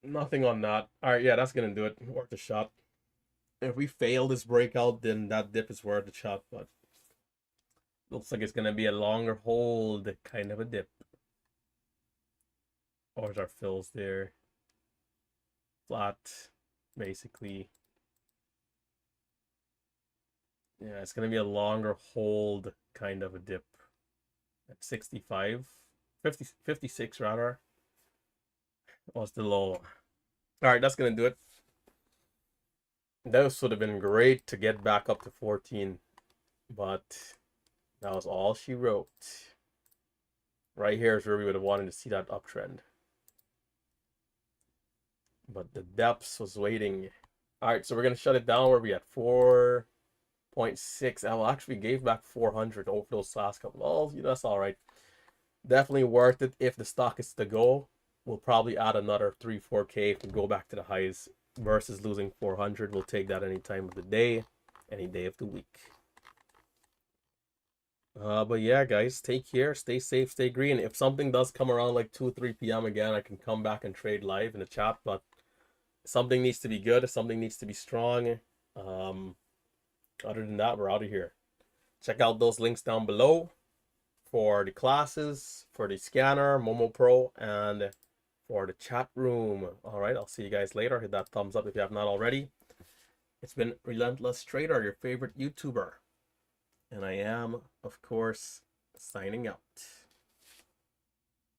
Nothing on that. All right, yeah, that's gonna do it. Worth a shot. If we fail this breakout, then that dip is worth a shot. But looks like it's gonna be a longer hold, kind of a dip. Or our fills there? Flat, basically. Yeah, it's gonna be a longer hold, kind of a dip. At 65, 50, 56 rather. Was the low. All right, that's gonna do it. That would have been great to get back up to 14, but that was all she wrote. Right here is where we would have wanted to see that uptrend. But the depths was waiting. All right, so we're going to shut it down. Where we at? 4.6. Well, actually gave back 400 over those last couple. Oh, that's all right. Definitely worth it if the stock is to go. We'll probably add another 3-4K if we go back to the highs versus losing 400. We'll take that any time of the day, any day of the week. But yeah, guys, take care, stay safe, stay green. If something does come around like 2-3 p.m. again, I can come back and trade live in the chat. But something needs to be good, something needs to be strong. Other than that, we're out of here. Check out those links down below for the classes, for the scanner, Momo Pro, and for the chat room. All right, I'll see you guys later. Hit that thumbs up if you have not already. It's been Relentless Trader, your favorite YouTuber. And I am, of course, signing out.